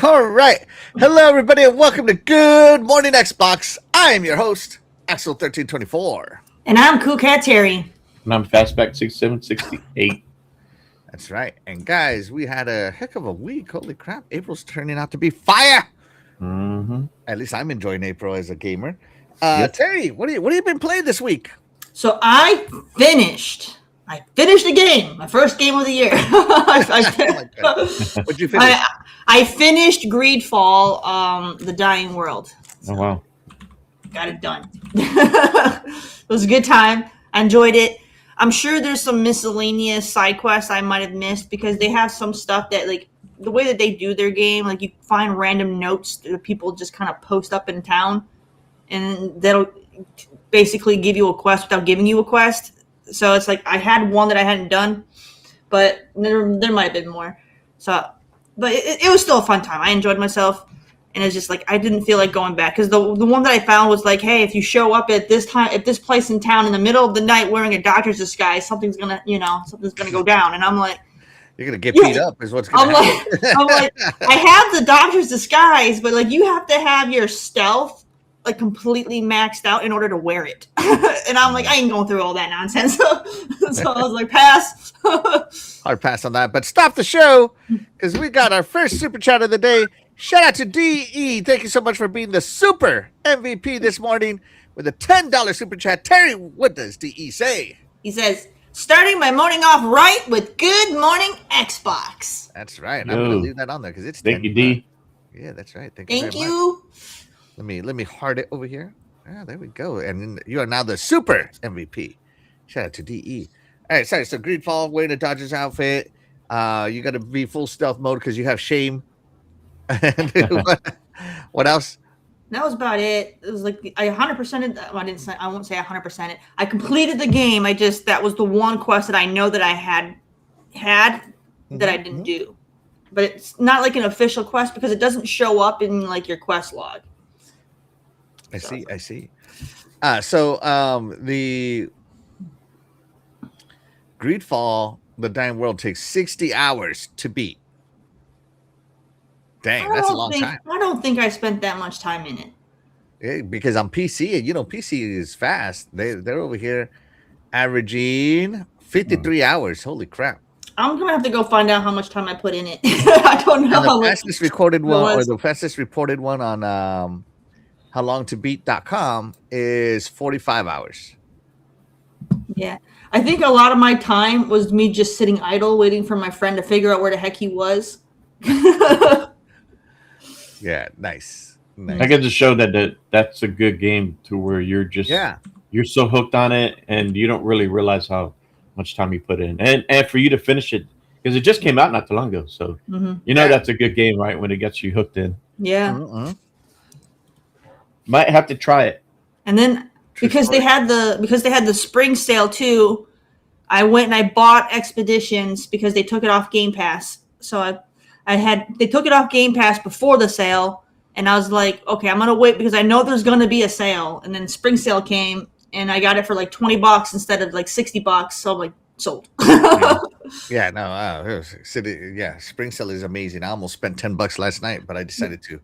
All right. Hello, everybody, and welcome to Good Morning Xbox. I am your host, Axel1324. And I'm Cool Cat Terry. And I'm Fastback 6768. That's right. And guys, we had a heck of a week. Holy crap. April's turning out to be fire. Mm-hmm. At least I'm enjoying April as a gamer. Yep. Terry, what have you been playing this week? So I finished the game, my first game of the year. What'd you finish? I finished Greedfall, The Dying World. So wow. Got it done. It was a good time. I enjoyed it. I'm sure there's some miscellaneous side quests I might have missed because they have some stuff that, like, the way that they do their game, like, you find random notes that people just kind of post up in town, and that'll basically give you a quest without giving you a quest. So it's like I had one that I hadn't done, but there might have been more. So, but it was still a fun time. I enjoyed myself, and it's just like I didn't feel like going back because the one that I found was like, hey, if you show up at this time at this place in town in the middle of the night wearing a doctor's disguise, something's gonna go down. And I'm like, you're gonna get beat up, is what's gonna happen. I'm like, I have the doctor's disguise, but like you have to have your stealth like completely maxed out in order to wear it. And I'm like, I ain't going through all that nonsense. So I was like, pass. Hard pass on that, but stop the show because we got our first super chat of the day. Shout out to DE. Thank you so much for being the super MVP this morning with a $10 super chat. Terry, what does DE say? He says, starting my morning off right with Good Morning Xbox. That's right. I'm going to leave that on there because it's Thank you, D. Yeah, that's right. Thank you. Let me heart it over here. Ah, there we go. And you are now the super MVP. Shout out to DE. All right, sorry. So Greedfall, wearing a Dodgers outfit. You got to be full stealth mode because you have shame. What else? That was about it. It was like I 100%. I won't say 100%. I completed the game. That was the one quest that I know that I had that I didn't do. But it's not like an official quest because it doesn't show up in like your quest log. I see. The Greedfall, The Dying World takes 60 hours to beat. Dang, that's a long time. I don't think I spent that much time in it. Yeah, because on PC, PC is fast. They're over here averaging 53 hours. Holy crap. I'm going to have to go find out how much time I put in it. I don't know. And the fastest recorded one, or the fastest reported one on howlongtobeat.com is 45 hours. Yeah. I think a lot of my time was me just sitting idle waiting for my friend to figure out where the heck he was. Yeah, nice. I get to show that's a good game to where you're so hooked on it and you don't really realize how much time you put in. And for you to finish it, because it just came out not too long ago. So that's a good game, right? When it gets you hooked in. Yeah. Might have to try it. And then because they had the spring sale too, I went and I bought Expeditions because they took it off Game Pass. So they took it off Game Pass before the sale, and I was like, okay, I'm gonna wait because I know there's gonna be a sale. And then spring sale came, and I got it for like $20 instead of like $60. So I'm like, sold. Spring sale is amazing. I almost spent $10 last night, but I decided to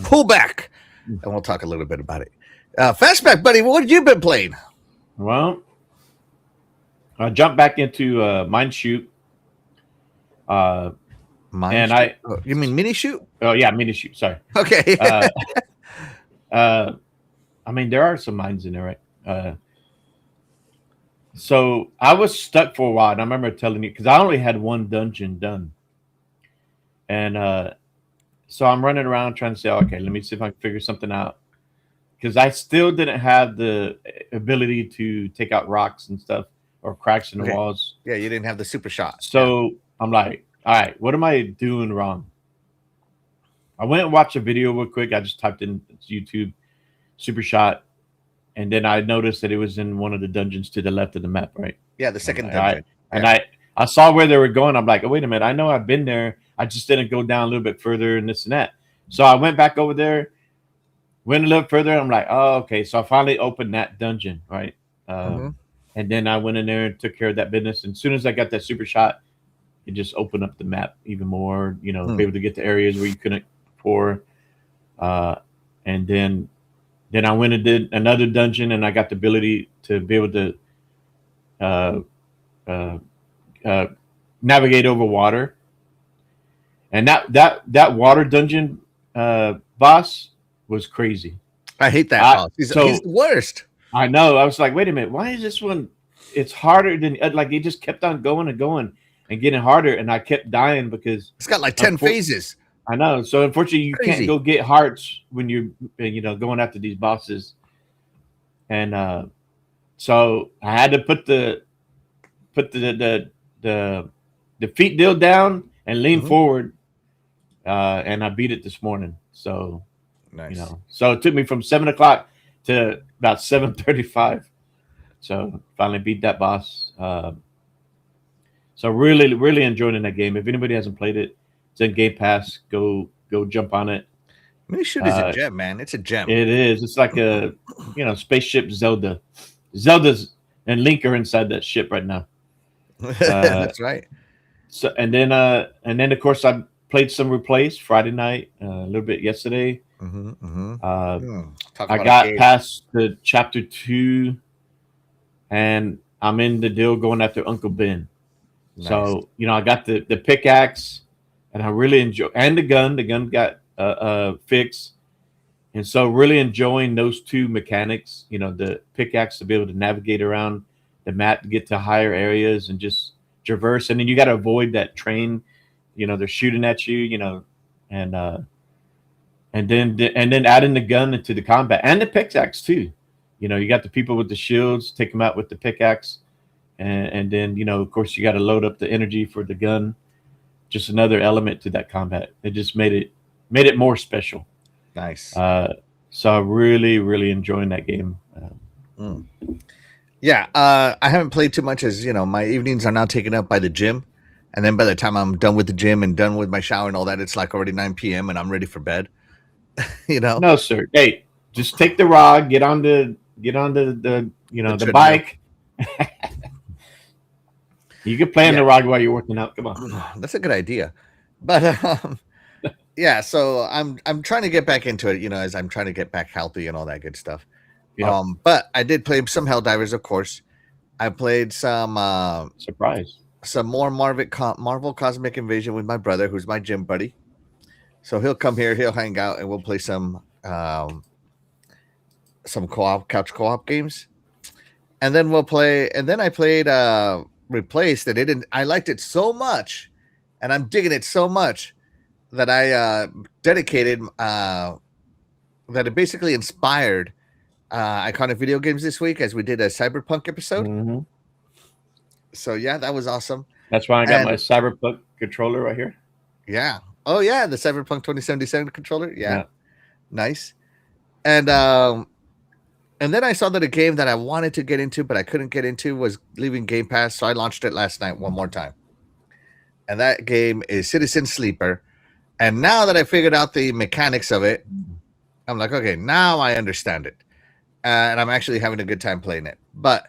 pull back, and we'll talk a little bit about it. Fastback, buddy, what have you been playing? Well, I jumped back into Mine Shoot. You mean mini shoot? Oh yeah, mini shoot. Sorry. Okay. I mean, there are some mines in there, right? So I was stuck for a while, and I remember telling you because I only had one dungeon done, and so I'm running around trying to say, okay, let me see if I can figure something out, because I still didn't have the ability to take out rocks and stuff or cracks in the walls. Yeah, you didn't have the super shot. So I'm like, all right, what am I doing wrong? I went and watched a video real quick. I just typed in YouTube super shot, and then I noticed that it was in one of the dungeons to the left of the map, right? Yeah, the second dungeon. I saw where they were going. I'm like, oh, wait a minute. I know I've been there. I just didn't go down a little bit further and this and that. So I went back over there, went a little further. I'm like, oh, okay. So I finally opened that dungeon, right? And then I went in there and took care of that business. And as soon as I got that super shot, it just opened up the map even more, be able to get to areas where you couldn't poor. And then I went and did another dungeon, and I got the ability to be able to navigate over water. And that water dungeon boss was crazy. I hate that boss. He's the worst. I know. I was like, wait a minute, why is this one? It's harder than like it just kept on going and going and getting harder, and I kept dying because it's got like 10 phases. I know. So unfortunately, you can't go get hearts when you're going after these bosses, and so I had to put the feet deal down and lean forward, and I beat it this morning. So nice. So it took me from 7 o'clock to about 7:35. So finally beat that boss. So really, really enjoying that game. If anybody hasn't played it, it's in Game Pass. Go jump on it. Mini Shoot is a gem, man. It's a gem. It is. It's like a spaceship Zelda. Zelda's and Link are inside that ship right now. That's right. So and then of course I played some Replace Friday night, a little bit yesterday. I got past the chapter 2, and I'm in the deal going after Uncle Ben. Nice. So I got the pickaxe, and I really enjoy, and the gun. The gun got fixed, and so really enjoying those two mechanics. The pickaxe to be able to navigate around the map to get to higher areas and just traverse, and then you got to avoid that train. They're shooting at you. And then adding the gun into the combat and the pickaxe too. You got the people with the shields, take them out with the pickaxe, and then of course you got to load up the energy for the gun. Just another element to that combat. It just made it more special. Nice. So I'm really, really enjoying that game. Yeah, I haven't played too much as my evenings are now taken up by the gym, and then by the time I'm done with the gym and done with my shower and all that, it's like already 9 p.m. and I'm ready for bed. No, sir. Hey, just take the rod, get on the the bike. You can play on the rod while you're working out. Come on. That's a good idea. But yeah, so I'm trying to get back into it, as I'm trying to get back healthy and all that good stuff. Yeah. But I did play some Helldivers, of course. I played some some more Marvel Cosmic Invasion with my brother, who's my gym buddy. So he'll come here, he'll hang out, and we'll play some couch co-op games. And then I played Replaced, and I liked it so much, and I'm digging it so much that I dedicated that it basically inspired Iconic Video Games this week as we did a Cyberpunk episode. Mm-hmm. So yeah, that was awesome. That's why I got my Cyberpunk controller right here. Yeah. Oh yeah, the Cyberpunk 2077 controller. Yeah. Nice. And then I saw that a game that I wanted to get into but I couldn't get into was leaving Game Pass, so I launched it last night one more time. And that game is Citizen Sleeper. And now that I figured out the mechanics of it, I'm like, okay, now I understand it. And I'm actually having a good time playing it. But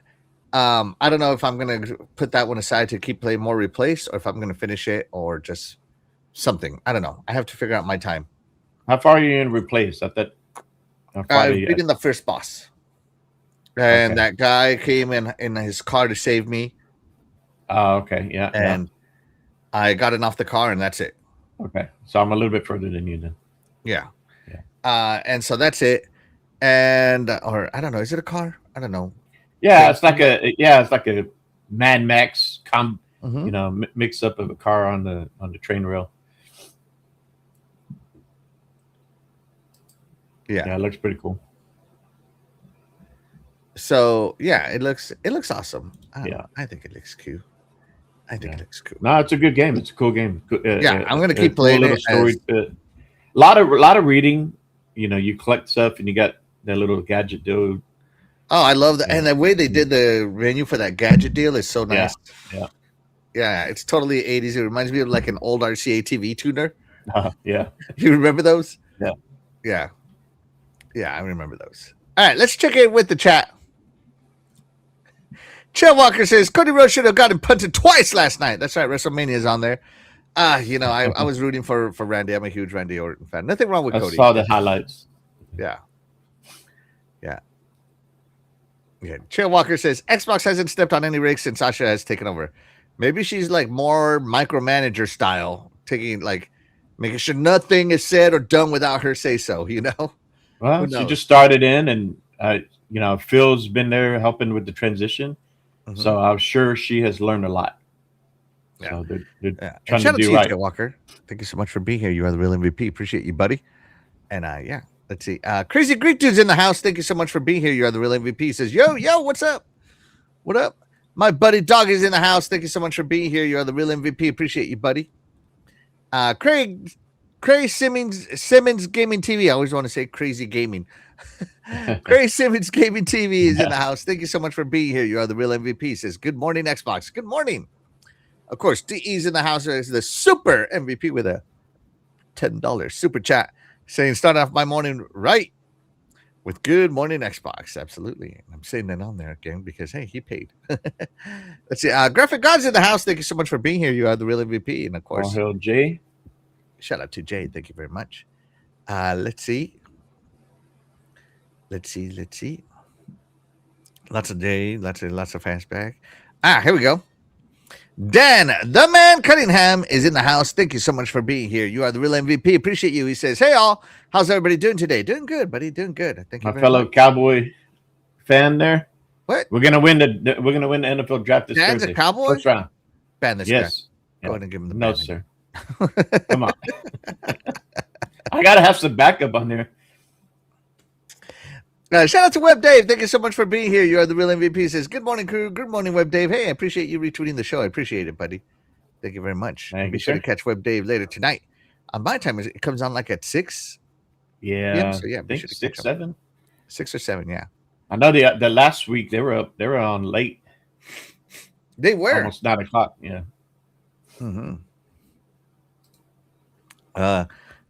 I don't know if I'm going to put that one aside to keep playing more Replace, or if I'm going to finish it, or just something. I don't know. I have to figure out my time. How far are you in Replace? I've beaten the first boss. And that guy came in his car to save me. Oh, okay. Yeah. And I got in off the car, and that's it. Okay. So I'm a little bit further than you then. Yeah. And so that's it. And or I don't know, is it a car? I don't know. Yeah, it's like a Mad Max mix up of a car on the train rail. Yeah, it looks pretty cool. So yeah, it looks awesome. I think it looks cute. It looks cool. No, it's a good game. It's a cool game. I'm gonna keep playing it. A lot of reading. You collect stuff, and you got that little gadget dude. Oh, I love that, and the way they did the menu for that gadget deal is so nice. Yeah. It's totally 80s. It reminds me of like an old RCA TV tuner. Yeah. You remember those? Yeah. Yeah, I remember those. All right, let's check in with the chat. Chair Walker says Cody Rhodes should have gotten punted twice last night. That's right, WrestleMania is on there. I was rooting for Randy. I'm a huge Randy Orton fan. Nothing wrong with I Cody. saw the highlights. Yeah. Chill Walker says Xbox hasn't stepped on any rakes since Sasha has taken over. Maybe she's like more micromanager style, making sure nothing is said or done without her say so. Well, she just started in, and Phil's been there helping with the transition. Mm-hmm. So I'm sure she has learned a lot. Yeah. So they're trying to do right. Chill Walker, thank you so much for being here. You are the real MVP. Appreciate you, buddy. And let's see. Crazy Greek dude's in the house. Thank you so much for being here. You are the real MVP. He says, yo, what's up? What up? My buddy Dog is in the house. Thank you so much for being here. You are the real MVP. Appreciate you, buddy. Craig Simmons Gaming TV. I always want to say Crazy Gaming. Craig Simmons Gaming TV is in the house. Thank you so much for being here. You are the real MVP. He says, good morning, Xbox. Good morning. Of course, DE's in the house. Is the super MVP with a $10 super chat. Saying, start off my morning right with good morning, Xbox. Absolutely. I'm saying that on there again because, hey, he paid. Let's see. Graphic God's in the house. Thank you so much for being here. You are the real MVP. And, of course, all hail Jay. Shout out to Jay. Thank you very much. Let's see. Lots of Jay. Lots of fastback. Here we go. Dan, the man Cunningham, is in the house. Thank you so much for being here. You are the real MVP. Appreciate you. He says, hey, all. How's everybody doing today? Doing good, buddy. Doing good. Thank you. My fellow Cowboy fan there. What? We're gonna win the NFL draft this Dan's Thursday. a Cowboy? First round. Ban this yes. guy. Go ahead and give him the No, ban. sir. Come on. I gotta have some backup on there. Shout out to Web Dave. Thank you so much for being here. You are the real MVP. He says, good morning, crew. Good morning, Web Dave. Hey, I appreciate you retweeting the show. I appreciate it, buddy. Thank you very much. Be sure to catch Web Dave later tonight. On my time, it comes on like at 6. Yeah. So I think 6, 7. 6 or 7, yeah. I know the last week they were on late. They were. Almost 9 o'clock, yeah. Mm-hmm.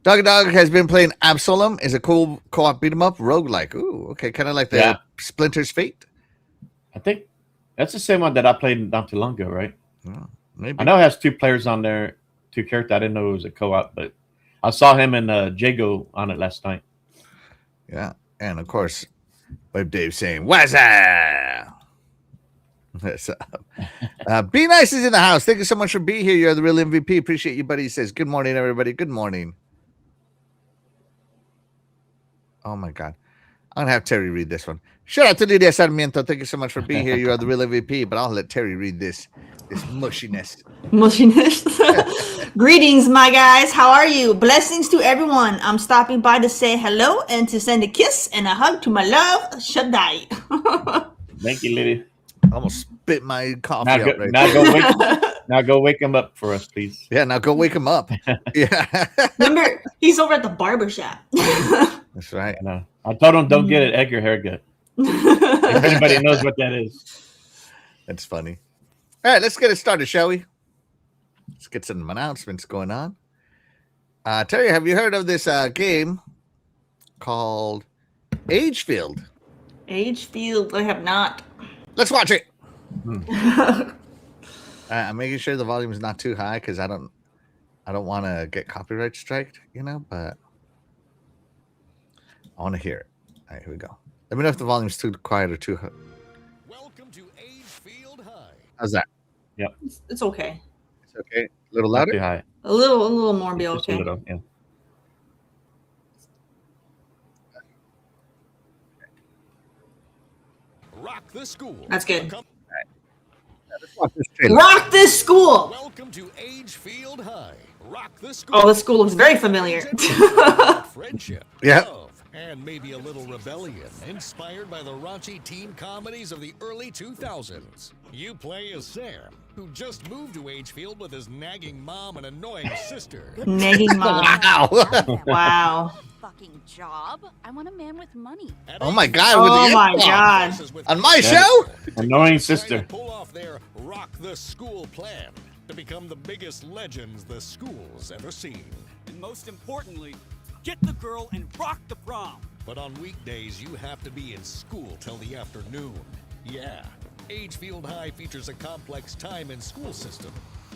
Dog has been playing Absalom. Is a cool co-op beat 'em up roguelike. Ooh, okay, kind of like the Splinter's Fate. I think that's the same one that I played not too long ago, right? Oh, maybe. I know it has 2 players on there, 2 characters. I didn't know it was a co-op, but I saw him and Jago on it last night. Yeah, and of course, Web Dave saying, "What's up?" Be Nice is in the house. Thank you so much for being here. You're the real MVP. Appreciate you, buddy. He says, good morning, everybody. Good morning. Oh, my God. I'm going to have Terry read this one. Shout out to Lidia Sarmiento. Thank you so much for being here. You are the real MVP, but I'll let Terry read this mushiness. Greetings, my guys. How are you? Blessings to everyone. I'm stopping by to say hello and to send a kiss and a hug to my love, Shaddai. Thank you, Lydia. I almost spit my coffee out right now go wake him up for us, please. Yeah, now go wake him up. Yeah. Remember, he's over at the barbershop. That's right. I told him don't get an Edgar haircut. If anybody knows what that is. That's funny. All right, let's get it started, shall we? Let's get some announcements going on. Terry, have you heard of this game called Agefield? Agefield, I have not. Let's watch it. I'm making sure the volume is not too high because I don't want to get copyright striked, but I want to hear it. All right, here we go. Let me know if the volume's too quiet or too high. Welcome to Agefield High. How's that? Yep. It's okay. It's okay. A little louder? Too high. A little more be Just okay. a little, yeah. Rock the school. That's good. Let's watch this trailer. Rock this school. Welcome to Agefield High. Rock the school. Oh, this school looks very familiar. Friendship. Yeah. Love, and maybe a little rebellion, inspired by the raunchy teen comedies of the early 2000s. You play as Sam, who just moved to Agefield with his nagging mom and annoying sister. Nagging mom. Wow. Wow. Fucking job. I want a man with money. At Oh my Agefield, God. with Oh the my info. God. classes with On my Yeah. show? Annoying trying sister. to pull off their rock the school plan to become the biggest legends the school's ever seen. And most importantly, get the girl and rock the prom. But on weekdays, you have to be in school till the afternoon. Yeah, Agefield High features a complex time and school system,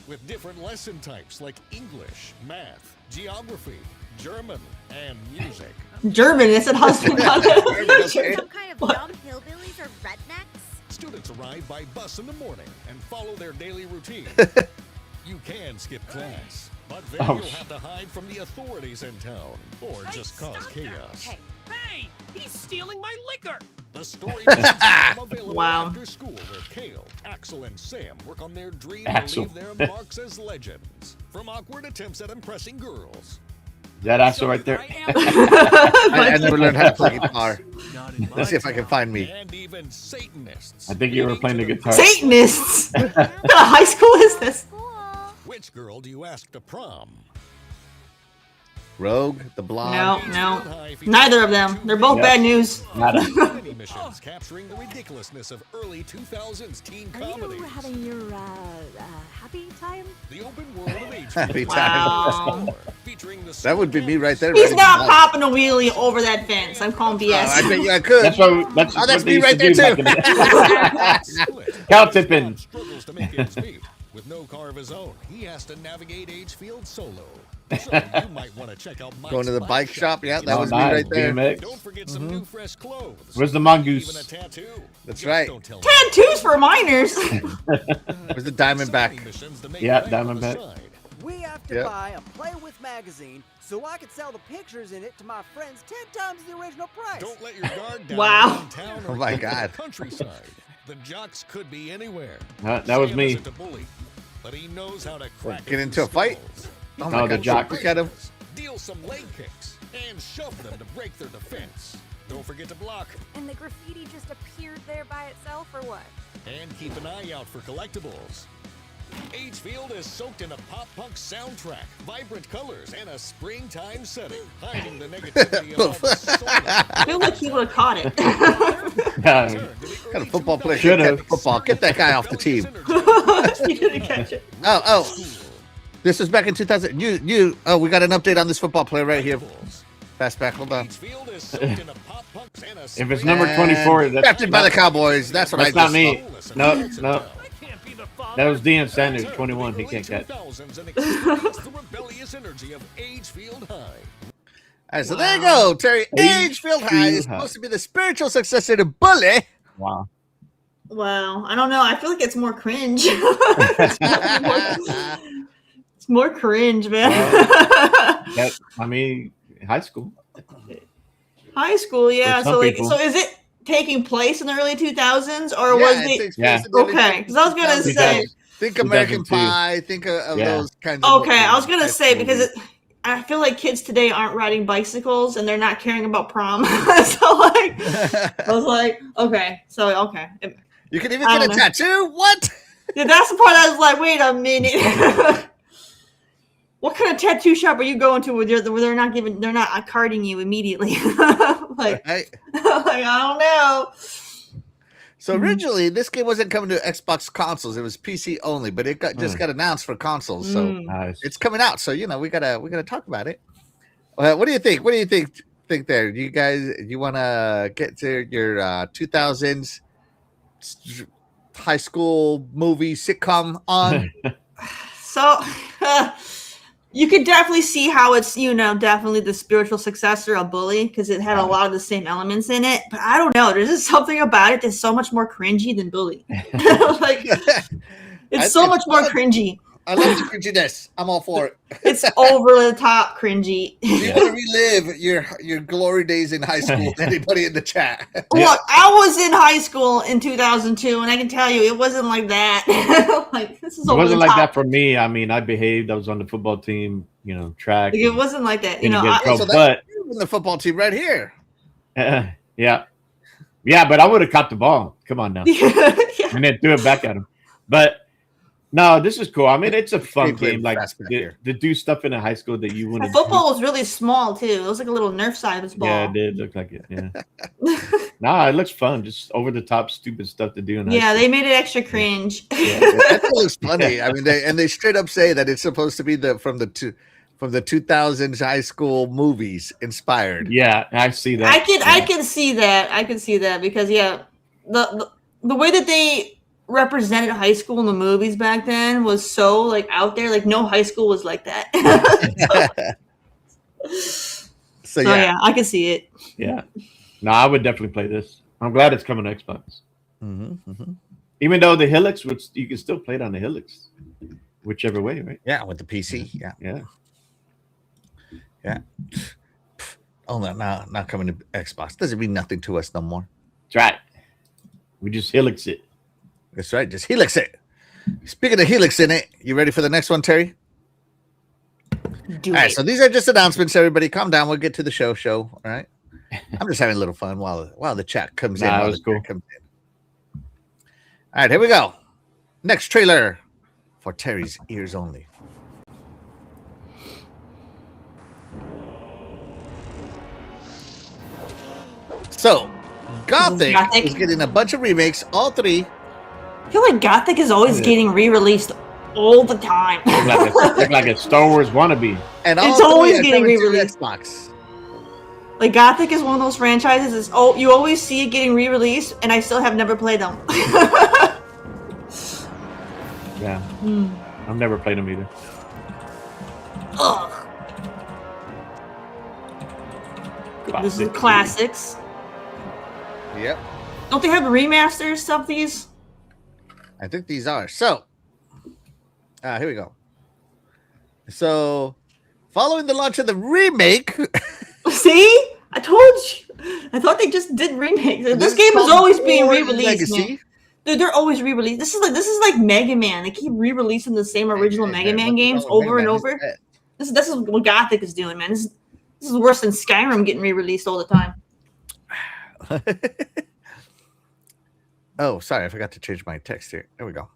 with different lesson types like English, math, geography, German, and music. German. It said husband on it. Some kind of dumb hillbillies or rednecks? Students arrive by bus in the morning and follow their daily routine. You can skip class, but then you'll have to hide from the authorities in town or just cause chaos. Hey, hey, he's stealing my liquor. The story is available Wow. after school where Kale, Axel, and Sam work on their dream Axel. to leave their marks as legends. From awkward attempts at impressing girls. Is that Axel right there? I never learned how to play guitar. Let's see if I can find me. And even Satanists. I think you were playing the guitar. Satanists. What kind of high school is this? Cool. Which girl do you ask to prom? Rogue, the blonde. No. Neither of them. They're both bad news. Nada. Many missions capturing the ridiculousness of early 2000s teen Are you comedies. having your happy time? The open world of age. Happy Wow. Featuring the That would be me right there. He's ready to not go. popping a wheelie over that fence. I'm calling BS. I think I could. That's what. That's Oh, that's what they me used right to there, do too. back in the- Split. Cal Tippin. Struggles to make ends meet. With no car of his own, he has to navigate Agefield solo. So you might want to check out Mike's Going to the bike shop. Yeah, that Oh, was me nice. right there. GMX. Don't forget some new fresh clothes. Where's the Even a mongoose? tattoo. That's Just right. don't tell Tattoos for minors. Where's the Diamondback? Yeah, Diamondback. We have to Yep. buy a Play With magazine so I can sell the pictures in it to my friends 10 times the original price. Don't let your guard down Wow. downtown Oh or my in the God. countryside. The jocks could be anywhere. That was Sam me. isn't a bully, but he knows how to crack Get few into a fight? skulls. Oh No, my the God! jock. Look at him. Deal some leg kicks and shove them to break their defense. Don't forget to block And the graffiti just appeared there by itself, or what? and keep an eye out for collectibles. Agefield is soaked in a pop-punk soundtrack, vibrant colors, and a springtime setting, hiding the negativity of all the I feel like he would have caught it. Yeah. What kind of football player Should've. can't catch football? Get that guy off the team. He didn't catch it. Oh. This was back in 2000. Oh, we got an update on this football player right here. Fast back. Hold on. If it's number 24, that's Drafted by the Cowboys. That's what That's I not just me. No, no. I can't be the father. That was Deion Sanders, 21. He can't catch. The rebellious energy of Agefield High. All right, so there you go, Terry. Agefield High is High. supposed to be the spiritual successor to Bully. Wow. Wow. I don't know. I feel like it's more cringe. It's more cringe, man. That, I mean, high school. High school, yeah. For some So like, people. so is it taking place in the early 2000s, or Yeah, was it it? takes Yeah. place in the early Okay, because I was gonna 2000s. say. Think American 2002. Pie. Think of Yeah. those kinds of Okay, I was gonna movies. say because I feel like kids today aren't riding bicycles and they're not caring about prom. So like, I was like, okay, so okay. You can even I get a don't know. tattoo. What? Yeah, that's the part I was like, wait a minute. What kind of tattoo shop are you going to where they're not carding you immediately? like, Right? like, I don't know. So originally, this game wasn't coming to Xbox consoles; it was PC only. But it just got announced for consoles, so Nice. it's coming out. So we gotta talk about it. What do you think? What do you think there? Do you guys want to get to your 2000s high school movie sitcom on? So you could definitely see how it's, definitely the spiritual successor of Bully because it had a lot of the same elements in it. But I don't know. There's just something about it that's so much more cringy than Bully. Like, it's so much more cringy. I love the cringiness. I'm all for it. It's over the top cringy. You want to relive your glory days in high school? Anybody in the chat? Look, I was in high school in 2002, and I can tell you it wasn't like that. Like, this is It over wasn't the like top. that for me. I mean, I behaved. I was on the football team, track. Like, it wasn't like that. Didn't get in So trouble, that's in the football team right here. yeah. Yeah, but I would have caught the ball. Come on now. Yeah. And then threw it back at him. But no, this is cool. I mean, it's a fun Keep it game. Like fast back to, here. to do stuff in a high school that you wouldn't. Football was really small too. It was like a little Nerf size ball. Yeah, it did look like it. Yeah. Nah, it looks fun. Just over the top, stupid stuff to do in high Yeah, school. they made it extra cringe. Yeah. That looks funny. I mean, they straight up say that it's supposed to be from the 2000s high school movies inspired. Yeah, I see that. I can see that. I can see that because the way that they represented high school in the movies back then was so like out there. Like no high school was like that. So So yeah, I can see it. Yeah. No, I would definitely play this. I'm glad it's coming to Xbox. Mm-hmm. Even though the Helix, which you can still play it on the Helix, whichever way, right? Yeah, with the PC. Yeah. Oh, no, not coming to Xbox. Doesn't mean nothing to us no more. That's right. We just Helix it. That's right. Just Helix it. Speaking of Helix in it, you ready for the next one, Terry? Do All right, it. so these are just announcements. Everybody, calm down. We'll get to the show. All right. I'm just having a little fun while the chat comes in. Nah, while that was the cool. chat comes in. All right, here we go. Next trailer for Terry's ears only. So, Gothic Gothic? is getting a bunch of remakes. All three. I feel like Gothic is always getting re-released all the time. Look like a Star Wars wannabe. And It's all always three are getting coming to re-released. Xbox. Like Gothic is one of those franchises. You always see it getting re-released, and I still have never played them. Yeah. I've never played them either. Ugh. This is classics. Yep. Don't they have remasters of these? I think these are. So, here we go. So, following the launch of the remake, See? I told you. I thought they just did remakes. This game is always being re-released. Man. Dude, they're always re-released. This is like Mega Man. They keep re-releasing the same original Mega Man games over and over. This is what Gothic is doing, man. This is worse than Skyrim getting re-released all the time. Oh, sorry, I forgot to change my text here. There we go.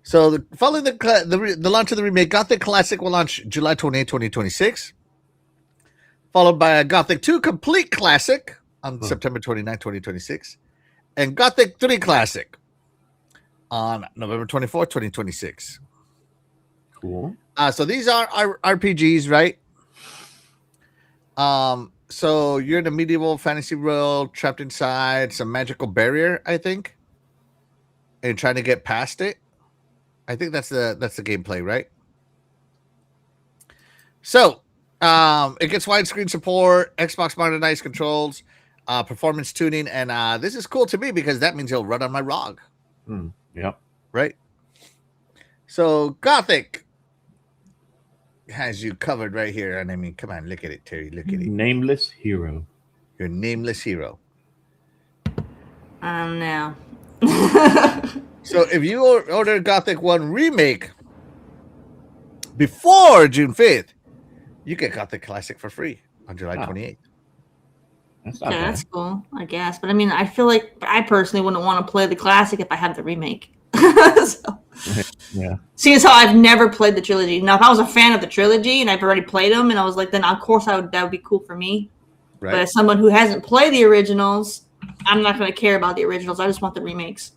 So, following the launch of the remake, Gothic Classic will launch July 28, 2026, followed by a Gothic 2 Complete Classic on September 29, 2026, and Gothic 3 Classic on November 24, 2026. Cool. So these are RPGs, right? So you're in a medieval fantasy world, trapped inside some magical barrier, I think, and trying to get past it. I think that's the gameplay, right? So, it gets widescreen support, Xbox modernized controls, performance tuning, and this is cool to me because that means it'll run on my ROG. Yep. Right? So, Gothic has you covered right here. And I mean, come on, look at it, Terry. Look at it. Nameless hero. Your nameless hero. No. So if you order Gothic 1 Remake before June 5th, you get Gothic Classic for free on July 28th. That's not Yeah, bad. that's cool, I guess. But I mean, I feel like I personally wouldn't want to play the classic if I had the remake. So, Yeah. seeing as how I've never played the trilogy. Now, if I was a fan of the trilogy and I've already played them, and I was like, then of course that would be cool for me. Right. But as someone who hasn't played the originals, I'm not going to care about the originals. I just want the remakes.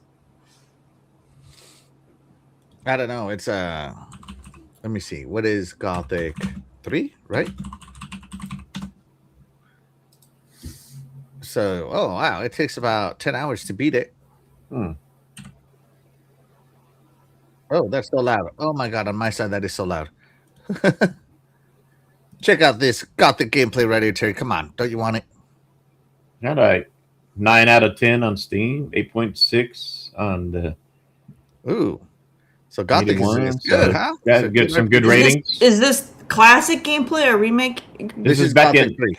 I don't know. It's let me see. What is Gothic 3, right? So, oh wow, it takes about 10 hours to beat it. Oh, that's so loud. Oh my god, on my side that is so loud. Check out this Gothic gameplay right here, Terry. Come on, don't you want it? Got a 9 out of 10 on Steam, 8.6 on the Ooh. So Gothic is good, so huh? Yeah, So get some good Is ratings. Is this classic gameplay or remake? This is back Gothic in 3.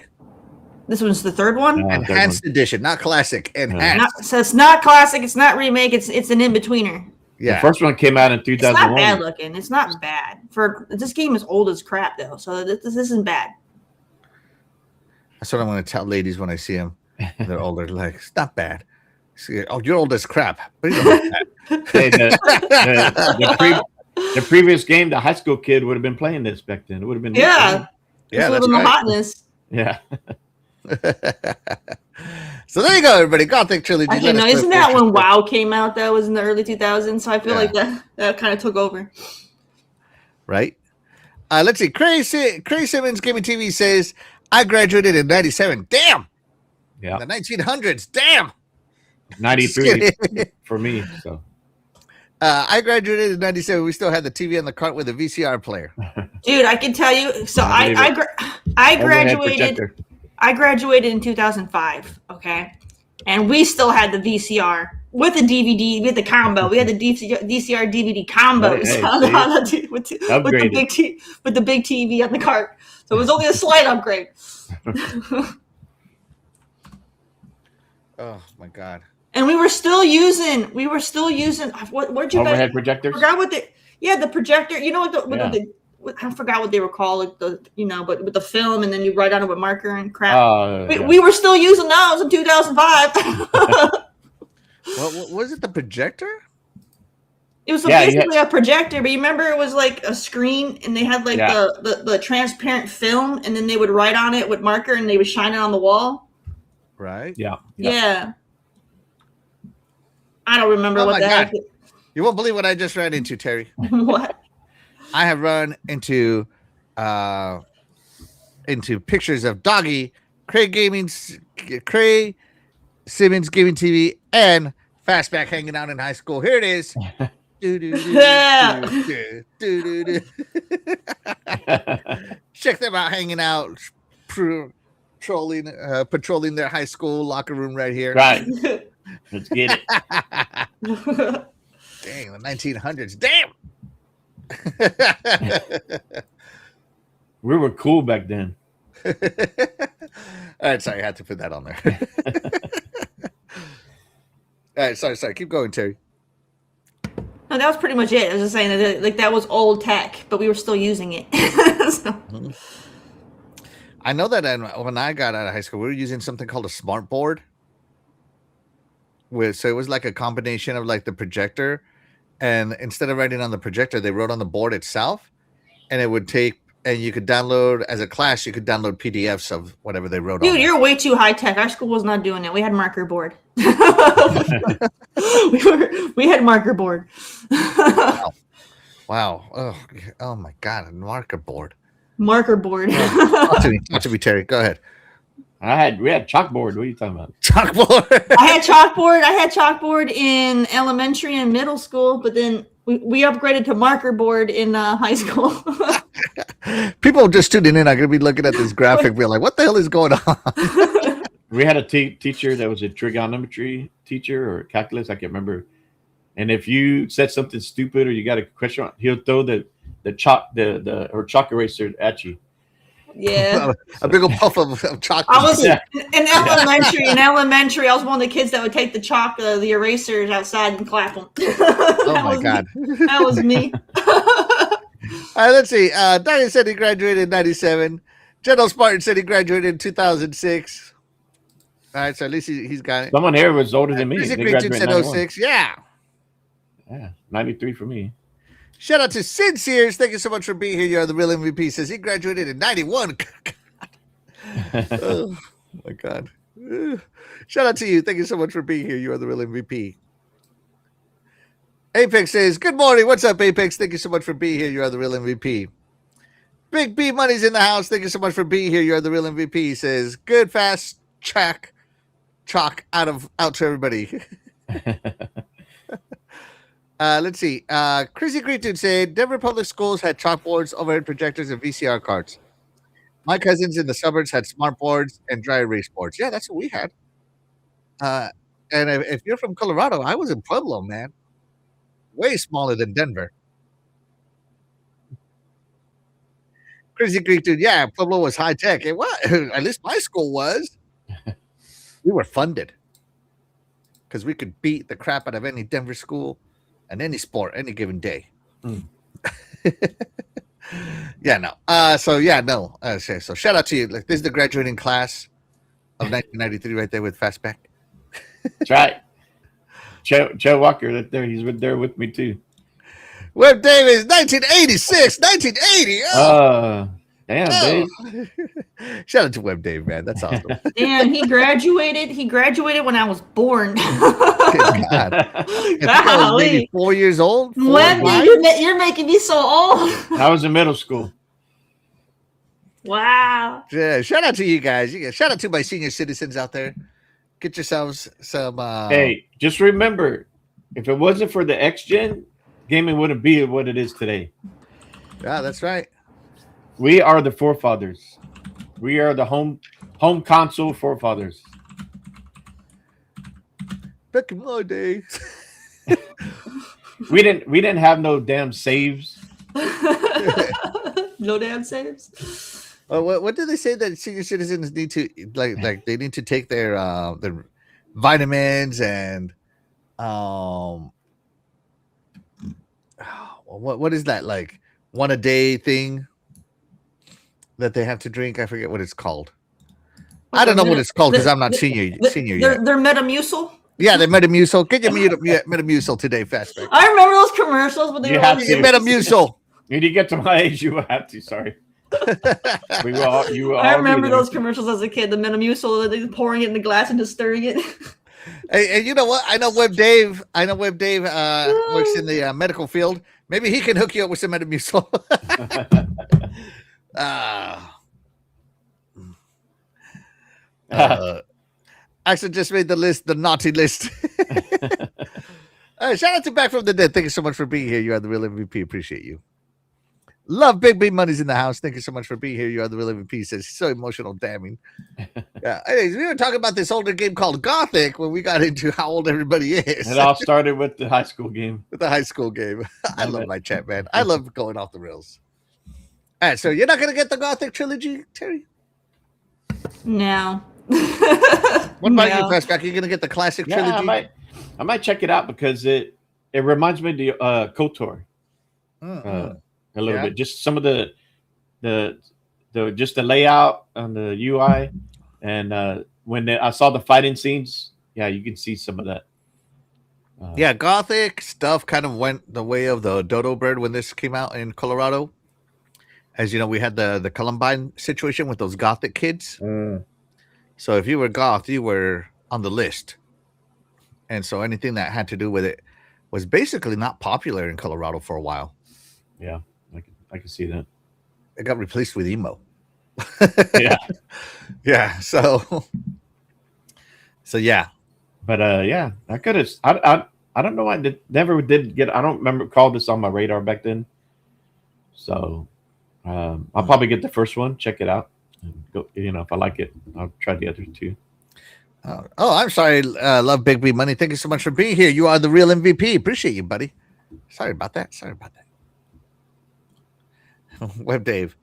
This one's the third one? Enhanced edition, not classic. Enhanced. So it's not classic, it's not remake, it's an in-betweener. Yeah. The first one came out in It's not 2001. bad looking. It's not bad. This game is old as crap though, so this isn't bad. That's what I'm going to tell ladies when I see them. They're older. Like, it's not bad. See, oh, you're old as crap. But you don't like that. Hey, the previous game, the high school kid would have been playing this back then. It would have been Yeah. Yeah, It's that's the right. hotness. Yeah. So there you go, everybody. Gothic Trilogy. Actually, Let us no, know isn't if that you're when WoW came out? That was in the early 2000s. So I feel like that kind of took over. right? Let's see. Craig Simmons Gaming TV says, I graduated in 97. Damn. Yeah. The 1900s. Damn. 93 for me. So I graduated in 97. We still had the TV on the cart with a VCR player. Dude, I can tell you. So I believe I Overhead graduated. projector. I graduated in 2005. Okay, and we still had the VCR with the DVD with the combo. We had the VCR DVD combos Hey, with the Upgraded. with the big TV on the cart. So it was only a slight upgrade. Oh my god. And we were still using what did you Overhead guys projectors. forgot what the projector, you know what I forgot what they were called, but with the film and then you write on it with marker and crap. We were still using those in 2005. What was it, the projector? It was basically a projector, but you remember it was like a screen and they had like the transparent film and then they would write on it with marker and they would shine it on the wall. Right? Yeah. I don't remember what that. You won't believe what I just ran into, Terry. What? I have run into pictures of Doggy, Craig Simmons Gaming TV, and Fastback hanging out in high school. Here it is. Check them out hanging out, patrolling their high school locker room right here. Right. Let's get it. Dang, the 1900s. Damn. We were cool back then. All right, sorry, I had to put that on there. All right, sorry. Keep going, Terry. No, that was pretty much it. I was just saying that was old tech, but we were still using it. I know that when I got out of high school, we were using something called a smart board. So it was like a combination of like the projector, and instead of writing on the projector, they wrote on the board itself, and it would take, and you could download as a class, you could download PDFs of whatever they wrote. Dude, you're way too high tech. Our school was not doing that. We had marker board. we had marker board. Wow. Oh my God, a marker board. Marker board. Talk to me, Terry. Go ahead. We had chalkboard. What are you talking about? Chalkboard. I had chalkboard in elementary and middle school, but then we upgraded to marker board in high school. People just tuning in are going to be looking at this graphic, be like, "What the hell is going on?" We had a teacher that was a trigonometry teacher or calculus, I can't remember. And if you said something stupid or you got a question, he'll throw the chalk eraser at you. Yeah, a big old puff of chocolate. I was in elementary. In elementary, I was one of the kids that would take the erasers outside and clap them. Oh my God, that was me. All right, let's see. Diane said he graduated in 97. General Spartan said he graduated in 2006. All right, so at least he's got it. Someone here was older than me. Music Creature said 06. Yeah, 93 for me. Shout out to Sid Sears. Thank you so much for being here. You're the real MVP. Says he graduated in 91. Oh my God. Shout out to you. Thank you so much for being here. You are the real MVP. Apex says, good morning. What's up, Apex? Thank you so much for being here. You are the real MVP. Big B Money's in the house. Thank you so much for being here. You are the real MVP. He says, good, fast, chalk out to everybody. Let's see. Crazy Great Dude said Denver Public Schools had chalkboards, overhead projectors, and VCR cards. My cousins in the suburbs had smart boards and dry erase boards. Yeah, that's what we had. And if you're from Colorado, I was in Pueblo, man. Way smaller than Denver. Crazy Greek Dude. Yeah, Pueblo was high tech. It was. At least my school was. We were funded because we could beat the crap out of any Denver school and any sport any given day. Yeah, no. So shout out to you. Like, this is the graduating class of 1993 right there with Fastback. That's right. Joe Walker, right there. He's there with me too. Webb Davis, 1986, 1980. Damn, Dave. Shout out to Webb Dave, man. That's awesome. Damn, he graduated. He graduated when I was born. Good God. I think I was maybe 4 years old. Webb, you're making me so old. I was in middle school. Wow. Yeah, shout out to you guys. Shout out to my senior citizens out there. Get yourselves some. Hey, just remember, if it wasn't for the X Gen, gaming wouldn't be what it is today. Yeah, that's right. We are the forefathers. We are the home console forefathers. Back in my day. We didn't have no damn saves. No damn saves. What do they say that senior citizens need to like they need to take their vitamins and what is that, like one a day thing that they have to drink? I forget what it's called. I don't know what it's called because I'm not senior yet. They're Metamucil. Yeah, they Metamucil. Get your Metamucil today, Fastback. I remember those commercials, but they You were have like, to. Metamucil. When you get to my age, you will have to. Sorry. We will all, you will I all remember be there. those commercials as a kid. The Metamucil, they pouring it in the glass and just stirring it. Hey, and you know what? I know Web Dave. Works in the medical field. Maybe he can hook you up with some Metamucil. Actually, just made the list, the naughty list. Shout out to Back from the Dead. Thank you so much for being here. You are the real MVP. Appreciate you. Love Big B Money's in the house. Thank you so much for being here. You are the real MVP. Says so emotional, damning. Yeah. Anyways, we were talking about this older game called Gothic when we got into how old everybody is. It all started with the high school game. With the high school game. I love my chat, man. I love going off the rails. All right, so you're not gonna get the Gothic trilogy, Terry? No. What about you, No. Fastback? Are you gonna get the classic Yeah, trilogy? I might check it out because it reminds me of the KOTOR a little Yeah. bit. Just some of the just the layout on the UI, and when I saw the fighting scenes, yeah, you can see some of that. Yeah, Gothic stuff kind of went the way of the dodo bird when this came out in Colorado. As you know, we had the Columbine situation with those Gothic kids. So if you were goth, you were on the list. And so anything that had to do with it was basically not popular in Colorado for a while. Yeah, I can see that. It got replaced with emo. Yeah, Yeah. So yeah. but yeah, I could have. I don't know why I never did get. I don't remember call this on my radar back then. So I'll probably get the first one, check it out, and go. You know, if I like it, I'll try the other two. Oh, I'm sorry. Love Big B Money. Thank you so much for being here. You are the real MVP. Appreciate you, buddy. Sorry about that. Web Dave.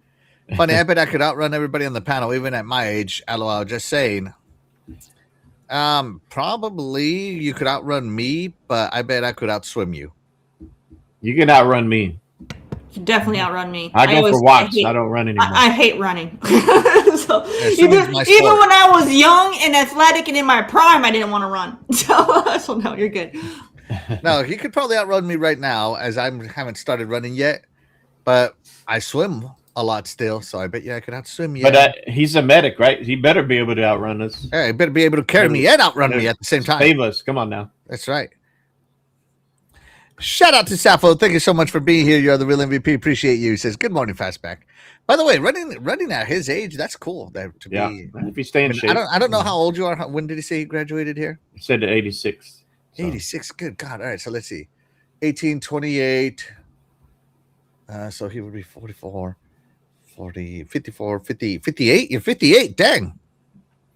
Funny, I bet I could outrun everybody on the panel, even at my age. LOL, just saying. Probably you could outrun me, but I bet I could outswim you. You can outrun me. You definitely outrun me. I go for walks. I I don't run anymore. I hate running. So swimming's my even sport. when I was young and athletic and in my prime, I didn't want to run. So no, you're good. No, he could probably outrun me right now, as I haven't started running yet. But I swim a lot still, so I bet you I could outswim you. But he's a medic, right? He better be able to outrun us. Hey, I better be able to carry me and outrun me at the same time. Save us. Come on now. That's right. Shout out to Sappho. Thank you so much for being here. You're the real MVP. Appreciate you. He says, good morning, Fastback. By the way, running at his age, that's cool. To Yeah. be, If you stay in shape. I don't know how old you are. When did he say he graduated here? He said 86. So. 86. Good God. All right. So let's see. 1828. So he would be 44, 40, 54, 50, 58. You're 58. Dang.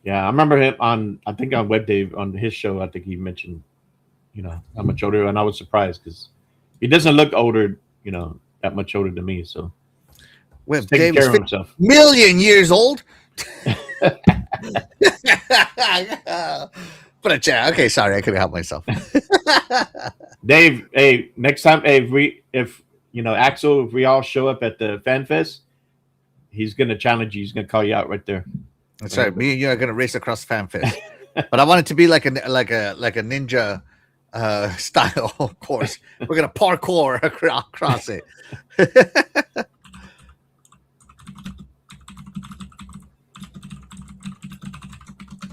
Yeah, I remember him I think on Web Dave, on his show, I think he mentioned, how much older, and I was surprised because he doesn't look older, that much older than me. So Web he's taking Dave care is of himself. million years old. But okay, sorry, I couldn't help myself. Dave, hey, next time, if Axel, if we all show up at the Fan Fest, he's gonna challenge you. He's gonna call you out right there. That's right. Me and you are gonna race across Fan Fest, but I want it to be like a ninja style course. We're gonna parkour across it.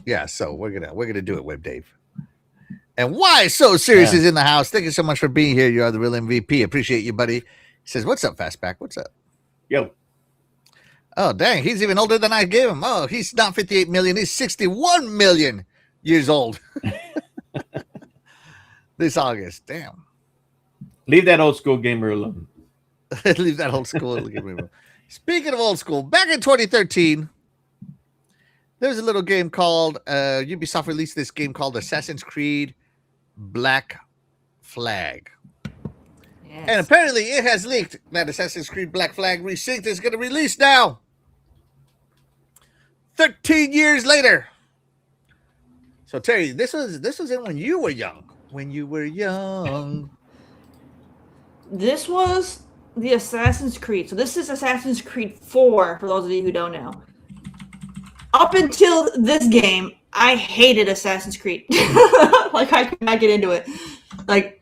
Yeah, so we're gonna do it, Web Dave. And why so serious is in the house. Thank you so much for being here. You are the real MVP. Appreciate you, buddy. He says, "What's up, Fastback? What's up?" Yo, oh dang, he's even older than I gave him. Oh, he's not 58 million. He's 61 million years old. This August, damn. Leave that old school gamer alone. Leave that old school. Speaking of old school, back in 2013, there was a little game called Ubisoft released this game called Assassin's Creed Black Flag. Yes. And apparently it has leaked that Assassin's Creed Black Flag Resynced is going to release now. 13 years later. So Terry, this was in when you were young. When you were young. This was the Assassin's Creed. So this is Assassin's Creed 4, for those of you who don't know. Up until this game, I hated Assassin's Creed. Like, I could not get into it. Like,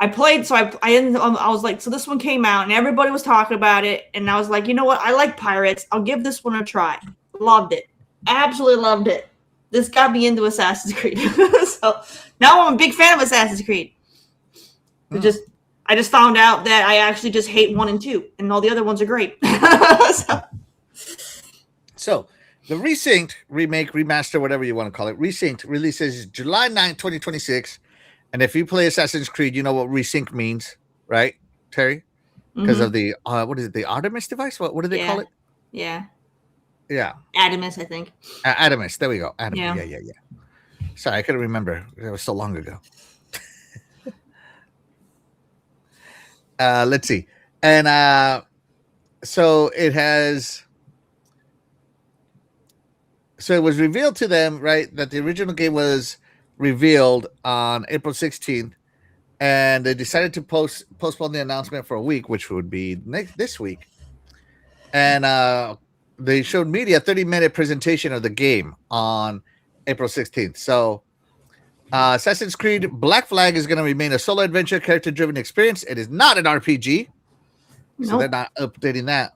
I played, so I was like, so this one came out, and everybody was talking about it, and I was like, you know what? I like pirates. I'll give this one a try. Loved it. Absolutely loved it. This got me into Assassin's Creed. So now I'm a big fan of Assassin's Creed. I just found out that I actually just hate 1 and 2, and all the other ones are great. So the Resynced remake, remaster, whatever you want to call it, Resynced releases July 9th, 2026. And if you play Assassin's Creed, you know what Resync means, right, Terry? Because of the what is it, the Artemis device? What do they call it? Yeah. Yeah. Adamus, I think. Adamus. There we go. Adamus. Yeah. Yeah. Sorry, I couldn't remember. It was so long ago. Let's see. And so it has. So it was revealed to them, right, that the original game was revealed on April 16th, and they decided to postpone the announcement for a week, which would be this week. And they showed media a 30-minute presentation of the game on April 16th. So Assassin's Creed Black Flag is going to remain a solo adventure, character-driven experience. It is not an RPG, so they're not updating that.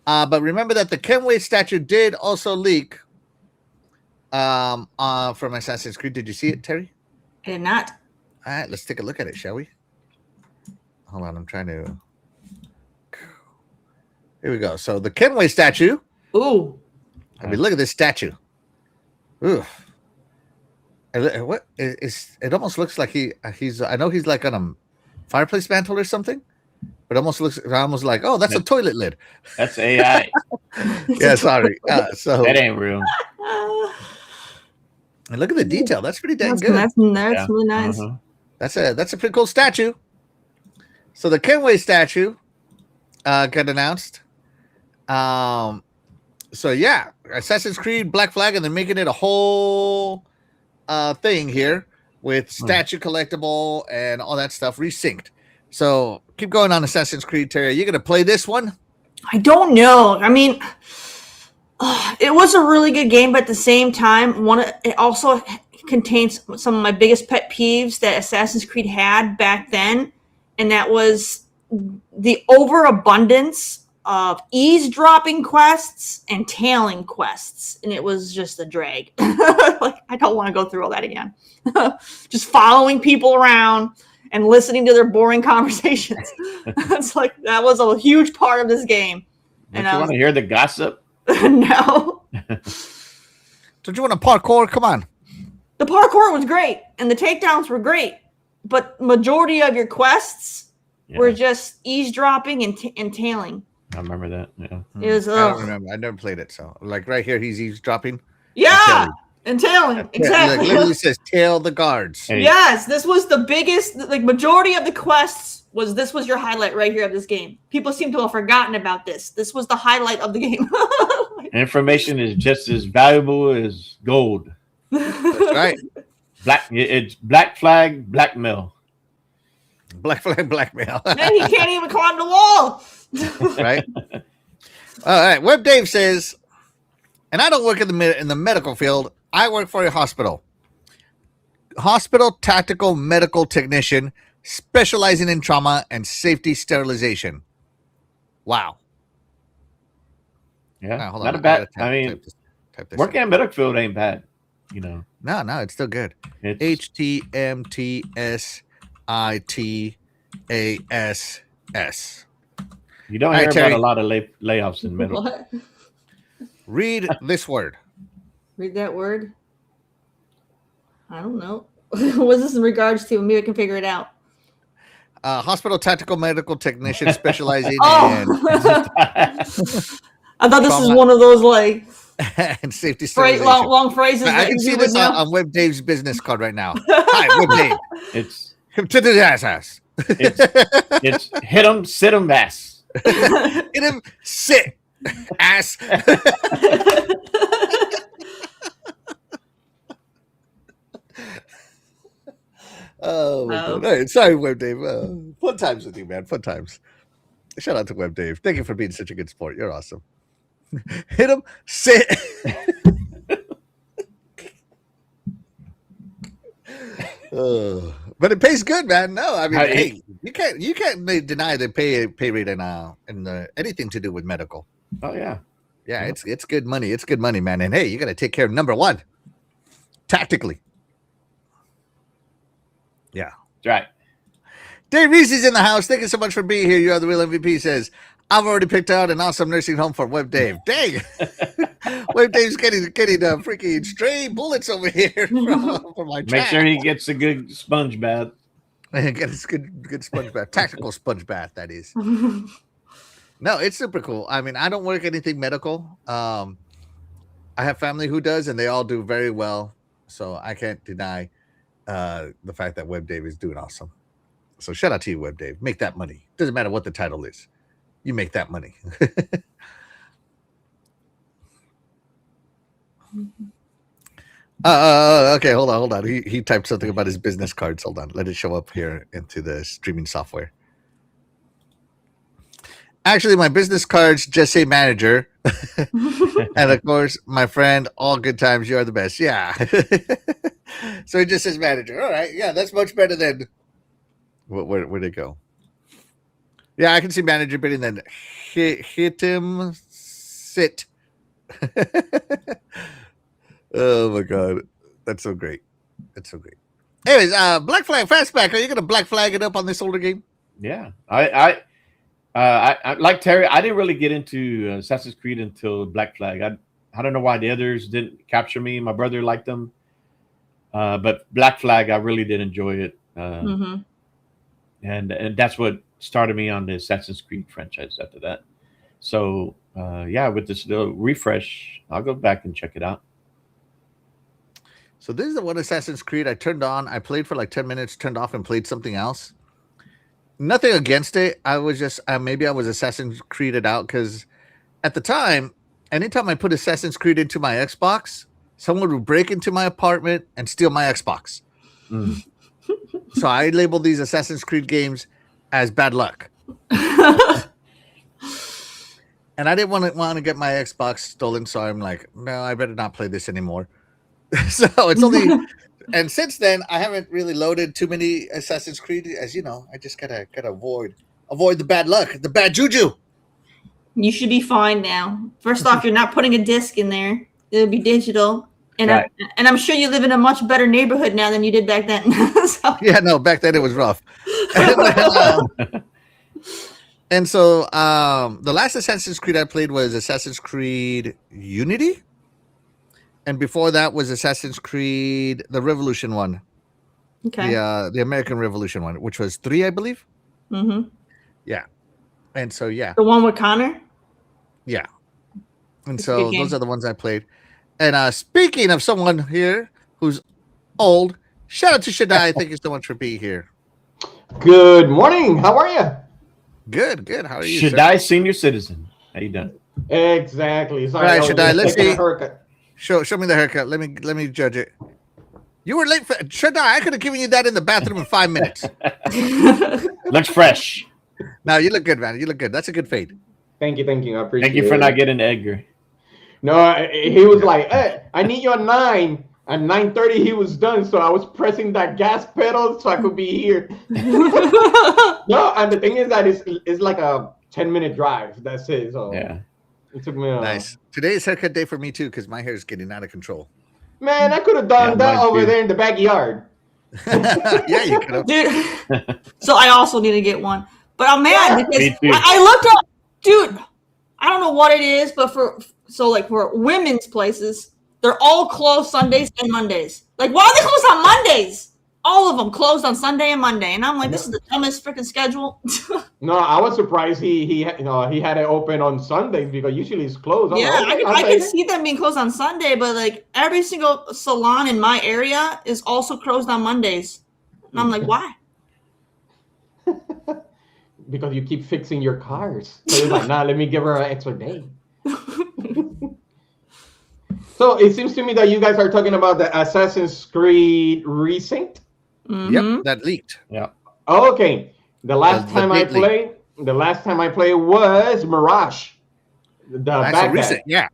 But remember that the Kenway statue did also leak from Assassin's Creed. Did you see it, Terry? I did not. All right, let's take a look at it, shall we? Hold on, I'm trying to. Here we go. So the Kenway statue. Ooh. I mean, look at this statue. Ooh. What is? It almost looks like he's. I know he's like on a fireplace mantle or something. It almost looks almost like, oh, that's a toilet lid. That's AI. Yeah, sorry. So that ain't real. And look at the detail. That's pretty dang good. That's really nice. That's a pretty cool statue. So the Kenway statue got announced. So yeah, Assassin's Creed Black Flag, and they're making it a whole thing here with statue collectible and all that stuff resynced. So keep going on Assassin's Creed, Terry. Are you going to play this one? I don't know. I mean, it was a really good game, but at the same time, it also contains some of my biggest pet peeves that Assassin's Creed had back then, and that was the overabundance of eavesdropping quests and tailing quests, and it was just a drag. Like, I don't want to go through all that again. Just following people around and listening to their boring conversations. It's like, that was a huge part of this game. Don't you want to hear the gossip? No. Don't you want to parkour? Come on. The parkour was great, and the takedowns were great, but majority of your quests were just eavesdropping and tailing. I remember that. Yeah. It was. I don't remember. I never played it. So, like right here, he's eavesdropping. Yeah. And tailing, exactly. Like literally says tail the guards. Hey. Yes, this was the biggest, like, majority of the quests this was your highlight right here of this game. People seem to have forgotten about this. This was the highlight of the game. Information is just as valuable as gold. That's right. It's Black Flag, blackmail. Black Flag, blackmail. Man, he can't even climb the wall. Right. All right. Web Dave says, and I don't work in the medical field. I work for a hospital. Hospital tactical medical technician specializing in trauma and safety sterilization. Wow. Yeah. Right, hold not on. a bad. Type this working in. in medical field ain't bad. You know. No, it's still good. It's HTMTSITASS. You don't All hear right, about Terry. a lot of layoffs in medical. What? Read this word. Read that word. I don't know. What's this in regards to? Maybe I can figure it out. Hospital tactical medical technician specializing Oh, I thought this was Trauma. one of those like in safety long, sterilization. long phrases. I that can you see would this know. on Web Dave's business card right now. Hi, Web Dave. It's Come to the ass. it's hit 'em, sit 'em, ass. Hit him, sit, ass. Oh, my God. All right. Sorry, Web Dave. Fun times with you, man. Fun times. Shout out to Web Dave. Thank you for being such a good sport. You're awesome. Hit him, sit. But it pays good, man. No, I mean, hey, you can't deny the pay rate in anything to do with medical. Oh yeah. Yeah, it's good money. It's good money, man. And hey, you got to take care of number one, tactically. Yeah, That's right. Dave Reese is in the house. Thank you so much for being here. You are the real MVP. Says I've already picked out an awesome nursing home for Web Dave. Dang, Web Dave's getting freaking stray bullets over here from my chat. Make sure he gets a good sponge bath. Get his good sponge bath, tactical sponge bath. That is. No, it's super cool. I mean, I don't work anything medical. I have family who does, and they all do very well. So I can't deny the fact that Web Dave is doing awesome. So shout out to you, Web Dave. Make that money. Doesn't matter what the title is. You make that money. Okay, hold on. He typed something about his business cards. Hold on. Let it show up here into the streaming software. Actually, my business cards just say manager. And of course, my friend, all good times, you are the best. Yeah. So it just says manager. All right. Yeah, that's much better than where'd it go? Yeah, I can see manager better than hit him, sit. Oh my God. That's so great. That's so great. Anyways, Black Flag Fastback, are you gonna Black Flag it up on this older game? Yeah. I like Terry, I didn't really get into Assassin's Creed until Black Flag. I don't know why the others didn't capture me. My brother liked them. But Black Flag, I really did enjoy it. And that's what started me on the Assassin's Creed franchise after that. So, yeah, with this little refresh, I'll go back and check it out. So this is the one Assassin's Creed I turned on. I played for like 10 minutes, turned off, and played something else. Nothing against it. I was just maybe I was Assassin's Creeded out because at the time, anytime I put Assassin's Creed into my Xbox, someone would break into my apartment and steal my Xbox. So I labeled these Assassin's Creed games as bad luck. And I didn't want to get my Xbox stolen, so I'm like, no, I better not play this anymore. So it's only, and since then I haven't really loaded too many Assassin's Creed. As you know, I just gotta avoid the bad luck, the bad juju. You should be fine now. First off, you're not putting a disc in there; it'll be digital. And Right. I'm sure you live in a much better neighborhood now than you did back then. So- Yeah, no, back then it was rough. And so the last Assassin's Creed I played was Assassin's Creed Unity. And before that was Assassin's Creed, the Revolution one. Okay. The American Revolution one, which was 3, I believe. Mm-hmm. Yeah. And so, yeah. The one with Connor? Yeah. And It's a so good game. those are the ones I played. And speaking of someone here who's old, shout out to Shaddai. Thank you so much for being here. Good morning. How are you? Good. How are you, Should sir? I senior citizen? How you done? Exactly. Sorry, Right, I was should I? just Let's taking a see. haircut. Show me the haircut. Let me judge it. You were late for Shaddai. I could have given you that in the bathroom in 5 minutes. Looks fresh. No, you look good, man. You look good. That's a good fade. Thank you. I appreciate it. Thank you for not getting Edgar. No, he was like, hey, I need you at 9. At 9:30, he was done, so I was pressing that gas pedal so I could be here. No, and the thing is that it's like a 10-minute drive. That's it. So Yeah. it took me Nice. Today is haircut day for me too, because my hair is getting out of control. Man, I could have done Yeah, that mine over too. there in the backyard. Yeah, you could have. Dude. So I also need to get one. But I'm mad because Me too. I looked up, dude, I don't know what it is, but for women's places, they're all closed Sundays and Mondays. Like, why are they closed on Mondays? all of them closed on Sunday and Monday, and I'm like, this is the dumbest freaking schedule. No, I was surprised he had it open on Sundays because usually it's closed. Yeah, Like, okay, I can see them being closed on Sunday, but like every single salon in my area is also closed on Mondays. And I'm like, why? Because you keep fixing your cars. So you're like, nah, let me give her an extra day. So it seems to me that you guys are talking about the Assassin's Creed Resynced. Mhm. Yep, that leaked. Yeah. Okay. The last The time I played was Mirage. The That's a Baghdad. recent. Yeah.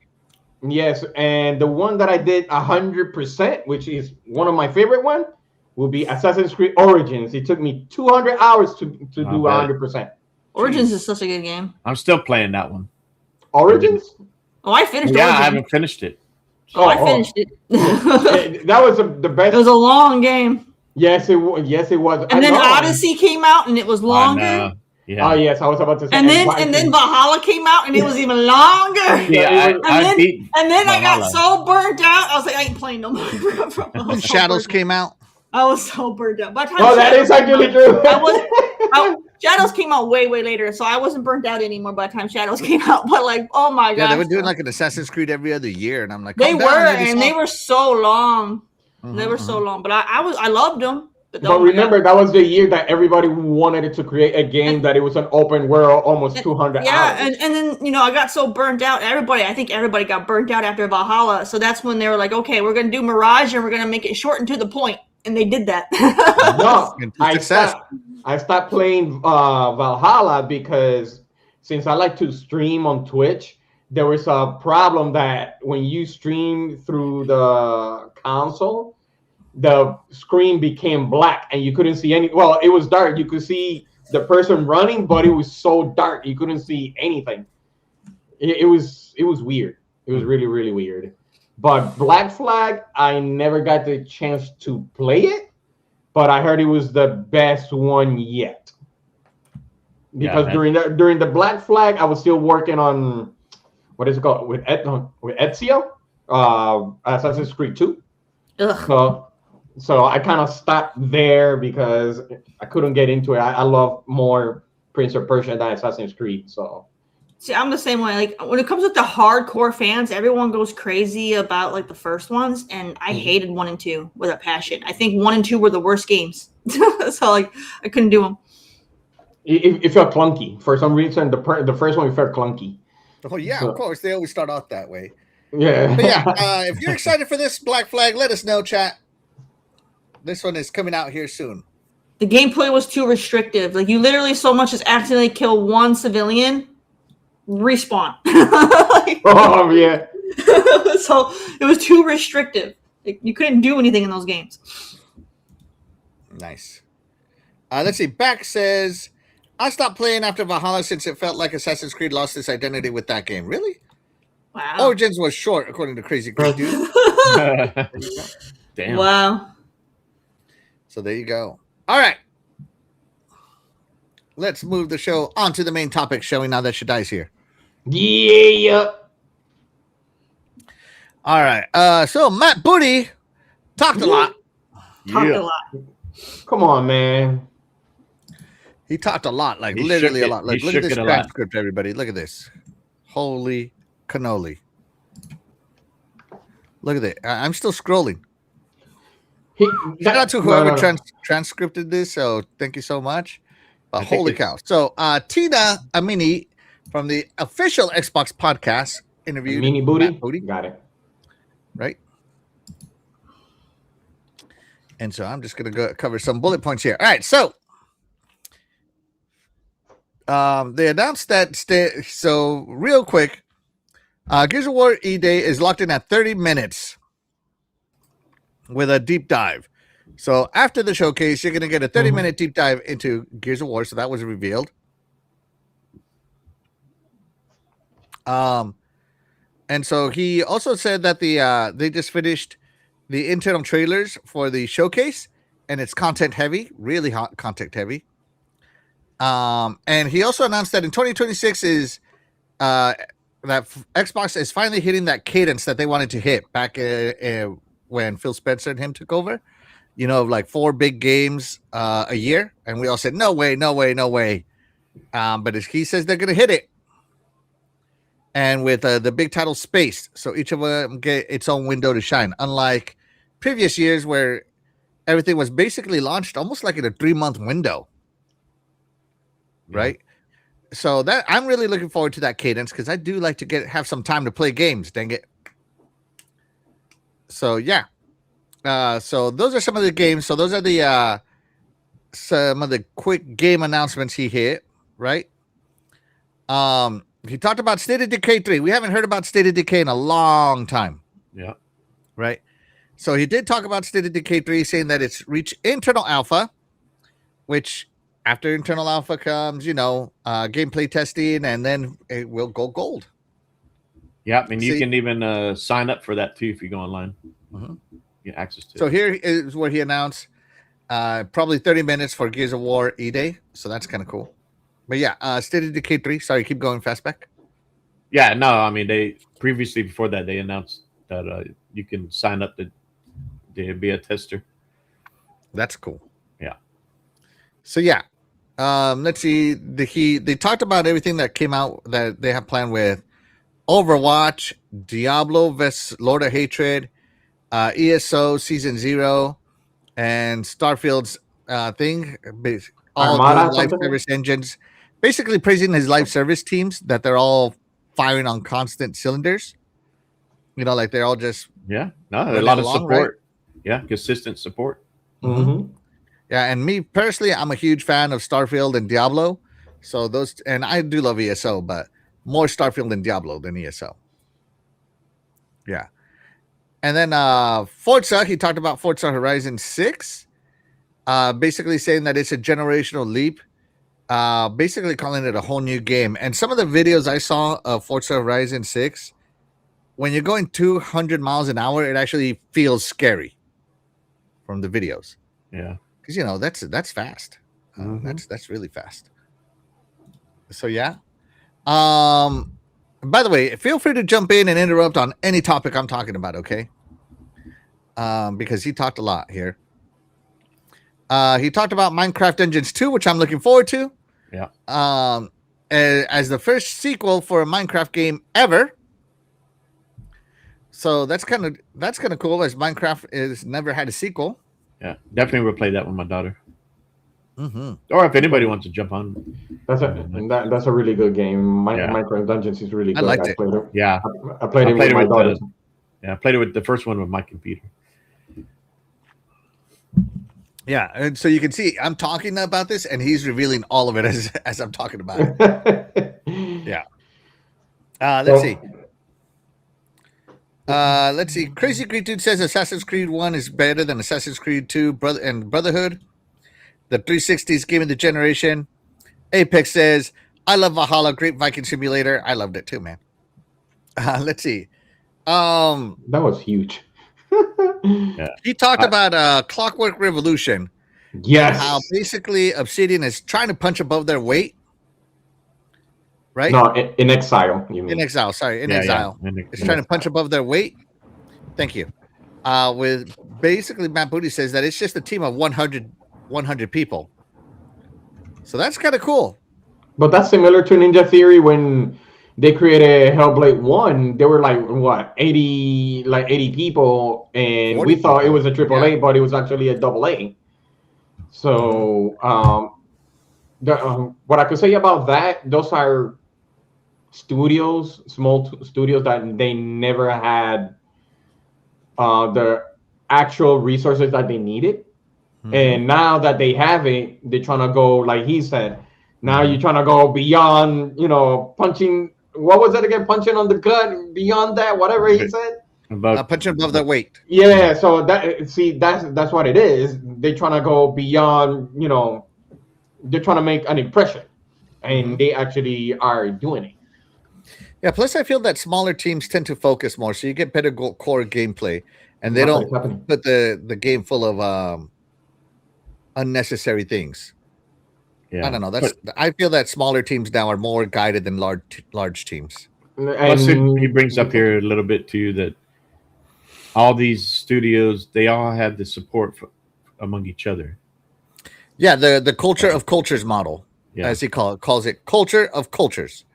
Yes, and the one that I did 100%, which is one of my favorite one, will be Assassin's Creed Origins. It took me 200 hours to do 100%. Origins is such a good game. I'm still playing that one. Origins? Oh, I finished Yeah, I Origins. haven't finished it. I finished it. That was the best. It was a long game. Yes, it was. Yes, it was. And then Odyssey came out, and it was longer. Yeah. Oh yes, I was about to say. And then Valhalla came out, and it was even longer. Yeah, And then I got Valhalla. so burnt out. I was like, I ain't playing no more. When Shadows came out. I was so burnt out. By the time Oh, that Shadows is actually came out, true. Shadows came out way later, so I wasn't burnt out anymore by the time Shadows came out. But like, oh my god, Yeah, they were doing like an Assassin's Creed every other year, and I'm like, they calm were, down, and they were so long. They were Mhm, so long, but I loved them. But remember, that was the year that everybody wanted to create a game that it was an open world, almost 200 yeah, hours. and then I got so burnt out. I think everybody got burnt out after Valhalla. So that's when they were like, okay, we're gonna do Mirage and we're gonna make it short and to the point. And they did that. No, Success. I stopped playing Valhalla because since I like to stream on Twitch, there was a problem that when you stream through the console, the screen became black and you couldn't see any. Well, it was dark. You could see the person running, but it was so dark you couldn't see anything. It was weird. It was really, really weird. But Black Flag, I never got the chance to play it, but I heard it was the best one yet. Because during the Black Flag, I was still working on what is it called with Ezio, Assassin's Creed 2. So I kind of stopped there because I couldn't get into it. I love more Prince of Persia than Assassin's Creed. So. See, I'm the same way. Like when it comes with the hardcore fans, everyone goes crazy about like the first ones, and I hated 1 and 2 with a passion. I think 1 and 2 were the worst games, so like I couldn't do them. It felt clunky for some reason. The first one felt clunky. Oh yeah, of course. They always start off that way. Yeah. But yeah, if you're excited for this Black Flag, let us know, chat. This one is coming out here soon. The gameplay was too restrictive. Like you literally so much as accidentally kill one civilian, respawn. Oh yeah. So it was too restrictive. Like, you couldn't do anything in those games. Nice. Let's see. Back says, I stopped playing after Valhalla since it felt like Assassin's Creed lost its identity with that game. Really? Wow. Origins was short, according to Crazy Creed Dude. Damn. Wow. So there you go. All right. Let's move the show on to the main topic, shall we, now that Shadai's here? Yeah. All right. So Matt Booty talked a lot. Talked a lot. Come on, man. He talked a lot, like He literally shook a it. lot. Like, He look at shook this it a lot. transcript, everybody. Look at this. Holy cannoli. Look at it. I'm still scrolling. Shout out to whoever transcripted this. So thank you so much. But holy cow. So Tina Amini from the official Xbox podcast interviewed Mini Matt Booty. Got it. Right. And so I'm just going to go cover some bullet points here. All right. So they announced that. So real quick, Gears of War E-Day is locked in at 30 minutes with a deep dive. So after the showcase, you're going to get a 30-minute deep dive into Gears of War. So that was revealed. And so he also said that they just finished the internal trailers for the showcase, and it's content heavy, really hot content heavy. And he also announced that in 2026 is that Xbox is finally hitting that cadence that they wanted to hit back when Phil Spencer and him took over. like 4 big games a year, and we all said no way, no way, no way. But he says they're going to hit it, and with the big title spaced, so each of them get its own window to shine. Unlike previous years where everything was basically launched almost like in a 3-month window, right? So that I'm really looking forward to that cadence because I do like to have some time to play games. Dang it! So yeah, so those are some of the games. So those are the some of the quick game announcements he hit, right? He talked about State of Decay 3. We haven't heard about State of Decay in a long time. Yeah. Right. So he did talk about State of Decay 3, saying that it's reached internal alpha, which after internal alpha comes, gameplay testing, and then it will go gold. Yeah, and you can even sign up for that too if you go online. Mm-hmm. Get access to So it. here is where he announced probably 30 minutes for Gears of War E-Day. So that's kind of cool. But yeah, State of Decay 3. Sorry, keep going, Fastback. Yeah, no, I mean, they previously before that, they announced that you can sign up to be a tester. That's cool. Yeah. So yeah, let's see. They talked about everything that came out that they have planned with Overwatch, Diablo vs. Lord of Hatred, ESO Season 0, and Starfield's thing. All Armada, live something? service engines. Basically praising his live service teams that they're all firing on constant cylinders. Like they're all just Yeah, no, a running lot of along, support. Right? Yeah, consistent support. Mm-hmm. Yeah, and me personally, I'm a huge fan of Starfield and Diablo. So those, and I do love ESO, but more Starfield and Diablo than ESO. Yeah. And then Forza, he talked about Forza Horizon 6, basically saying that it's a generational leap, basically calling it a whole new game. And some of the videos I saw of Forza Horizon 6, when you're going 200 miles an hour, it actually feels scary from the videos. Yeah. Because, that's fast. Mm-hmm. That's really fast. So, yeah. By the way, feel free to jump in and interrupt on any topic I'm talking about, okay? Because he talked a lot here. He talked about Minecraft Dungeons 2, which I'm looking forward to. Yeah. As the first sequel for a Minecraft game ever. So that's kind of cool, as Minecraft has never had a sequel. Yeah, definitely will play that with my daughter. Mm-hmm. Or if anybody wants to jump on. That's a really good game. Minecraft Dungeons is really good. I liked it. Played it. Yeah. I played it with my daughter. I played it with the first one with Mike and Peter. Yeah, and so you can see I'm talking about this, and he's revealing all of it as I'm talking about it. Yeah. Let's see. Let's see. Crazy Creed Dude says Assassin's Creed 1 is better than Assassin's Creed 2 Brotherhood. The 360's game of the generation. Apex says, I love Valhalla, great Viking simulator. I loved it too, man. Let's see. That was huge. Yeah. He talked about Clockwork Revolution. Yes. How basically Obsidian is trying to punch above their weight. Right? No, in Exile, you mean. In Exile, sorry. In Exile. It's trying to punch above their weight. Thank you. With basically Matt Booty says that it's just a team of 100 people. So that's kind of cool. But that's similar to Ninja Theory when they created Hellblade 1. They were like, what, 80 people, and we thought it was a AAA, but it was actually a AA. So what I could say about that, those are studios, small studios that they never had the actual resources that they needed. Mm-hmm. And now that they have it, they're trying to go, like he said, now you're trying to go beyond, punching, what was it again? Punching on the gut, beyond that, whatever he said. Punching above their weight. Yeah, so that's what it is. They're trying to go beyond, they're trying to make an impression. And they actually are doing it. Yeah, plus I feel that smaller teams tend to focus more, so you get better core gameplay. And they don't put the game full of unnecessary things. Yeah. I don't know. I feel that smaller teams now are more guided than large teams. Plus, he brings up here a little bit too that all these studios, they all have the support among each other. Yeah, the culture of cultures model, Yeah. as he calls it, culture of cultures,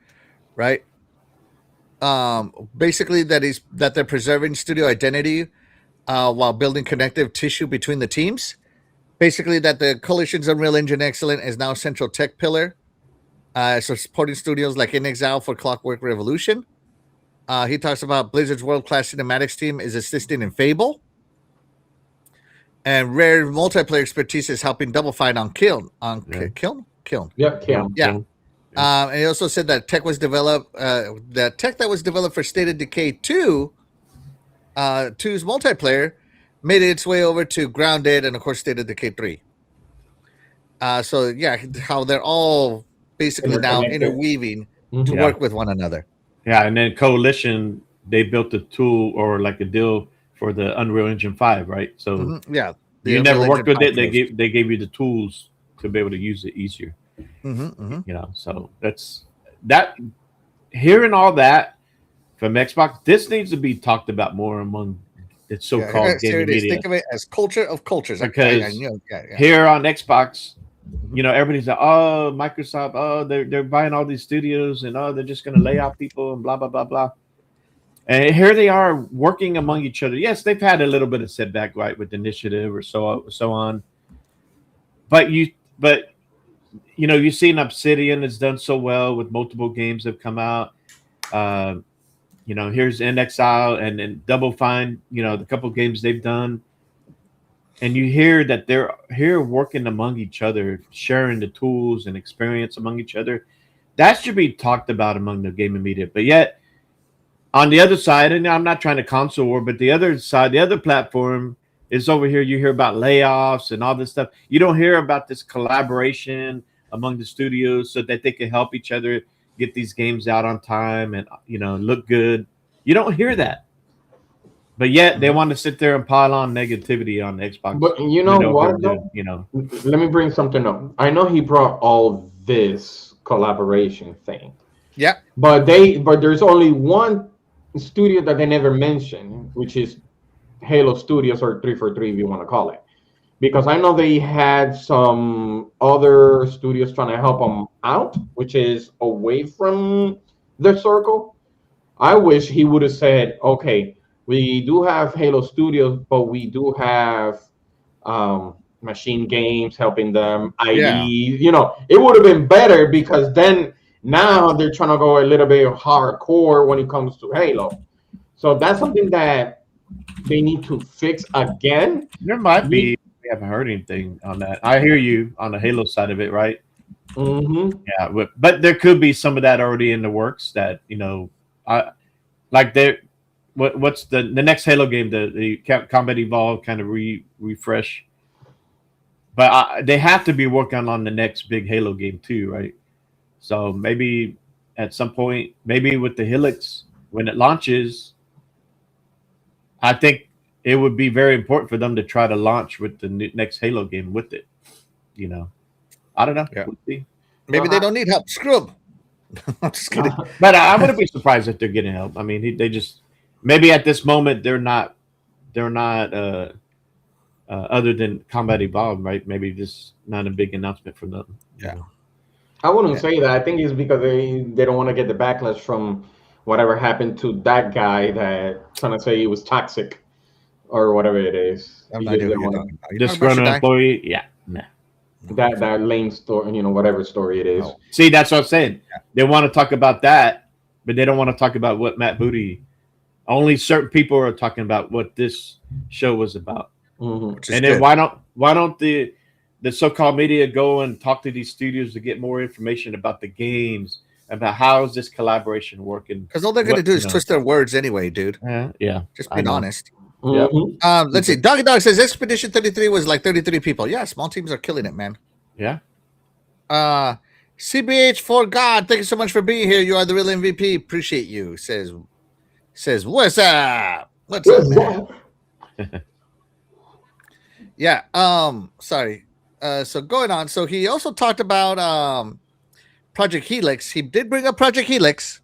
right? Basically that they're preserving studio identity while building connective tissue between the teams. Basically, that the Coalition's Unreal Engine Excellent is now a central tech pillar, so supporting studios like InXile for Clockwork Revolution. He talks about Blizzard's world-class cinematics team is assisting in Fable, and Rare multiplayer expertise is helping Double Fine on Kiln. Kiln. Yeah, Kim. Yeah. And he also said that tech was developed. The tech that was developed for State of Decay 2, 2's multiplayer, made its way over to Grounded and of course State of Decay 3. So yeah, how they're all basically now interweaving to work with one another. Yeah, and then Coalition, they built a tool or like a deal for the Unreal Engine 5, right? So yeah, you never worked with it. They gave you the tools to be able to use it easier. You know, so that's that. Hearing all that from Xbox, this needs to be talked about more among the so-called gaming media. Think of it as culture of cultures. Because here on Xbox, you know, everybody's like, oh, Microsoft, oh, they're buying all these studios, and oh, they're just going to lay off people and blah blah blah blah. And here they are working among each other. Yes, they've had a little bit of setback, right, with Initiative or so on. But you know, you've seen Obsidian has done so well with multiple games that have come out. You know, here's InXile and Double Fine, you know, the couple of games they've done. And you hear that they're here working among each other, sharing the tools and experience among each other. That should be talked about among the gaming media. But yet, on the other side, and I'm not trying to console war, but the other side, the other platform is over here. You hear about layoffs and all this stuff. You don't hear about this collaboration among the studios so that they can help each other get these games out on time and, you know, look good. You don't hear that. But yet they want to sit there and pile on negativity on Xbox. But you know what? You know, let me bring something up. I know he brought all this collaboration thing. Yeah. But there's only one studio that they never mentioned, which is Halo Studios, or 343 if you want to call it. Because I know they had some other studios trying to help them out, which is away from the circle. I wish he would have said, okay, we do have Halo Studios, but we do have Machine Games helping them, ID. Yeah. You know, it would have been better, because then now they're trying to go a little bit hardcore when it comes to Halo. So that's something that they need to fix again. There might be. We haven't heard anything on that. I hear you on the Halo side of it, right? Mm-hmm. Yeah, but there could be some of that already in the works that, you know, what's the next Halo game, the Combat Evolved kind of refresh. But they have to be working on the next big Halo game too, right? So maybe at some point, maybe with the Helix, when it launches, I think it would be very important for them to try to launch with the next Halo game with it. You know, I don't know. Yeah. We'll see. Maybe they don't need help. Screw them. I'm just kidding. But I wouldn't be surprised if they're getting help. I mean, they just maybe at this moment they're not other than Combat Evolved, right? Maybe just not a big announcement from them. Yeah. I wouldn't say that. I think it's because they don't want to get the backlash from whatever happened to that guy that trying to say he was toxic or whatever it is. I'm not doing it. Disgruntled employee, yeah, nah. That lame story, you know, whatever story it is. Oh. See, that's what I'm saying. They want to talk about that, but they don't want to talk about what Matt Booty. Only certain people are talking about what this show was about. Mm-hmm. And then why don't the so-called media go and talk to these studios to get more information about the games, about how is this collaboration working? Because all they're going to do is twist their words anyway, dude. Yeah. Just being honest. Mm-hmm. Let's see. Doggy Dog says Expedition 33 was like 33 people. Yeah, small teams are killing it, man. Yeah. CBH for God, thank you so much for being here. You are the real MVP. Appreciate you. Says what's up? What's up, man? Yeah. Sorry. So going on. So he also talked about Project Helix. He did bring up Project Helix.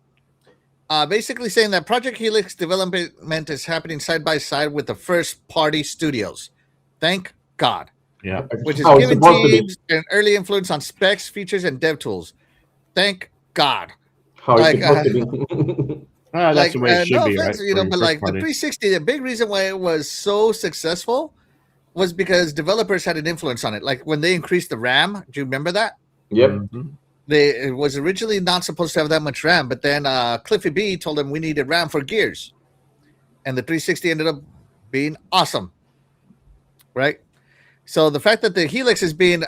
Basically saying that Project Helix development is happening side by side with the first party studios. Thank God. Yeah. which is how it's giving supposed to be. teams an early influence on specs, features, and dev tools. Thank God. How it's Like, supposed to be. That's like the way it should no be, offense, right? you know, For but first like the party. 360, the big reason why it was so successful was because developers had an influence on it. Like when they increased the RAM, do you remember that? Yep. Mhm. It was originally not supposed to have that much RAM, but then Cliffy B told them we needed RAM for Gears, and the 360 ended up being awesome, right? So the fact that the Helix is being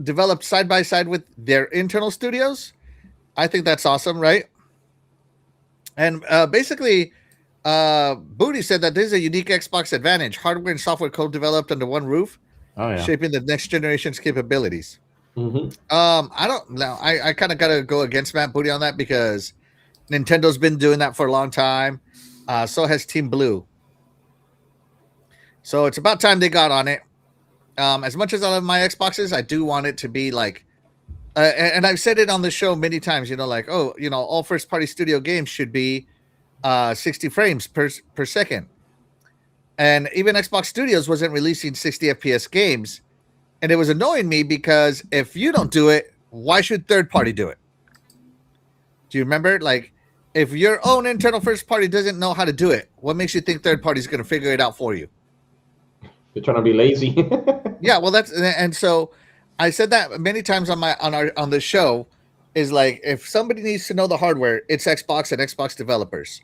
developed side by side with their internal studios, I think that's awesome, right? And basically, Booty said that this is a unique Xbox advantage: hardware and software co-developed under one roof, Oh yeah. shaping the next generation's capabilities. Mm-hmm. I don't know. I kind of got to go against Matt Booty on that because Nintendo's been doing that for a long time. So has Team Blue. So it's about time they got on it. As much as I love my Xboxes, I do want it to be like, and I've said it on the show many times, you know, like, oh, you know, all first party studio games should be 60 frames per second. And even Xbox Studios wasn't releasing 60 FPS games. And it was annoying me because if you don't do it, why should third party do it? Do you remember? Like, if your own internal first party doesn't know how to do it, what makes you think third party is going to figure it out for you? They're trying to be lazy. Yeah, well, that's, and so I said that many times on the show, is like, if somebody needs to know the hardware, it's Xbox and Xbox developers.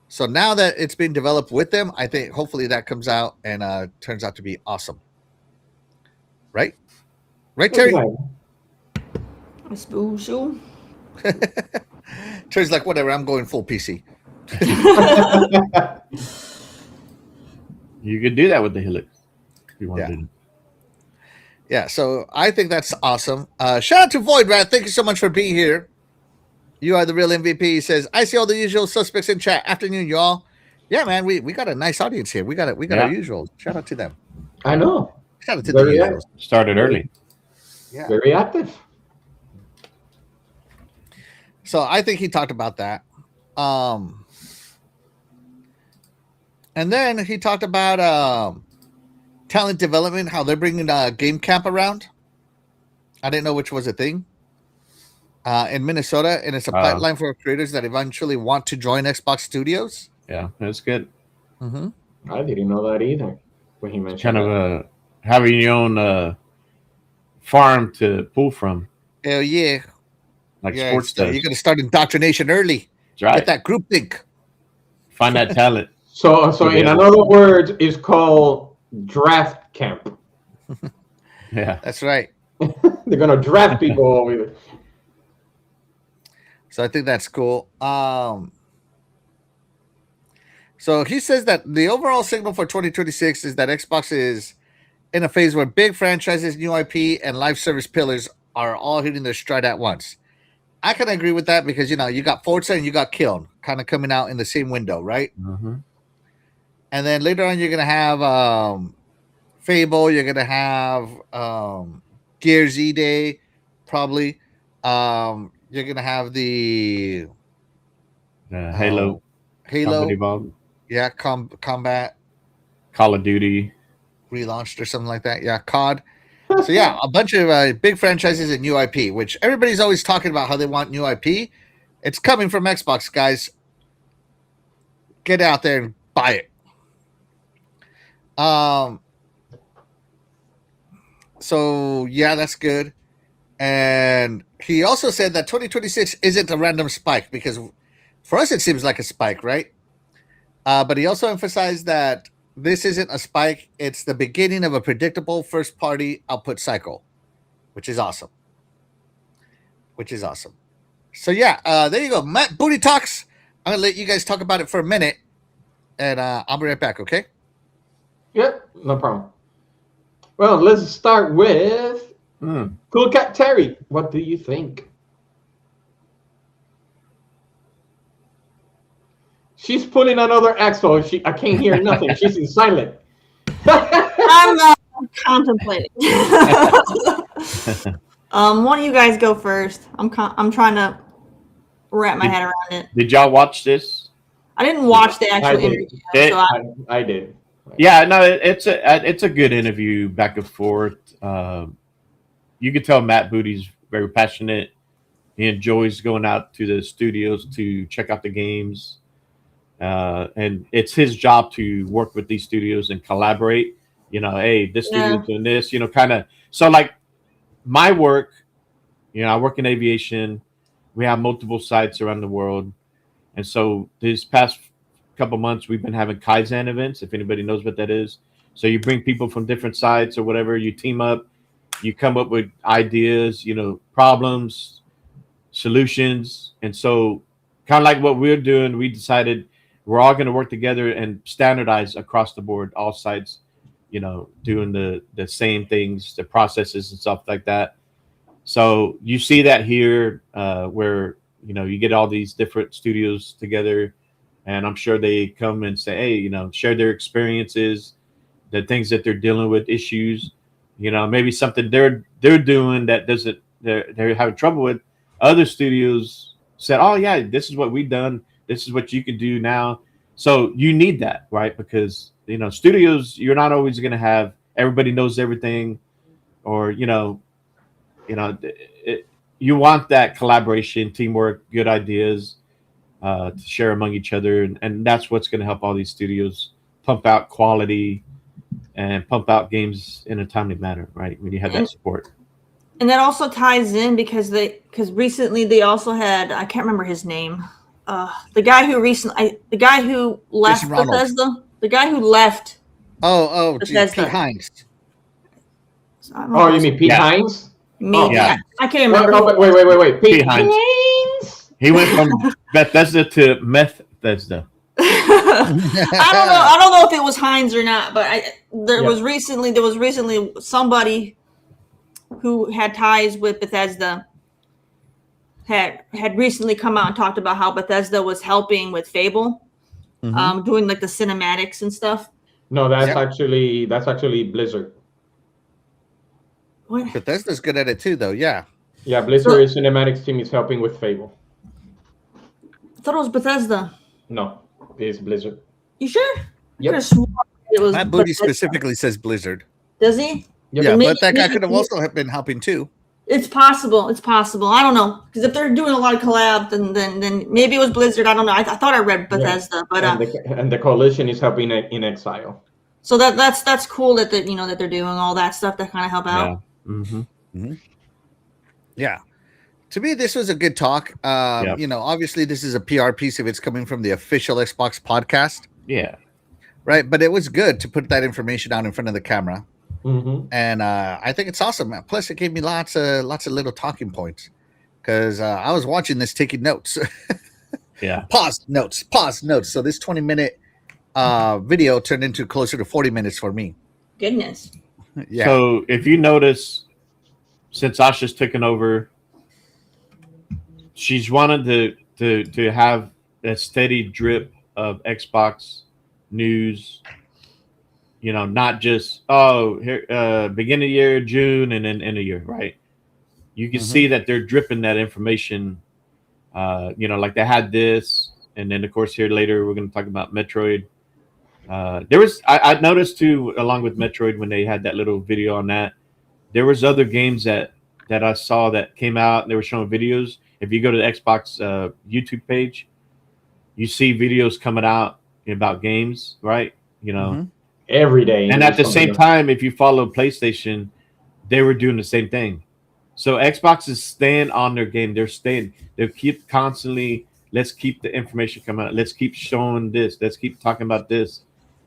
So now that it's been developed with them, I think hopefully that comes out and turns out to be awesome. Right, Terry? I suppose so. Terry's like, whatever, I'm going full PC. You could do that with the Helix if you want Yeah. to. Do Yeah, so I think that's awesome. Shout out to Void Rat. Thank you so much for being here. You are the real MVP. He says, I see all the usual suspects in chat. Afternoon, y'all. Yeah, man, we got a nice audience here. We got our usual. Shout out to them. I know. Shout out to Very the active. usuals. Started early. Yeah. Very active. So I think he talked about that. And then he talked about talent development, how they're bringing Game Camp around. I didn't know which was a thing. In Minnesota, and it's a pipeline for creators that eventually want to join Xbox Studios. Yeah, that's good. Mm-hmm. I didn't know that either when he mentioned Kind of having your own farm to pull from, Hell yeah. like Yeah, sports does. you're going to start indoctrination early. That's right. Get that group think. Find that talent. So in another words, it's called draft camp. Yeah. That's right. They're gonna draft people over there. So I think that's cool. So he says that the overall signal for 2026 is that Xbox is in a phase where big franchises, new IP, and live service pillars are all hitting their stride at once. I can agree with that because, you know, you got Forza and you got Kiln kind of coming out in the same window, right? Mm-hmm. And then later on, you're going to have Fable. You're going to have Gears E-Day, probably. You're going to have the Halo. Halo. Evolved. Yeah, Combat Call of Duty. relaunched or something like that. Yeah, COD. So yeah, a bunch of big franchises and new IP, which everybody's always talking about how they want new IP. It's coming from Xbox, guys. Get out there and buy it. So yeah, that's good. And he also said that 2026 isn't a random spike because for us it seems like a spike, right? But he also emphasized that this isn't a spike. It's the beginning of a predictable first-party output cycle, which is awesome. So yeah, there you go. Matt Booty Talks. I'm going to let you guys talk about it for a minute, and I'll be right back, okay? Yep, no problem. Well, let's start with Cool Cat Terry. What do you think? She's pulling another axle. I can't hear nothing. She's in silent. I'm contemplating. Why don't you guys go first? I'm trying to wrap my head around it. Did y'all watch this? I didn't watch the actual I did. interview, so I did. Yeah, no, it's a good interview back and forth. You can tell Matt Booty's very passionate. He enjoys going out to the studios to check out the games, and it's his job to work with these studios and collaborate. Hey, this Yeah. studio's doing this. Kind of. So like my work, I work in aviation. We have multiple sites around the world, and so these past couple months we've been having Kaizen events. If anybody knows what that is, so you bring people from different sites or whatever, you team up, you come up with ideas, problems, solutions. And so kind of like what we're doing, we decided we're all going to work together and standardize across the board, all sites, doing the same things, the processes and stuff like that. So you see that here, where you get all these different studios together, and I'm sure they come and say, hey, share their experiences, the things that they're dealing with, issues, maybe something they're doing that they're having trouble with. Other studios said, oh yeah, this is what we've done, this is what you can do now. So you need that, right? Because studios, you're not always going to have everybody knows everything, or you want that collaboration, teamwork, good ideas, to share among each other, and that's what's going to help all these studios pump out quality and pump out games in a timely manner, right? When you have that support. And that also ties in because recently they also had, I can't remember his name, the guy who left Jason Ronald. Bethesda, the guy who left. Geez, Bethesda. Pete Hines. I don't know Oh, if you it's mean Pete Yeah. Hines? me. Yeah. I can't remember. Oh, wait. Pete Pete Hines. Hines? He went from Bethesda to Methesda. I don't know if it was Hines or not, but there Yeah. was recently somebody who had ties with Bethesda had recently come out and talked about how Bethesda was helping with Fable, doing like the cinematics and stuff. No, that's Yep. actually Blizzard. What? Bethesda's good at it too, though. Yeah. Yeah, Blizzard Cinematics team is helping with Fable. I thought it was Bethesda. No, it's Blizzard. You sure? Yep. Could've sworn it was Matt Booty Bethesda. specifically says Blizzard. Does he? Yep. Yeah, Maybe- but that guy maybe- could have also have been helping too. It's possible. I don't know, because if they're doing a lot of collabs, then maybe it was Blizzard. I don't know. I thought I read Bethesda, but and the coalition is helping in Exile. so that's cool that they're doing all that stuff to kind of help out. Yeah. Mm-hmm. Yeah. To me, this was a good talk. Yep. Obviously, this is a PR piece if it's coming from the official Xbox podcast, Yeah. right? But it was good to put that information out in front of the camera. Mm-hmm. And I think it's awesome. Plus, it gave me lots of little talking points because I was watching this, taking notes. Yeah. Pause notes. So this 20-minute video turned into closer to 40 minutes for me. Goodness. Yeah. So if you notice, since Asha's taken over, she's wanted to have a steady drip of Xbox news. Not just here beginning of year, June, and then end of year, right? You can see that they're dripping that information. Like they had this, and then of course here later we're going to talk about Metroid. I noticed too, along with Metroid, when they had that little video on that, there was other games that I saw that came out and they were showing videos. If you go to the Xbox YouTube page, you see videos coming out about games, right? Every day. And at the same something. time, if you follow PlayStation, they were doing the same thing. So Xbox is staying on their game. They keep constantly, let's keep the information coming out. Let's keep showing this. Let's keep talking about this,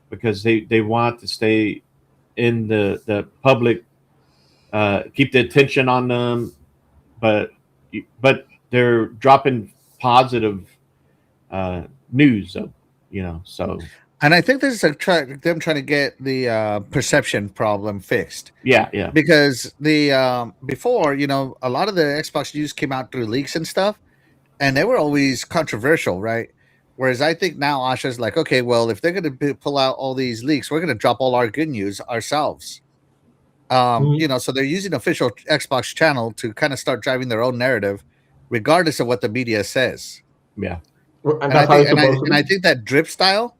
because they want to stay in the public, keep the attention on them, but they're dropping positive news, so. And I think this is them trying to get the perception problem fixed. Yeah. Because the before, a lot of the Xbox news came out through leaks and stuff, and they were always controversial, right? Whereas I think now Asha's like, okay, well, if they're going to pull out all these leaks, we're going to drop all our good news ourselves. So they're using official Xbox channel to kind of start driving their own narrative, regardless of what the media says. Yeah. And And that's how it's supposed to be. I think that drip style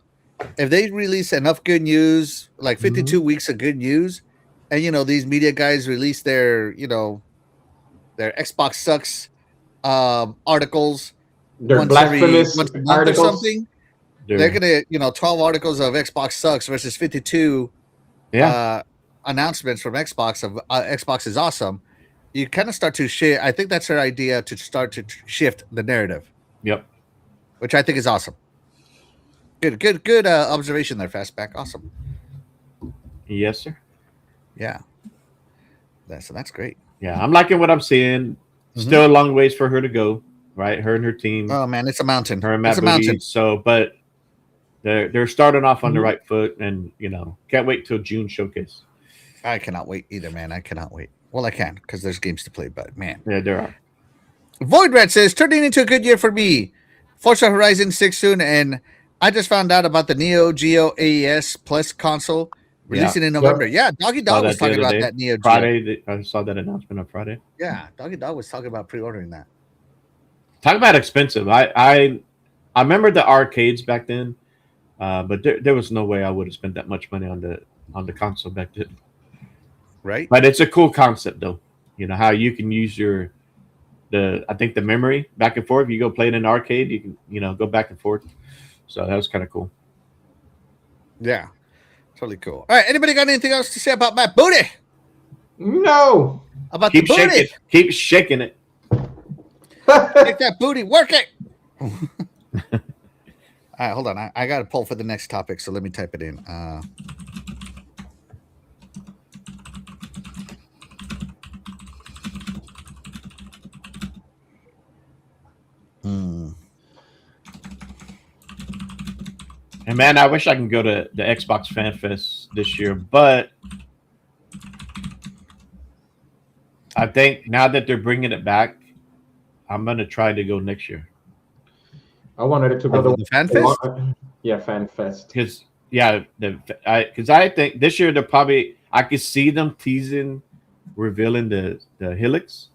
if they release enough good news, like 52 weeks of good news, and these media guys release their their Xbox sucks articles They're once blasphemous a month or articles. something. They're gonna 12 articles of Xbox sucks versus 52 announcements from Xbox of Xbox is awesome. You kind of start to shift. I think that's her idea, to start to shift the narrative. Yep. Which I think is awesome. Good observation there, Fastback. Awesome. Yes, sir. Yeah. That's great. Yeah, I'm liking what I'm seeing. Still a long ways for her to go, right? Her and her team. Oh man, it's a mountain. Her and Matt It's a Booty. mountain. So, but they're starting off on the right foot, and can't wait till June showcase. I cannot wait either, man. I cannot wait. Well, I can, because there's games to play, but man. Yeah, there are. Void Rat says, turning into a good year for me. Forza Horizon 6 soon, and I just found out about the Neo Geo AES Plus console releasing in November. Yeah, Doggy Dog was talking about that Neo Geo. Friday, I saw that announcement on Friday. Yeah, Doggy Dog was talking about pre-ordering that. Talk about expensive. I remember the arcades back then, but there was no way I would have spent that much money on the console back then. Right. But it's a cool concept, though. How you can use I think the memory back and forth. You go play in an arcade, you can go back and forth. So that was kind of cool. Yeah, totally cool. All right, anybody got anything else to say about Matt Booty? No. About Keep the booty? shaking. Keep shaking it. Take that booty, work it. All right, hold on. I got to pull for the next topic, so let me type it in. And man, I wish I can go to the Xbox Fan Fest this year, but I think now that they're bringing it back, I'm gonna try to go next year. I wanted it to go to the Fan Fest. Yeah, Fan Fest. Because I think this year I could see them teasing, revealing the Helix,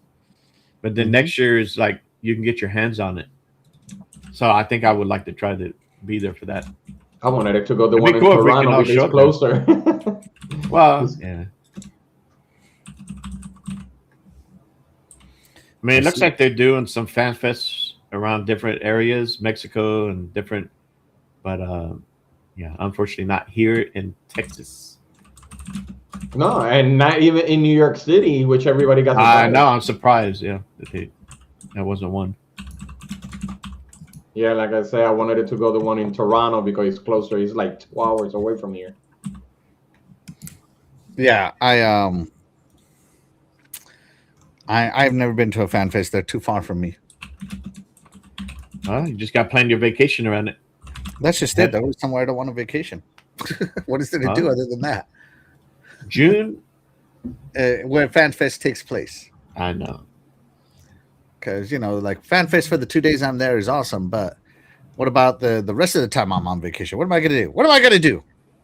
but then next year is like you can get your hands on it. So I think I would like to try to be there for that. I wanted it to go the It'd one be in cool if we can Toronto all because show it's closer. Well, yeah. I mean, it looks like they're doing some fan fests around different areas, Mexico and different, but yeah, unfortunately not here in Texas. No, and not even in New York City, which everybody got. I know. I'm surprised. Yeah, that wasn't one. Yeah, like I said, I wanted it to go the one in Toronto because it's closer. It's like 2 hours away from here. Yeah, I've never been to a fan fest. They're too far from me. Well, you just got to plan your vacation around it. That's just it. Though, somewhere I don't want a vacation. What is there to do other than that? June, where fan fest takes place. I know. Because like fan fest for the 2 days I'm there is awesome, but what about the rest of the time I'm on vacation? What am I gonna do? What am I gonna do?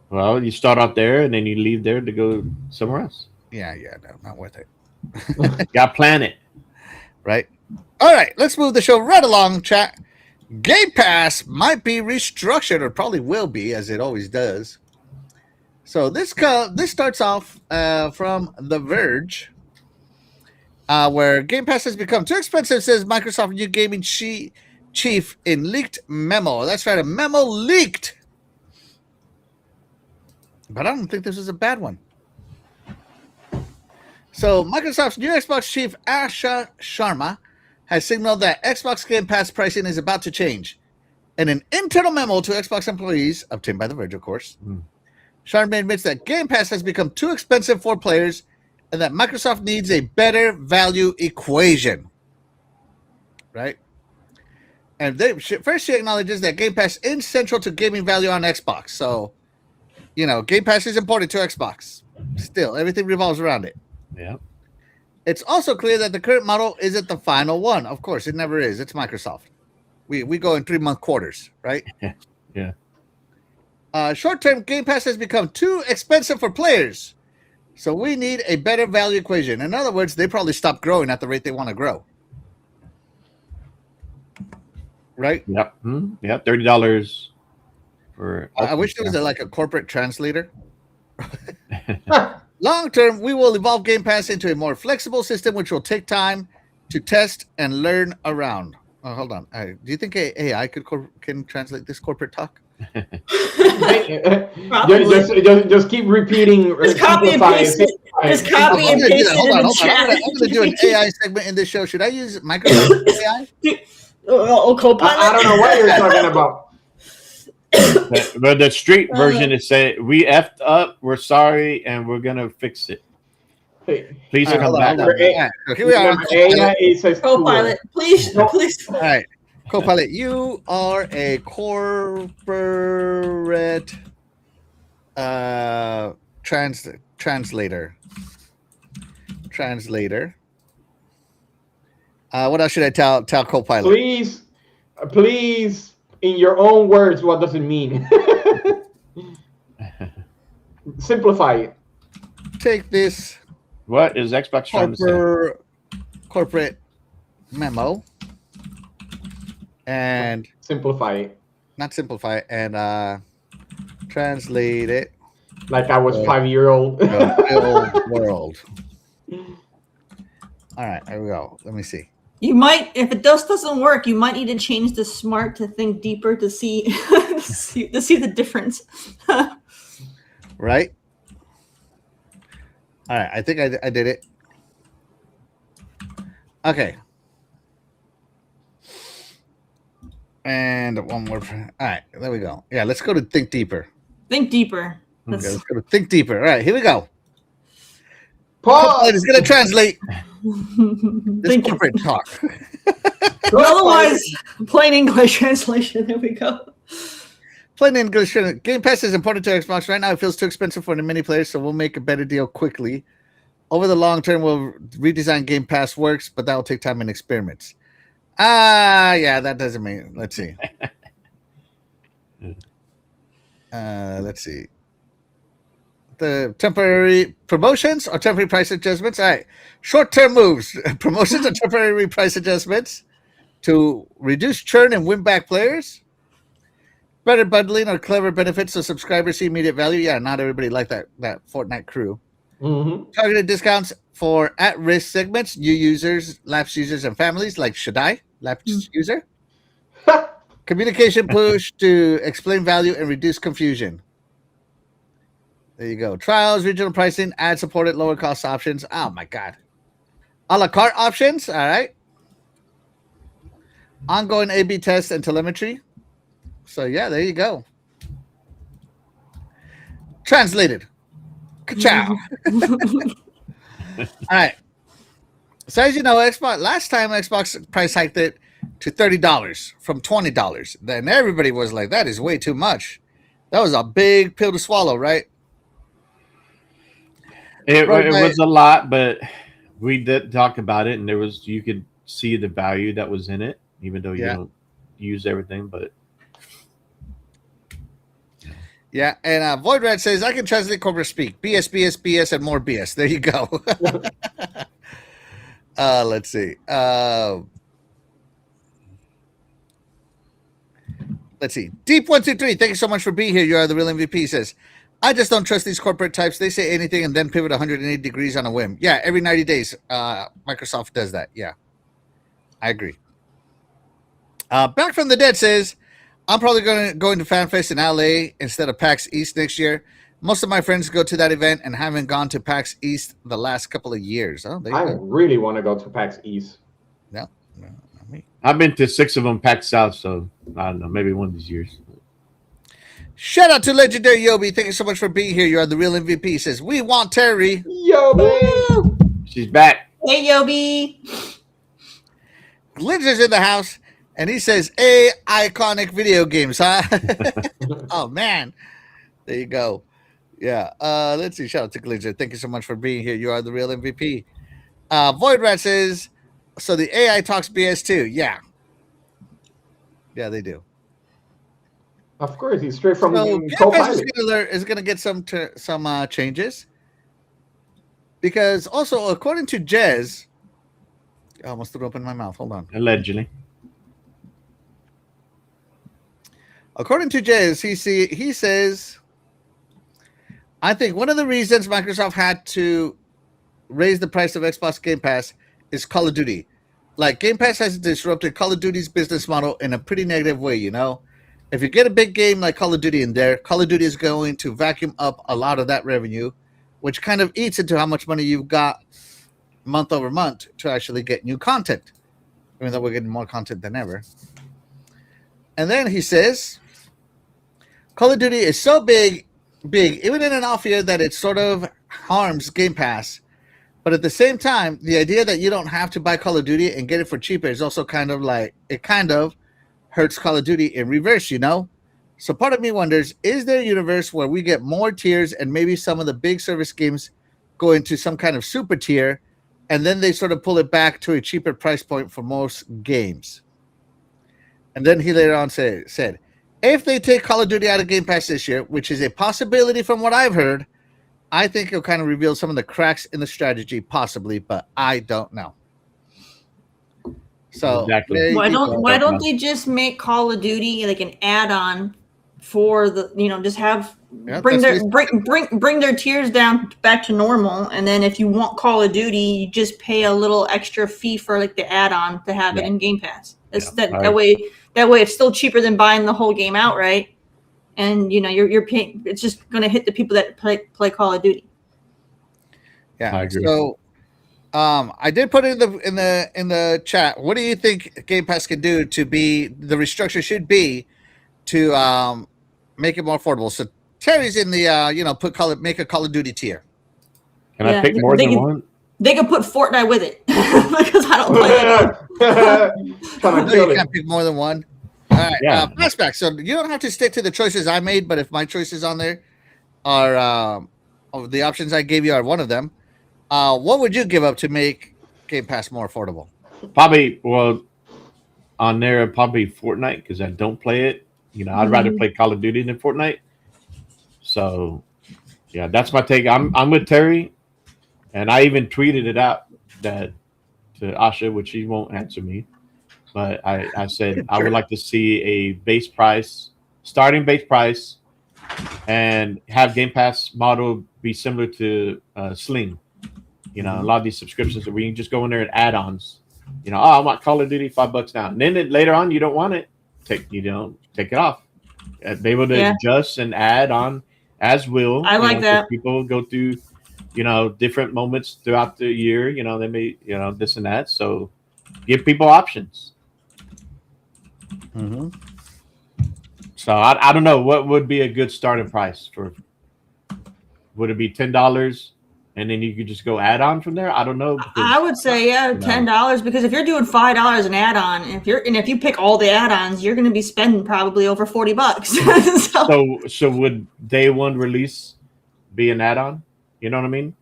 Well, you start out there and then you leave there to go somewhere else. Yeah, no, not worth it. Got to plan it, right? All right, let's move the show right along. Chat. Game Pass might be restructured, or probably will be, as it always does. So this starts off from The Verge. Where Game Pass has become too expensive, says Microsoft new gaming chief in leaked memo. That's right, a memo leaked. But I don't think this is a bad one. So Microsoft's new Xbox chief, Asha Sharma, has signaled that Xbox Game Pass pricing is about to change. In an internal memo to Xbox employees, obtained by The Verge, of course, Sharma admits that Game Pass has become too expensive for players and that Microsoft needs a better value equation, right? And first she acknowledges that Game Pass is central to gaming value on Xbox. So, Game Pass is important to Xbox. Still, everything revolves around it. Yeah. It's also clear that the current model isn't the final one. Of course, it never is. It's Microsoft. We go in 3-month quarters, right? Yeah. Short-term Game Pass has become too expensive for players. So we need a better value equation. In other words, they probably stopped growing at the rate they want to grow. Right? Yep. Yeah. $30 for. I wish there was like a corporate translator. Long term, we will evolve Game Pass into a more flexible system, which will take time to test and learn around. Oh, hold on. Do you think AI can translate this corporate talk? just keep repeating. Just copy and paste it. Just copy and paste it in the chat. I'm going to do an AI segment in this show. Should I use Microsoft AI? Copilot? I don't know what you're talking about. But the street version is saying we effed up, we're sorry, and we're gonna fix it. Please come back. Here we are. Copilot, please. All right, Copilot, you are a corporate translator. What else should I tell Copilot? Please. In your own words, what does it mean? Simplify it. Take this. What is Xbox trying to say? Corporate memo and simplify it. Not simplify it, and translate it like I was 5-year-old. Real world. All right, here we go. Let me see. You might, if it doesn't work, you might need to change the smart to think deeper to see to see the difference. Right. All right, I think I did it. Okay. And one more. All right, there we go. Yeah, let's go to think deeper. Think deeper. Okay, let's go to think deeper. All right, here we go. Pause. It's going to translate this corporate talk. Otherwise, plain English translation. There we go. Plain English. Game Pass is important to Xbox. Right now, it feels too expensive for the many players, so we'll make a better deal quickly. Over the long term, we'll redesign Game Pass works, but that will take time and experiments. Yeah, that doesn't mean. Let's see. Let's see. The temporary promotions or temporary price adjustments. All right. Short-term moves. Promotions or temporary price adjustments to reduce churn and win back players. Better bundling or clever benefits so subscribers see immediate value. Yeah, not everybody like that Fortnite crew. Mm-hmm. Targeted discounts for at-risk segments, new users, lapsed users, and families like Shaddai, lapsed user. Communication push to explain value and reduce confusion. There you go. Trials, regional pricing, ad-supported lower-cost options. Oh, my God. A la carte options. All right. Ongoing A/B tests and telemetry. So, yeah, there you go. Translated. Ka-chow. All right. So, as you know, last time Xbox price hiked it to $30 from $20. Then everybody was like, that is way too much. That was a big pill to swallow, right? It was a lot, but we did talk about it, and you could see the value that was in it, even though you don't use everything. But yeah, and Void Rat says I can translate corporate speak: BS, BS, BS, and more BS. There you go. Let's see. Let's see. Deep123, thank you so much for being here. You are the real MVP. Says, I just don't trust these corporate types. They say anything and then pivot 180 degrees on a whim. Yeah, every 90 days, Microsoft does that. Yeah, I agree. Back from the Dead says, I'm probably going to FanFest in LA instead of PAX East next year. Most of my friends go to that event and haven't gone to PAX East the last couple of years. Oh, there you go. Really want to go to PAX East. No, not me. I've been to 6 of them PAX South, so I don't know, maybe one of these years. Shout out to Legendary Yobi. Thank you so much for being here. You are the real MVP. He says, we want Terry. Yobi. She's back. Hey, Yobi. Glitter's in the house, and he says, iconic video games, huh? Oh, man. There you go. Yeah. Let's see. Shout out to Glitzer. Thank you so much for being here. You are the real MVP. Void Rat says, so the AI talks BS too. Yeah. Yeah, they do. Of course, he's straight from Copilot. Is going to get some changes because also according to Jez, I almost threw up in my mouth. Hold on. Allegedly. According to Jez, he says, I think one of the reasons Microsoft had to raise the price of Xbox Game Pass is Call of Duty. Like, Game Pass has disrupted Call of Duty's business model in a pretty negative way, you know? If you get a big game like Call of Duty in there, Call of Duty is going to vacuum up a lot of that revenue, which kind of eats into how much money you've got month over month to actually get new content, even though we're getting more content than ever. And then he says, Call of Duty is so big, even in an off year, that it sort of harms Game Pass. But at the same time, the idea that you don't have to buy Call of Duty and get it for cheaper is also kind of hurts Call of Duty in reverse, you know? So part of me wonders, is there a universe where we get more tiers and maybe some of the big service games go into some kind of super tier, and then they sort of pull it back to a cheaper price point for most games? And then he later on said, if they take Call of Duty out of Game Pass this year, which is a possibility from what I've heard, I think it'll kind of reveal some of the cracks in the strategy, possibly, but I don't know. So Exactly. Why don't they just make Call of Duty like an add-on for the, you know, just have bring their tiers down back to normal, and then if you want Call of Duty, you just pay a little extra fee for like the add-on to have it in Game Pass. That way it's still cheaper than buying the whole game outright, and you know you're paying. It's just going to hit the people that play Call of Duty. Yeah, I agree. So I did put it in the chat. What do you think Game Pass can do to be the restructure should be to make it more affordable? So Terry's in the make a Call of Duty tier. Can I pick more than one? They could put Fortnite with it because I don't play it. You can't pick more than one. All right, Yeah. flashback. So you don't have to stick to the choices I made, but if my choices on there are of the options I gave you are one of them, what would you give up to make Game Pass more affordable? Probably, well, on there, probably Fortnite, because I don't play it. You know, I'd rather play Call of Duty than Fortnite. So, yeah, that's my take. I'm with Terry, and I even tweeted it out to Asha, which she won't answer me. But I said I would like to see a starting base price, and have Game Pass model be similar to Sling. You know, a lot of these subscriptions where you can just go in there and add-ons. You know, I want Call of Duty, $5 now. And then later on, you don't want it. Take it off. Be able to adjust and add on as will. I like that. People go through, you know, different moments throughout the year. You know, they may, you know, this and that. So give people options. Mm-hmm. So I don't know what would be a good starting price for. Would it be $10? And then you could just go add on from there. I don't know. I would say $10, because if you're doing $5 an add-on, if you pick all the add-ons, you're going to be spending probably over $40. So would day one release be an add-on? You know what I mean?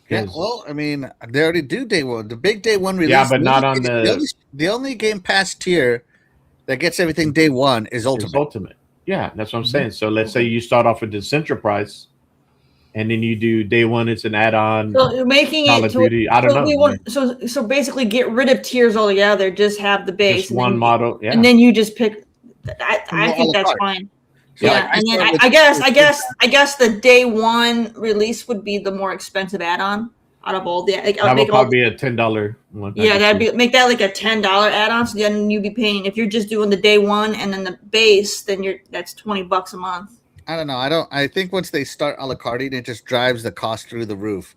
Yeah, well, I mean, they already do day one. The big day one release. Yeah, but not on the only Game Pass tier that gets everything day one is Ultimate. It's Ultimate. Yeah, that's what I'm saying. So let's say you start off with the central price. And then you do day one, it's an add-on. So making Call of Duty. I don't know. So basically, get rid of tiers altogether. Just have the base. Just one model. Yeah. And then you just pick. I think that's fine. So yeah, and then I guess the day one release would be the more expensive add-on out of all the. That would probably be a $10 one. Yeah, make that like a $10 add-on. So then you'd be paying, if you're just doing the day one and then the base, then that's $20 a month. I don't know. I think once they start a la carte, it just drives the cost through the roof.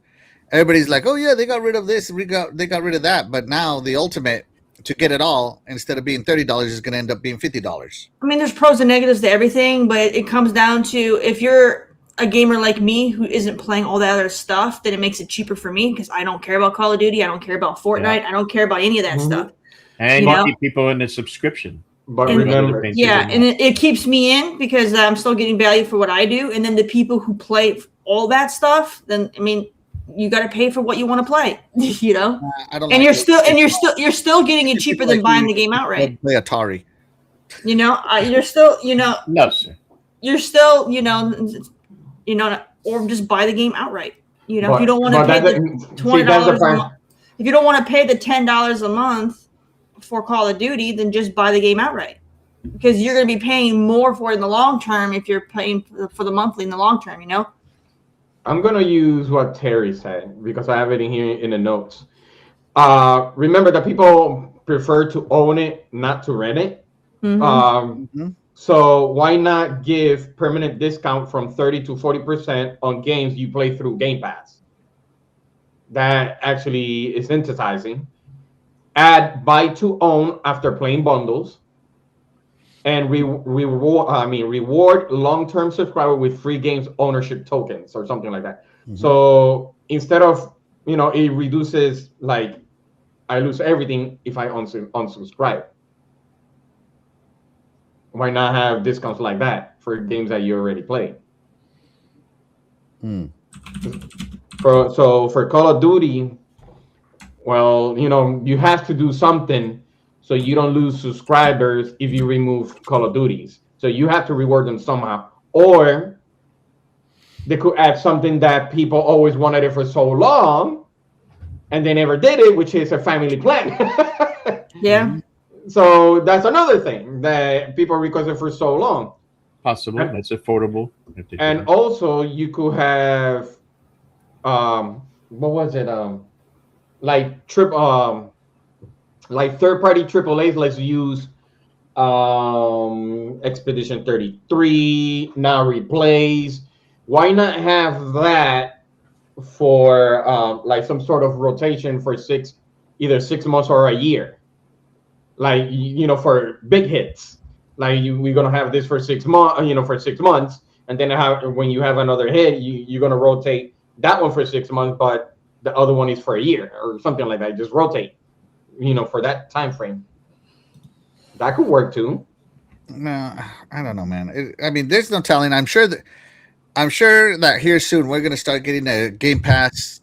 Everybody's like, "Oh yeah, they got rid of this, they got rid of that." But now the Ultimate, to get it all, instead of being $30, is going to end up being $50. I mean, there's pros and negatives to everything, but it comes down to, if you're a gamer like me who isn't playing all that other stuff, then it makes it cheaper for me, because I don't care about Call of Duty, I don't care about Fortnite, I don't care about any of that stuff. And you keep people in the subscription. But remember, and it keeps me in because I'm still getting value for what I do. And then the people who play all that stuff, then I mean, you got to pay for what you want to play, you know. I don't. And you're still getting it cheaper than buying the game outright. Play Atari. You know, you're still, you know. No, sir. You're still, you know, or just buy the game outright. You know, if you don't want to pay the $20 a month, if you don't want to pay the $10 a month for Call of Duty, then just buy the game outright. because you're going to be paying more for it in the long term if you're paying for the monthly in the long term, you know? I'm gonna use what Terry said because I have it in here in the notes. Remember that people prefer to own it, not to rent it. So why not give permanent discount from 30 to 40% on games you play through Game Pass? That actually is incentivizing. Add buy to own after playing bundles, and reward long-term subscriber with free games ownership tokens or something like that. So instead of it reduces, like, I lose everything if I unsubscribe. Why not have discounts like that for games that you already play? For Call of Duty, well, you have to do something so you don't lose subscribers if you remove Call of Duties. So you have to reward them somehow. Or they could add something that people always wanted it for so long and they never did it, which is a family plan. Yeah. So that's another thing that people requested for so long. Possible. That's affordable. And also you could have what was it? Like third-party AAAs. Let's use Expedition 33, Now Replays. Why not have that for like some sort of rotation for either 6 months or a year? Like, for big hits, like we're gonna have this for 6 months, for 6 months, and then when you have another hit, you're gonna rotate that one for 6 months, but the other one is for a year or something like that. Just rotate, for that time frame. That could work too. No, I don't know, man. There's no telling. I'm sure that here soon we're gonna start getting the Game Pass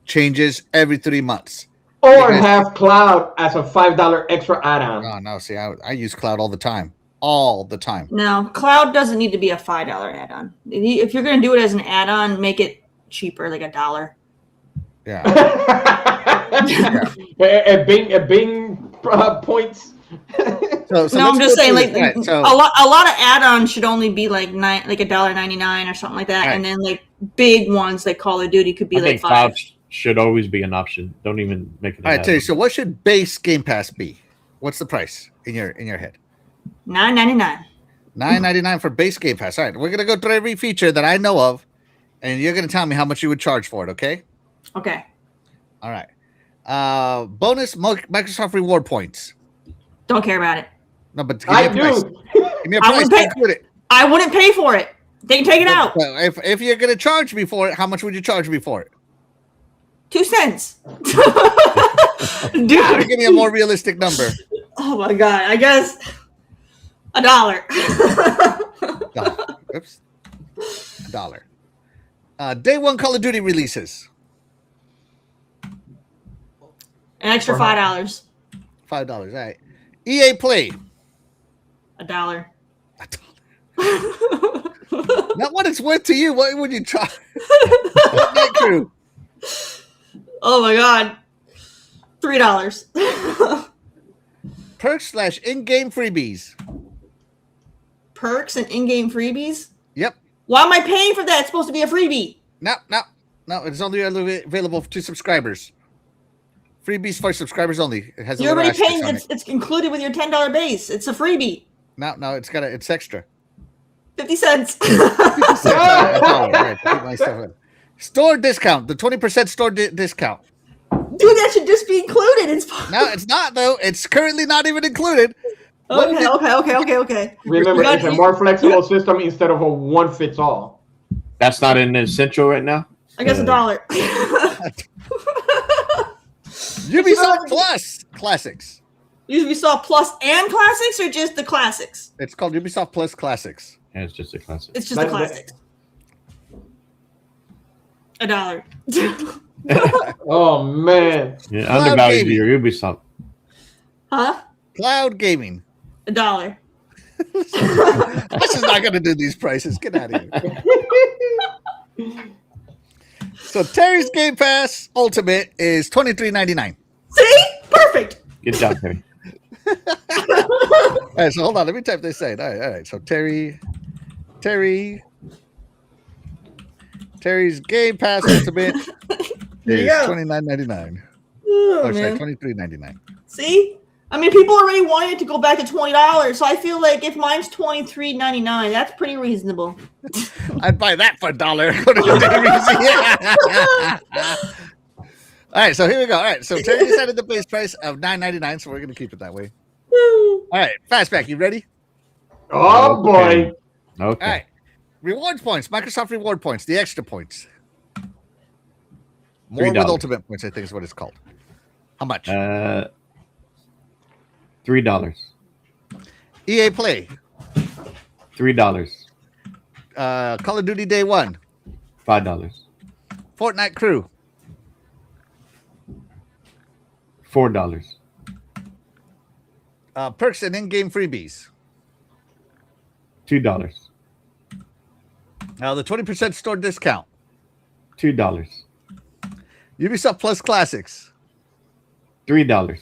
changes every 3 months. Or have Cloud as a $5 extra add-on. Oh no! See, I use Cloud all the time. All the time. No, Cloud doesn't need to be a $5 add-on. If you're going to do it as an add-on, make it cheaper, like $1. Yeah. A Bing points. No, I'm just saying, like, a lot of add-ons should only be like $1.99 or something like that, and then like big ones like Call of Duty could be like $5. Cloud should always be an option. Don't even make it. All right, Terry. So what should base Game Pass be? What's the price in your head? $9.99. $9.99 for base Game Pass. All right, we're gonna go through every feature that I know of, and you're gonna tell me how much you would charge for it. Okay. Okay. All right. Bonus Microsoft reward points. Don't care about it. No, but give me a price. Give me a price. I wouldn't pay for it. They can take it out. If you're gonna charge me for it, how much would you charge me for it? 2 cents. Dude, give me a more realistic number. Oh my god! I guess $1. Oops. $1. Day one Call of Duty releases. An extra $5. $5. All right. EA Play. $1. Not what it's worth to you. What would you try? Night Crew. Oh my god. $3. Perks / in-game freebies. Perks and in-game freebies? Yep. Why am I paying for that? It's supposed to be a freebie. No. It's only available to subscribers. Freebies for subscribers only. It has. You're already paying. It's included with your $10 base. It's a freebie. No. It's extra. 50 cents. Store discount. The 20% store discount. Dude, that should just be included. It's fine. No, it's not though. It's currently not even included. Okay. Remember, it's a more flexible system instead of a one-fits-all. That's not in Essential right now? I guess $1. Ubisoft Plus Classics. Ubisoft Plus and Classics, or just the Classics? It's called Ubisoft Plus Classics. Yeah, it's just a classic. It's just the Classics. $1. Oh man! Yeah, undervalued your Ubisoft. Huh? Cloud gaming. $1. This is not going to do these prices. Get out of here. So Terry's Game Pass Ultimate is $23.99. See? Perfect. Good job, Terry. All right, so hold on. Let me type this in. All right. So Terry's Game Pass Ultimate There you is go. $29.99. Oh, Oh, sorry, man. $23.99. See? I mean, people already wanted to go back to $20, so I feel like if mine's $23.99, that's pretty reasonable. I'd buy that for $1. Go to the All right, so here we go. All right, so Terry decided the base price of $9.99, so we're gonna keep it that way. All right, Fastback, you ready? Oh boy. Okay. All right, reward points, Microsoft reward points, the extra points. More with $3. ultimate points, I think is what it's called. How much? $3. EA Play, $3. Call of Duty Day One, $5. Fortnite Crew, $4. perks and in-game freebies. $2. The 20% store discount. $2. Ubisoft Plus Classics. $3.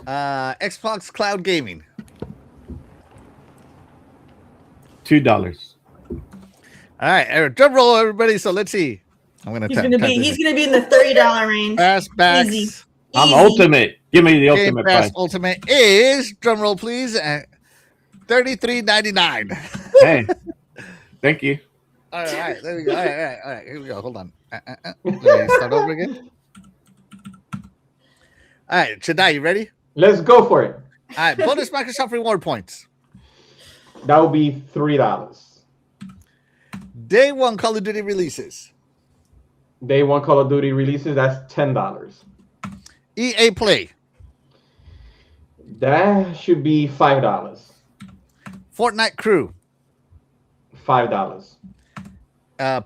Xbox Cloud Gaming. $2. All right, drum roll, everybody. So let's see. I'm gonna. He's gonna be in the $30 range. Fastbacks. Easy. I'm Easy. ultimate. Give me the Game ultimate Pass price. Ultimate is drum roll, please. $33.99. Hey, thank you. All right, there we go. All right. Here we go. Hold on. Let me start over again. All right, Shadai, you ready? Let's go for it. All right, bonus Microsoft reward points. That would be $3. Day one Call of Duty releases. Day one Call of Duty releases, that's $10. EA Play. That should be $5. Fortnite Crew. $5.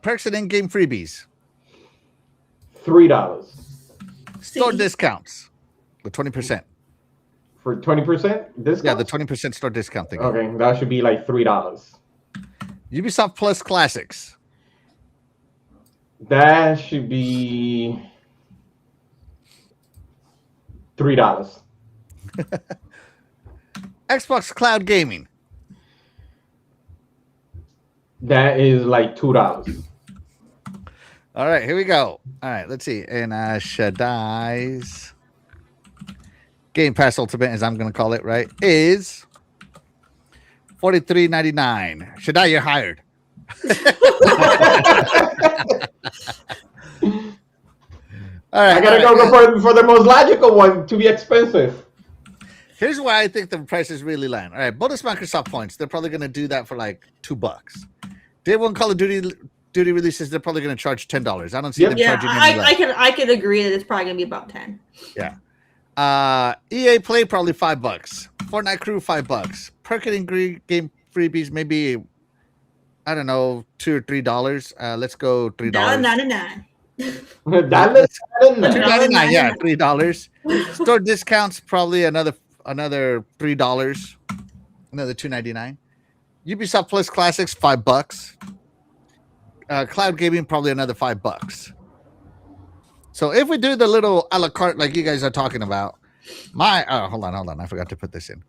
Perks and in-game freebies. $3. Store See? discounts. The 20%. For 20% discount? Yeah, the 20% store discount thing. Okay, that should be like $3. Ubisoft Plus Classics. That should be $3. Xbox Cloud Gaming. That is like $2. All right, here we go. All right, let's see. And Shadai's Game Pass Ultimate, as I'm going to call it, right, is $43.99. Shadai, you're hired. All right, I gotta go for the most logical one to be expensive. Here's where I think the prices really land. All right, bonus Microsoft points. They're probably going to do that for like $2. Day one Call of Duty releases. They're probably going to charge $10. I don't see them Yeah, charging any less. I could agree that it's probably gonna be about 10. Yeah. EA Play probably $5. Fortnite Crew $5. Perk and game freebies maybe I don't know $2 or $3. Let's go $3. $1.99. $2.99, yeah, $3. Store discounts probably another $3, another $2.99. Ubisoft Plus Classics $5. Cloud Gaming probably another $5. So if we do the little a la carte like you guys are talking about, hold on, I forgot to put this in.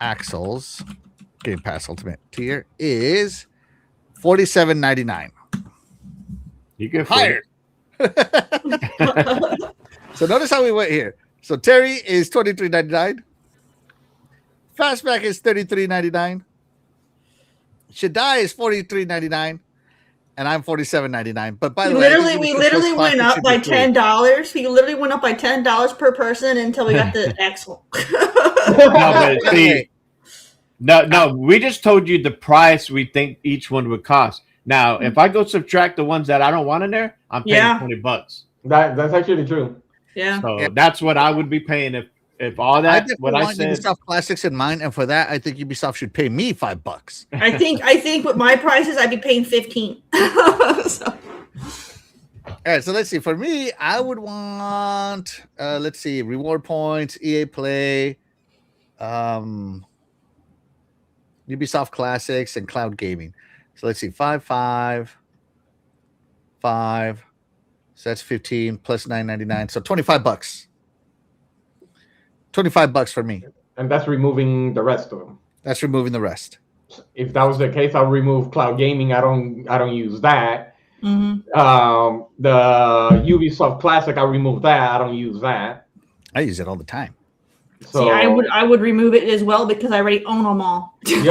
Axel's Game Pass Ultimate tier is $47.99. You get Hired. So notice how we went here. So Terry is $23.99. Fastback is $33.99. Shadai is $43.99. And I'm $47.99. But by the way, we literally went up by $10. We literally went up by $10 per person until we got the Axel. No, but see, no, we just told you the price we think each one would cost. Now, if I go subtract the ones that I don't want in there, I'm paying $20. That's actually true. Yeah. So that's what I would be paying if all that. What I said. Ubisoft Classics in mind, and for that, I think Ubisoft should pay me $5. I think with my prices, I'd be paying 15. So. All right, so let's see. For me, I would want let's see, reward points, EA Play, Ubisoft Classics, and Cloud Gaming. So let's see, 5. So that's 15 plus $9.99. So $25. $25 for me. And that's removing the rest of them. That's removing the rest. If that was the case, I'll remove cloud gaming. I don't use that. Mm-hmm. The Ubisoft Classic, I'll remove that. I don't use that. I use it all the time. So See, I would remove it as well because I already own them all. yeah,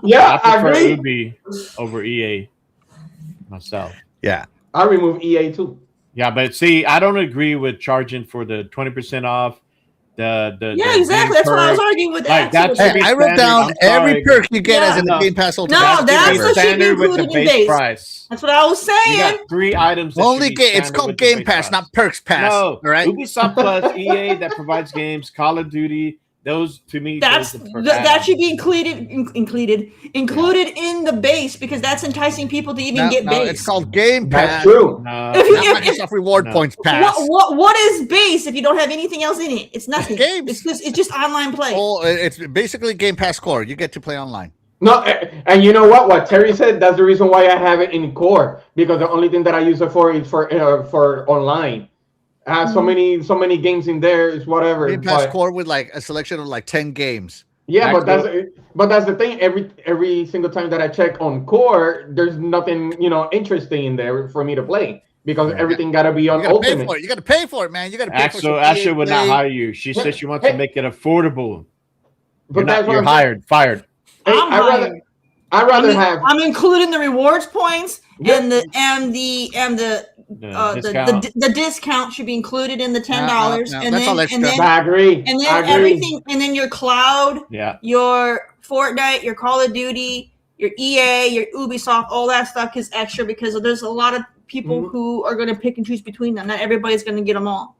yeah, I I prefer agree. Ubi over EA myself. Yeah. I remove EA too. Yeah, but see, I don't agree with charging for the 20% off. The Yeah, exactly. That's what I was perk. arguing with. Like, that Hey, should be I wrote standard. down I'm every sorry. perk you get as in the No. Game Pass Ultimate. No, That should that's be what should be standard with the included in base base. price. That's what I was You saying. got 3 items. That Only should be game. It's standard called with the Game base Pass, price. not Perks Pass. No, all right. Ubisoft Plus, EA that provides games, Call of Duty. Those to me, That's those are that should be included in the base because that's enticing people to even get base. it's called Game That's Pass. true. No, If you- Not Microsoft Reward No. Points Pass. What is base if you don't have anything else in it? It's nothing. Games. It's just online play. Oh, it's basically Game Pass Core. You get to play online. No, and you know what? What Terry said, that's the reason why I have it in core, because the only thing that I use it for is for online. I have so many games in there, it's whatever. Game Pass but- Core with like a selection of like 10 games. Yeah, but Actually- that's the thing. Every single time that I check on core, there's nothing interesting in there for me to play because everything gotta be on You gotta pay ultimate. for it. You gotta pay for it, man. You gotta pay for Axel, some Asher EA would not Play. hire you. She said she wants to make it affordable. But that's what You're I'm hired, fired. Hey, I'm I'd rather have. I'm including the rewards points Yeah. and the discount should be included in the $10 No, and that's all then extra. I agree. and I then agree. everything and then your cloud, Yeah. your Fortnite, your Call of Duty, your EA, your Ubisoft, all that stuff is extra because there's a lot of people who are going to pick and choose between them. Not everybody's going to get them all,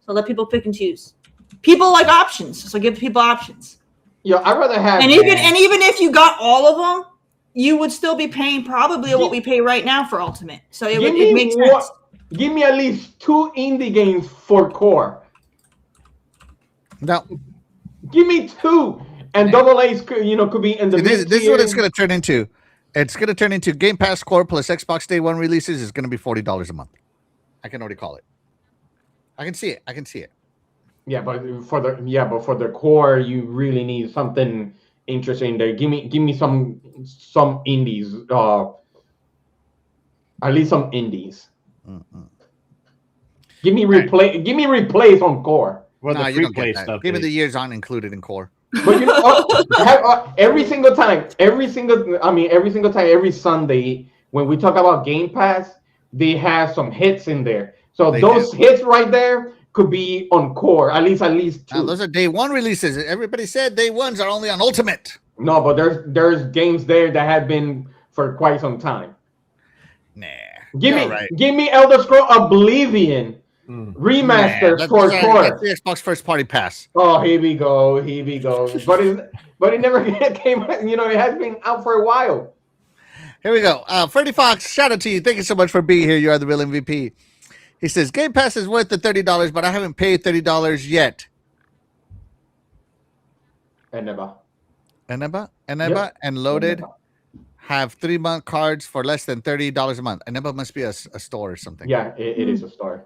so let people pick and choose. People like options, so give people options. Yo, I'd rather have. And even if you got all of them, you would still be paying probably what we pay right now for Ultimate. So it makes sense. Give me at least 2 indie games for core. No, Give me 2, and double A's could be in the. this is what mid-tier. it's gonna turn into. It's gonna turn into Game Pass Core plus Xbox Day One releases is gonna be $40 a month. I can already call it. I can see it. Yeah, but for the core, you really need something interesting there. Give me some indies. At least some indies. Give me replays on core. Well, No, the you free don't play get that. stuff. Even is- the years aren't included in Core. But every single time, every Sunday when we talk about Game Pass, they have some hits in there. So They those hits right there could be on core, at least 2. Those are Day One releases. Everybody said Day Ones are only on Ultimate. No, but there's games there that have been for quite some time. Nah. Give you're me right. give me Elder Scrolls Oblivion remaster Nah, for that's core. the Xbox First Party Pass. Oh, here we go. But it never came. It has been out for a while. Here we go. Freddie Fox, shout out to you. Thank you so much for being here. You are the real MVP. He says Game Pass is worth the $30, but I haven't paid $30 yet. Eneba. Eneba Yep. and Loaded Eneba. have 3-month cards for less than $30 a month. Eneba must be a store or something. Yeah, it is a store.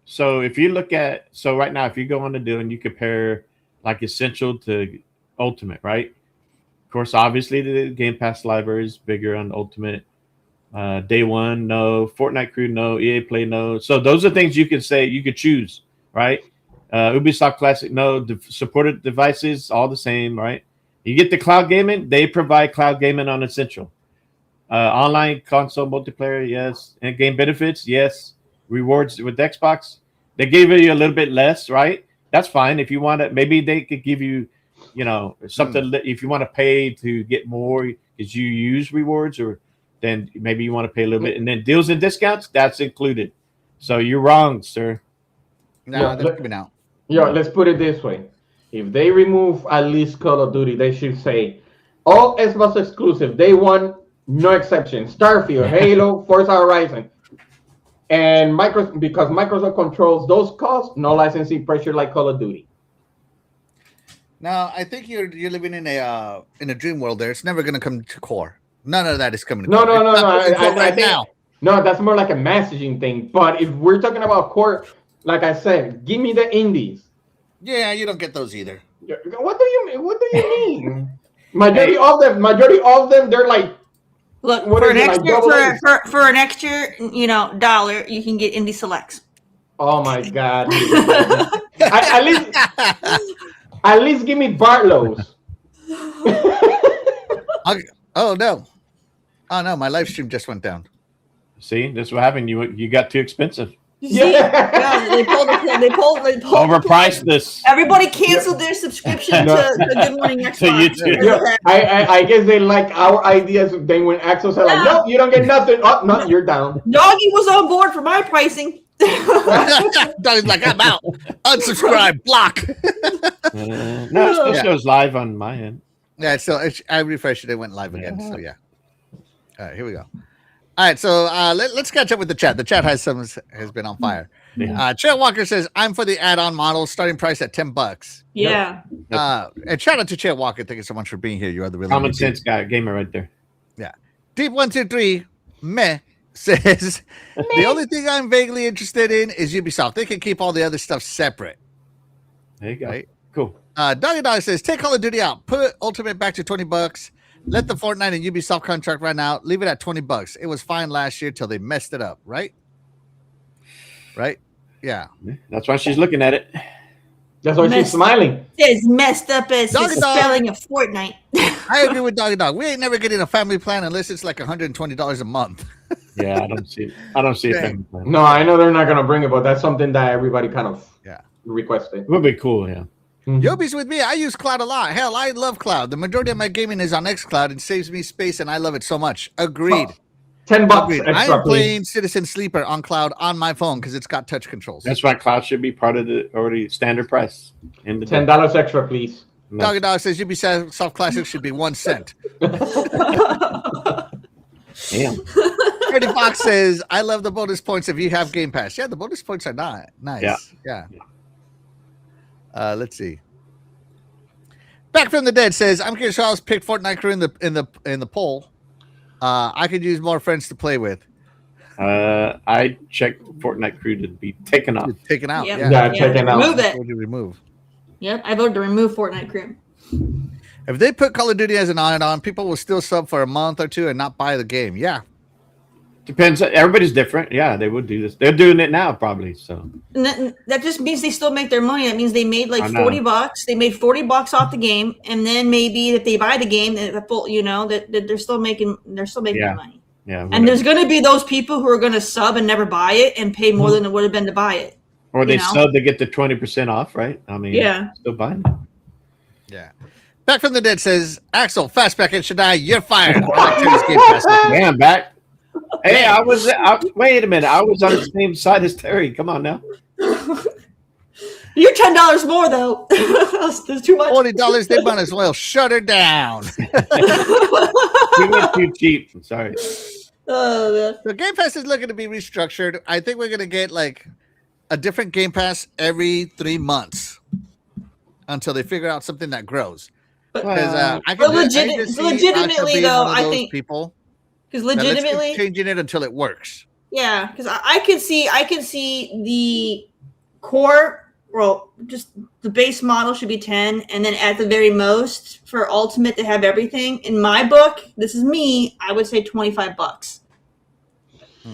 So if you look at right now, if you go on the deal and you compare like Essential to Ultimate, right? Of course, obviously the Game Pass library is bigger on Ultimate. Day One, no. Fortnite Crew, no. EA Play, no. So those are things you can say you could choose, right? Ubisoft Classic, no. Supported devices, all the same, right? You get the cloud gaming. They provide cloud gaming on Essential. Online console multiplayer, yes. And game benefits, yes. Rewards with Xbox, they gave you a little bit less, right? That's fine. If you want to, maybe they could give you, something that if you want to pay to get more because you use rewards, or then maybe you want to pay a little bit. And then deals and discounts, that's included. So you're wrong, sir. No, Yeah, they're coming out. Yeah, let's put it this way. If they remove at least Call of Duty, they should say all Xbox exclusive, Day One, no exception. Starfield, Halo, Forza Horizon. And because Microsoft controls those costs, no licensing pressure like Call of Duty. No, I think you're living in a dream world there. It's never going to come to Core. None of that is coming to No, Core. no. It's not coming to Core I right think, now. no, that's more like a messaging thing. But if we're talking about core, like I said, give me the indies. Yeah, you don't get those either. What do you mean? What do you mean? Majority of them, they're like, Look, what for is an it, like extra double A's? for an extra, $1, you can get indie selects. Oh my God! At least give me Bartlow's. Oh no! Oh no! My live stream just went down. See, this is what happened. You got too expensive. Yeah, they pulled. Overpriced this. Everybody canceled their subscription to Good Morning Xbox. To YouTube. Yeah, I guess they like our ideas. Then when Axel said like, "No, you don't get nothing," oh no, you're down. Doggy was on board for my pricing. Doggy's like, I'm out. Unsubscribe. Block. No, it still shows live on my end. Yeah, so I refreshed it. It went live again. So yeah. All right, here we go. All right, so let's catch up with the chat. The chat has been on fire. Yeah. Chet Walker says, "I'm for the add-on model, starting price at $10." Yeah. And shout out to Chet Walker. Thank you so much for being here. You are the really Common sense guy, gamer right there. Yeah. Deep123 meh says the only thing I'm vaguely interested in is Ubisoft. They can keep all the other stuff separate. There you go. Right? Cool. Doggy Dog says, take Call of Duty out, put Ultimate back to $20. Let the Fortnite and Ubisoft contract run out. Leave it at $20. It was fine last year till they messed it up, right? Right? Yeah. That's why she's looking at it. That's why she's smiling. It's messed up as the Doggy Dog. spelling of Fortnite. I agree with Doggy Dog. We ain't never getting a family plan unless it's like $120 a month. Yeah, I don't see it. Dang. No, I know they're not gonna bring it, but that's something that everybody kind of requested. It would be cool, yeah. Yobi's with me. I use Cloud a lot. Hell, I love Cloud. The majority of my gaming is on xCloud and saves me space, and I love it so much. Agreed. $10 Agreed. extra, I'm please. playing Citizen Sleeper on Cloud on my phone because it's got touch controls. That's why cloud should be part of the already standard price. In the $10 extra, please. Doggy Dog says Ubisoft Classic should be 1 cent. Damn. Freddie Fox says, I love the bonus points if you have Game Pass. Yeah, the bonus points are not nice. Yeah. Let's see. Back from the Dead says, I'm curious how else picked Fortnite crew in the poll. I could use more friends to play with. I checked Fortnite crew to be taken off. Taken out. Yep. Yeah. Taken out. Remove it. What do you remove? Yep, I voted to remove Fortnite crew. If they put Call of Duty as an on, people will still sub for a month or two and not buy the game. Yeah. Depends. Everybody's different. Yeah, they would do this. They're doing it now, probably. So And that just means they still make their money. That means they made like I know. $40. They made $40 off the game, and then maybe if they buy the game, that they're still making their money. yeah. And there's going to be those people who are going to sub and never buy it and pay more than it would have been to buy it. Or they sub to get the 20% off, right? I mean, still buying it. Yeah. Back from the Dead says, Axel, Fastback and Shaddai, you're fired. Man, back. Hey, wait a minute. I was on the same side as Terry. Come on now. You're $10 more though. There's too much. $40, they might as well shut her down. You went too cheap. I'm sorry. Oh, The Game Pass is looking to be restructured. I think we're going to get like a different Game Pass every 3 months until they figure out something that grows. Because legitimately though, I think people. because legitimately changing it until it works. Yeah, because I can see the core, well, just the base model should be 10, and then at the very most for Ultimate to have everything. In my book, this is me, I would say $25.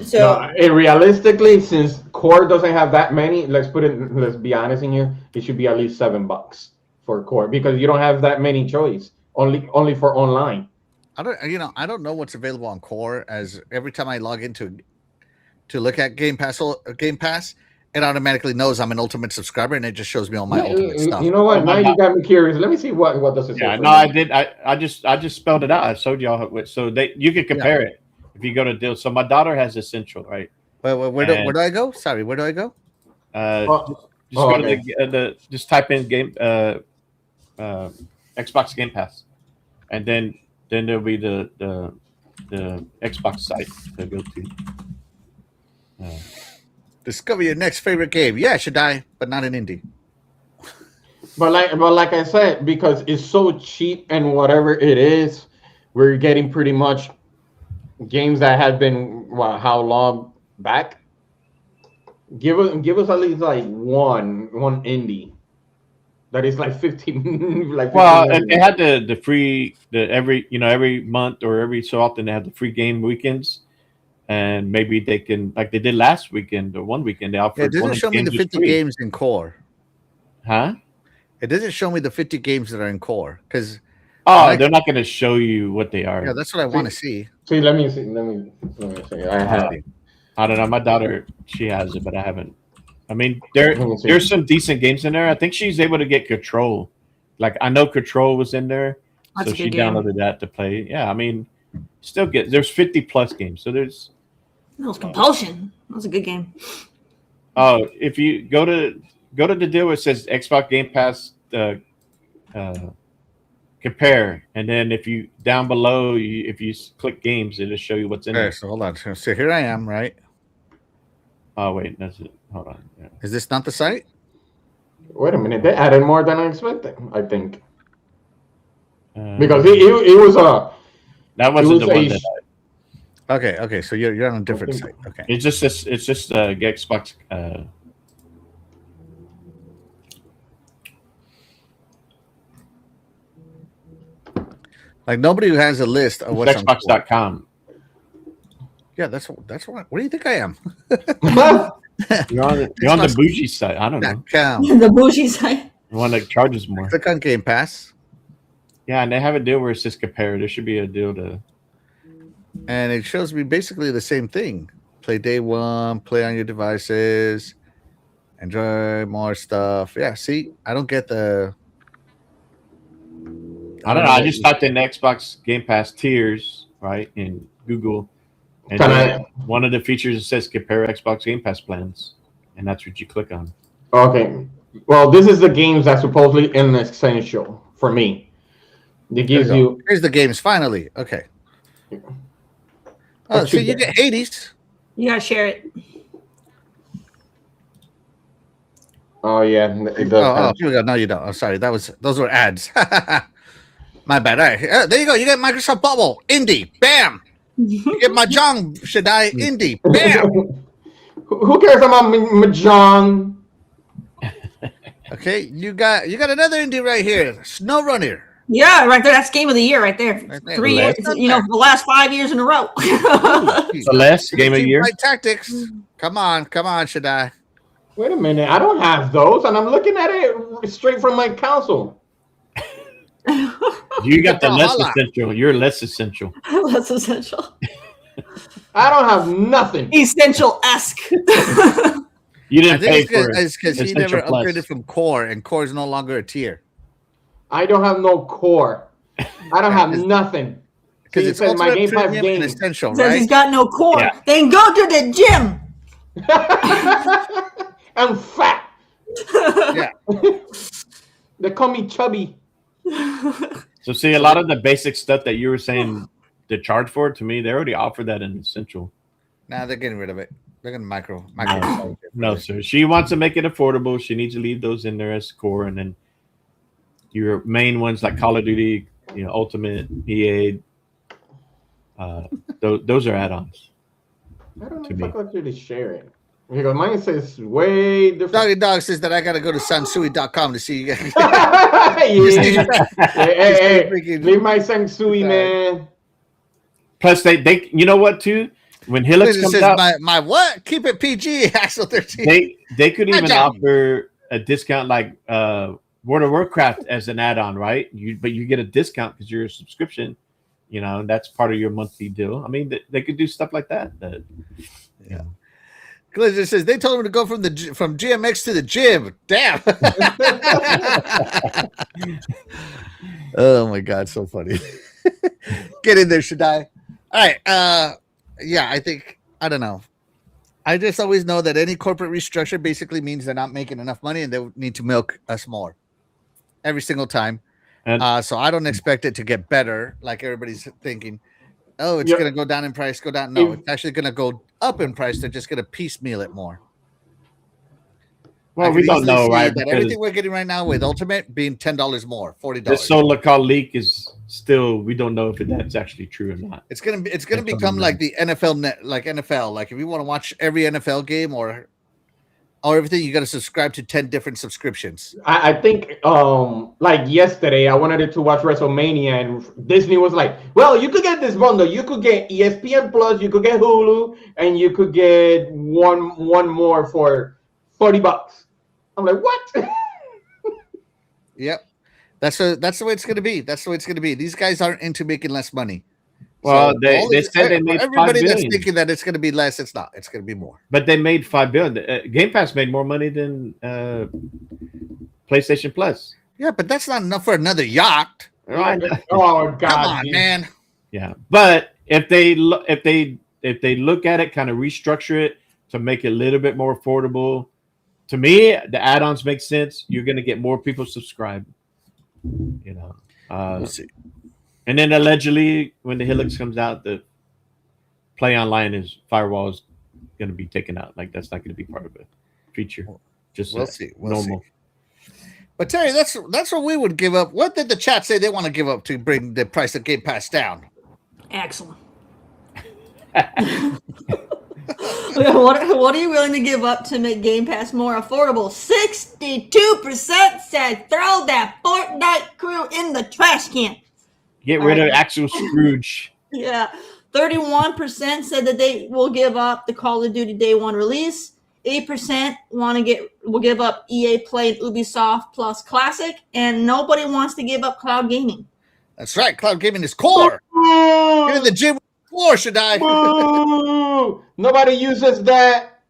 So realistically, since core doesn't have that many, let's be honest in here, it should be at least $7 for core because you don't have that many choice. Only for online. I don't know what's available on core, as every time I log into to look at Game Pass, it automatically knows I'm an Ultimate subscriber and it just shows me all my Ultimate stuff. You know what? Now you got me curious. Let me see what does it say. Yeah, no, I did. I just spelled it out. I showed y'all so you can compare it if you go to deal. So my daughter has Essential, right? Where do I go? Sorry, where do I go? Just type in game Xbox Game Pass, and then there'll be the Xbox site to go to. Discover your next favorite game. Yeah, Shaddai, but not an indie. But like I said, because it's so cheap and whatever it is, we're getting pretty much games that have been how long back? Give us at least like one indie that is like 15 like 15 Well, if million. they had the free every month or every so often they have the free game weekends, and maybe they can like they did last weekend or one weekend they Yeah, offered it one doesn't of show me the was 50 free. games in core. Huh? It doesn't show me the 50 games that are in core because Oh, they're not going to show you what they are. yeah, that's what I want to see. See, let me see. I have. I don't know. My daughter, she has it, but I haven't. I mean, Let me see. there's some decent games in there. I think she's able to get Control. Like I know Control was in there, That's so a she good game. downloaded that to play. Yeah, I mean, still get there's 50 plus games, so there's. That was Compulsion. That was a good game. Oh, if you go to the deal where it says Xbox Game Pass compare, and then if you down below, if you click games, it'll show you what's in Okay, there. so hold on. So here I am, right? Oh wait, that's it. Hold on. Yeah. Is this not the site? Wait a minute. They added more than I expected. I think Uh, because it was that wasn't the was one a that. Okay. So you're on a different site. Okay. It's just Xbox. Like nobody who has a list of what's on core. Xbox.com. Yeah, that's what. What do you think I am? You're on the bougie site. I don't know. .com. The bougie side. The one that charges more. Click on Game Pass, Yeah, and they have a deal where it's just compare. There should be a deal to. and it shows me basically the same thing. Play day one, play on your devices, enjoy more stuff. Yeah, see, I don't get the. I don't know. I just typed in Xbox Game Pass tiers, right, in Google. And Can then one of the features it says compare Xbox Game Pass plans. And that's what you click on. Okay. Well, this is the games that's supposedly essential for me. It gives you. Here's the games finally. Okay. Oh, so you get Hades. You gotta share it. Oh yeah, it does. Oh, here we go. No, you don't. Oh, sorry. Those were ads. My bad. All right. There you go. You get Microsoft Bubble. Indie. Bam. You get Mahjong Shaddai. Indie. Bam. Who cares about Mahjong? Okay. You got another indie right here. Snow Runner. Yeah, right there. That's game of the year right there. Right there. 3 years, the last 5 years in a row. Celeste, game of the year. Flight Tactics. Come on, Shaddai. Wait a minute, I don't have those, and I'm looking at it straight from my console. You got the less essential. You're less essential. That's essential. I don't have nothing. Essential-esque. You I didn't pay think for it's because he Essential never Plus. upgraded from Core, and Core is no longer a tier. I don't have no core. I don't have nothing. Because See, it's it says Ultimate my Game Pass Premium and game. Essential, Says he's right? got no core. Yeah. Then go to the gym. I'm fat. Yeah. They call me chubby. So see, a lot of the basic stuff that you were saying to charge for, to me, they already offer that in Essential. Nah, they're getting rid of it. They're gonna micro. No, sir. She wants to make it affordable. She needs to leave those in there as core, and then your main ones like Call of Duty, Ultimate, EA. Those are add-ons. I don't know To if me. I could really share it. Because mine says way different. Doggy Dog says that I gotta go to sansui.com to see you guys. Yeah. Hey, Freaking- leave my Sangsui, man. Plus, they you know what too? When Helix It comes says out, my what? Keep it PG, Axel 13. they could even Mahjong. offer a discount like World of Warcraft as an add-on, right? But you get a discount because you're a subscription. And that's part of your monthly deal. I mean, they could do stuff like that. Yeah. Glizzard says they told him to go from GMX to the gym. Damn. Oh my god, so funny. Get in there, Shaddai. All right. Yeah, I don't know. I just always know that any corporate restructure basically means they're not making enough money and they need to milk us more every single time. And So I don't expect it to get better like everybody's thinking. Oh, it's going to go down in price, go down. No, it's actually going to go up in price. They're just going to piecemeal it more. well, we don't know, right? That Because everything we're getting right now with Ultimate being $10 more, $40. this so-called leak is still, we don't know if that's actually true or not. It's gonna become like the NFL net, like NFL. Like if you want to watch every NFL game or or everything, you got to subscribe to 10 different subscriptions. I think like yesterday I wanted to watch WrestleMania and Disney was like, well, you could get this bundle. You could get ESPN Plus, you could get Hulu, and you could get one more for $40. I'm like, what? Yep. That's the way it's going to be. That's the way it's going to be. These guys aren't into making less money. Well, So they said they made $5 everybody that's billion, thinking that it's going to be less. It's not. It's going to be more. but they made $5 billion. Game Pass made more money than PlayStation Plus. Yeah, but that's not enough for another yacht. Right? Oh God, Come on, dude. man. Yeah, but if they look at it, kind of restructure it to make it a little bit more affordable, to me, the add-ons make sense. You're going to get more people subscribed. You know, We'll see. and then allegedly, when the Helix comes out, the play online is firewall is going to be taken out. Like that's not going to be part of the feature. Just We'll see. We'll normal. see. But Terry, that's what we would give up. What did the chat say they want to give up to bring the price of Game Pass down? Excellent. What are you willing to give up to make Game Pass more affordable? 62% said throw that Fortnite crew in the trash can. Get rid of Axel Scrooge. Yeah. 31% said that they will give up the Call of Duty Day 1 release. 8% will give up EA Play and Ubisoft Plus Classic, and nobody wants to give up cloud gaming. That's right. Cloud gaming is core. Get in the gym with core, should I? Boo! Nobody uses that.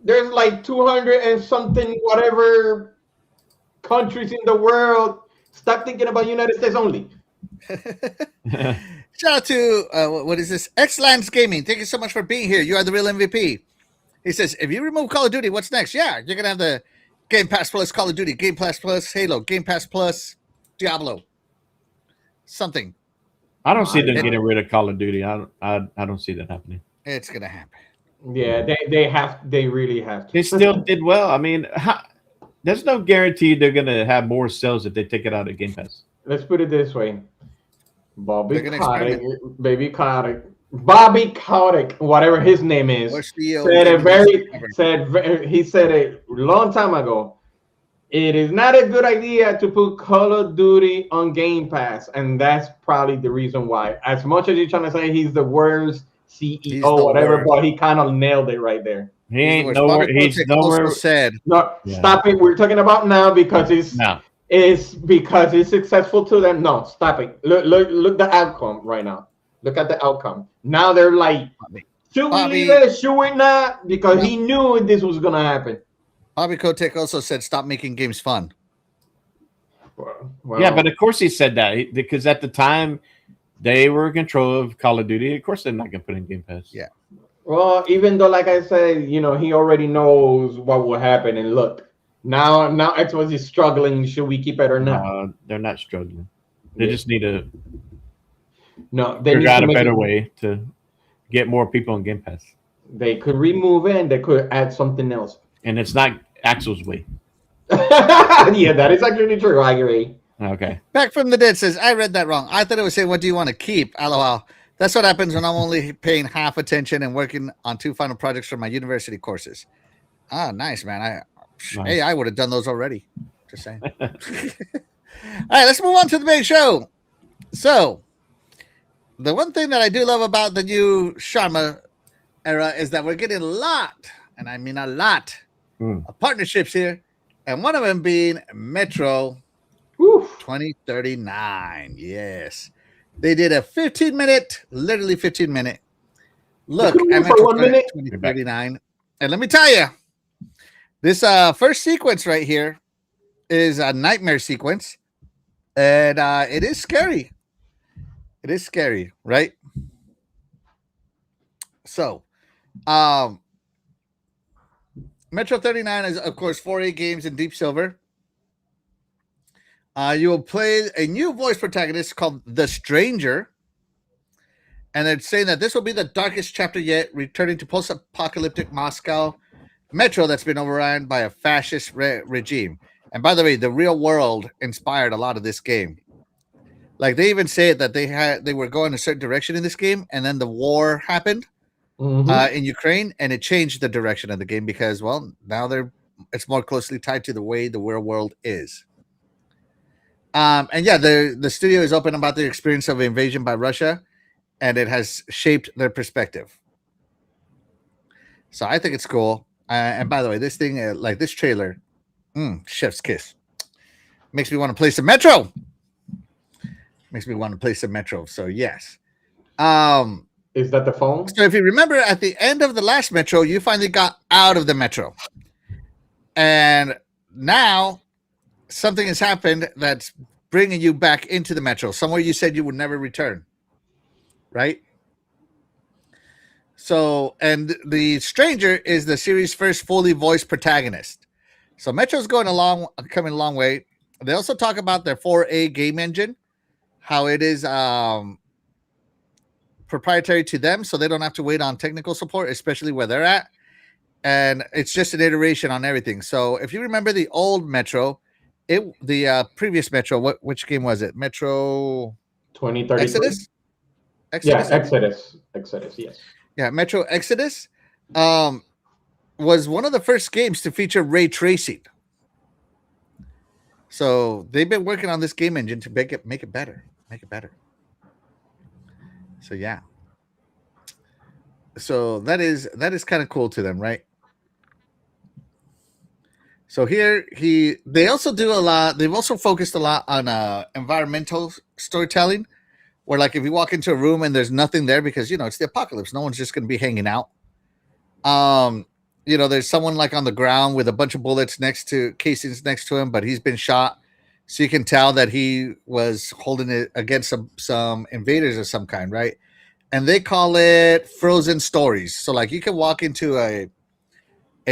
There's like 200 and something whatever countries in the world. Stop thinking about United States only. Shout out to what is this? Xlands Gaming. Thank you so much for being here. You are the real MVP. He says, if you remove Call of Duty, what's next? Yeah, you're gonna have the Game Pass Plus Call of Duty, Game Pass Plus Halo, Game Pass Plus Diablo. Something. I don't see them getting rid of Call of Duty. I don't see that happening. It's gonna happen. Yeah, they really have to. They still did well. I mean, there's no guarantee they're gonna have more sales if they take it out of Game Pass. Let's put it this way. Bobby They're gonna Kotick, Bobby Kotick, whatever his name is, What's the he said a long time ago. It is not a good idea to put Call of Duty on Game Pass, and that's probably the reason why. As much as you're trying to say he's the worst CEO, whatever, worst. but he kind of nailed it right there. He ain't nowhere. He's nowhere. Said No, Yeah. stop it. We're talking about now because it's because it's successful to them. No, stop it. Look the outcome right now. Look at the outcome. Now they're like, should we leave it? Should we not? Because he knew this was gonna happen. Bobby Kotick also said, "Stop making games fun." Well, Yeah, but of course he said that because at the time they were in control of Call of Duty. Of course they're not gonna put in Game Pass. Yeah. well, even though, like I said, he already knows what will happen. And look, now Xbox is struggling. Should we keep it or not? They're not struggling. They just need to figure out a better way to get more people on Game Pass. They could remove it and they could add something else. And it's not Axel's way. Yeah, that is actually true. I agree. Okay. Back from the dead says, I read that wrong. I thought it was saying, what do you want to keep? LOL. That's what happens when I'm only paying half attention and working on 2 final projects for my university courses. Ah, nice, man. Hey, I would have done those already. Just saying. All right, let's move on to the big show. So, the one thing that I do love about the new Sharma era is that we're getting a lot, and I mean a lot, of partnerships here. And one of them being Metro 2039. Yes. They did a 15-minute, literally 15-minute look at Metro 2039. And let me tell you, this first sequence right here is a nightmare sequence. And it is scary. It is scary, right? So, Metro 39 is, of course, 4A games in Deep Silver. You will play a new voice protagonist called The Stranger. And they're saying that this will be the darkest chapter yet, returning to post-apocalyptic Moscow Metro that's been overrun by a fascist regime. And by the way, the real world inspired a lot of this game. Like they even say that they were going a certain direction in this game, and then the war happened. in Ukraine, and it changed the direction of the game because, well, now it's more closely tied to the way the real world is. And yeah, the studio is open about their experience of invasion by Russia, and it has shaped their perspective. So I think it's cool. And by the way, this thing, like this trailer, chef's kiss, makes me want to play some Metro. Makes me want to play some Metro. So yes. Is that the phone? So if you remember, at the end of the last Metro, you finally got out of the Metro, and now something has happened that's bringing you back into the Metro, somewhere you said you would never return, right? So, and the stranger is the series' first fully voiced protagonist. So Metro's coming a long way. They also talk about their 4A game engine, how it is proprietary to them, so they don't have to wait on technical support, especially where they're at. And it's just an iteration on everything. So if you remember the old Metro, the previous Metro, which game was it? Metro 2032? Exodus? Yeah, Exodus, yes. Yeah, Metro Exodus was one of the first games to feature ray tracing. So they've been working on this game engine to make it better. So yeah. So that is kind of cool to them, right? So here they also do a lot. They've also focused a lot on environmental storytelling, where like if you walk into a room and there's nothing there because it's the apocalypse, no one's just going to be hanging out. There's someone like on the ground with a bunch of bullets casings next to him, but he's been shot, so you can tell that he was holding it against some invaders of some kind, right? And they call it frozen stories. So like you can walk into a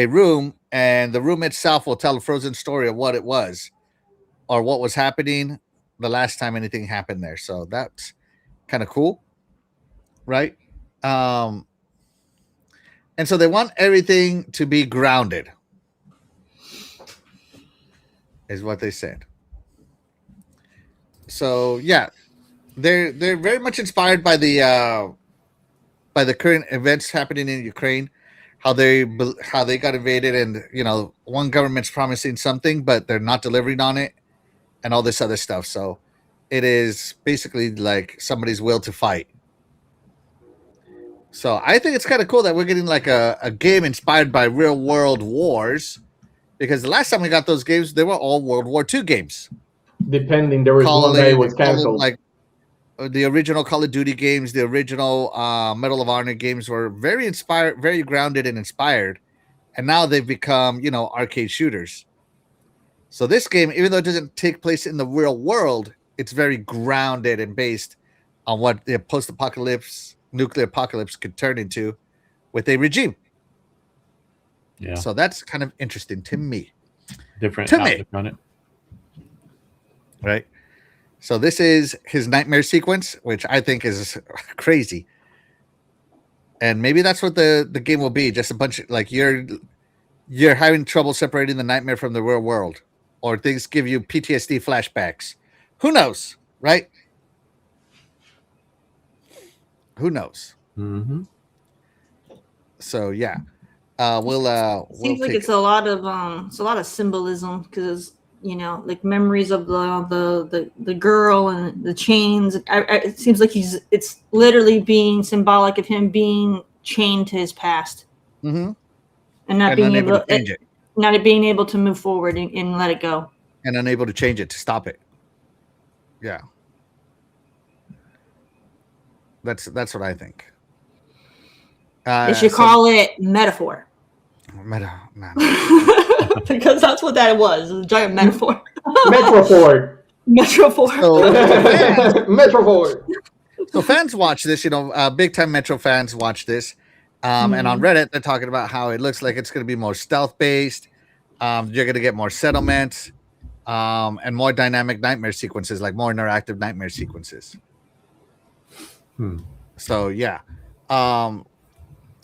room and the room itself will tell a frozen story of what it was or what was happening the last time anything happened there. So that's kind of cool, right? And so they want everything to be grounded, is what they said. So yeah, they're very much inspired by the current events happening in Ukraine, how they got invaded, and one government's promising something but they're not delivering on it, and all this other stuff. So it is basically like somebody's will to fight. So I think it's kind of cool that we're getting like a game inspired by real world wars, because the last time we got those games, they were all World War II games. Depending, there was one that was canceled. Like the original Call of Duty games, the original Medal of Honor games were very inspired, very grounded and inspired, and now they've become arcade shooters. So this game, even though it doesn't take place in the real world, it's very grounded and based on what the post-apocalypse, nuclear apocalypse could turn into with a regime. Yeah. So that's kind of interesting to me. Different outlook on it. Right. So this is his nightmare sequence, which I think is crazy. And maybe that's what the game will be. Just a bunch of like you're having trouble separating the nightmare from the real world, or things give you PTSD flashbacks. Who knows, right? Who knows? Mm-hmm. So yeah, we'll seems like it's a lot of symbolism, because like memories of the girl and the chains. It seems like it's literally being symbolic of him being chained to his past, mm-hmm. and not being able to change it, not being able to move forward and let it go, and unable to change it, to stop it. Yeah, that's what I think. They should call it metaphor. Because that's what that was. It was a giant metaphor. Metrophord. Metrophord. So fans watch this, big time Metro fans watch this. And on Reddit, they're talking about how it looks like it's going to be more stealth based. You're going to get more settlements, and more dynamic nightmare sequences, like more interactive nightmare sequences. So yeah.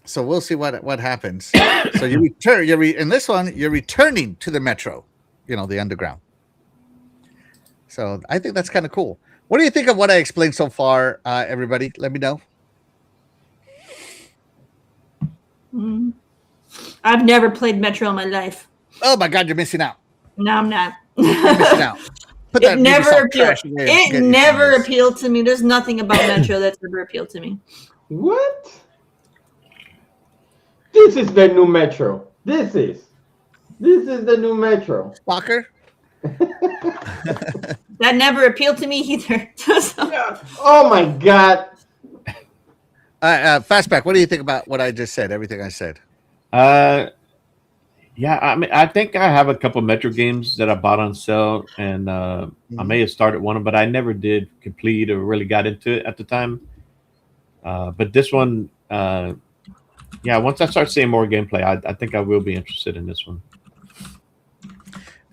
So we'll see what happens. So you return. In this one, you're returning to the Metro, the underground. So I think that's kind of cool. What do you think of what I explained so far, everybody? Let me know. I've never played Metro in my life. Oh my God, you're missing out. No, I'm not. You're missing out. Put It that never Ubisoft appealed. trash away and It get never into this. appealed to me. There's nothing about Metro that's ever appealed to me. What? This is the new Metro. This is the new Metro. Stalker? That never appealed to me either. Oh my God. Fastback, what do you think about what I just said? Everything I said. Yeah, I mean, I think I have a couple Metro games that I bought on sale, and I may have started one of them, but I never did complete or really got into it at the time. But this one, yeah, once I start seeing more gameplay, I think I will be interested in this one.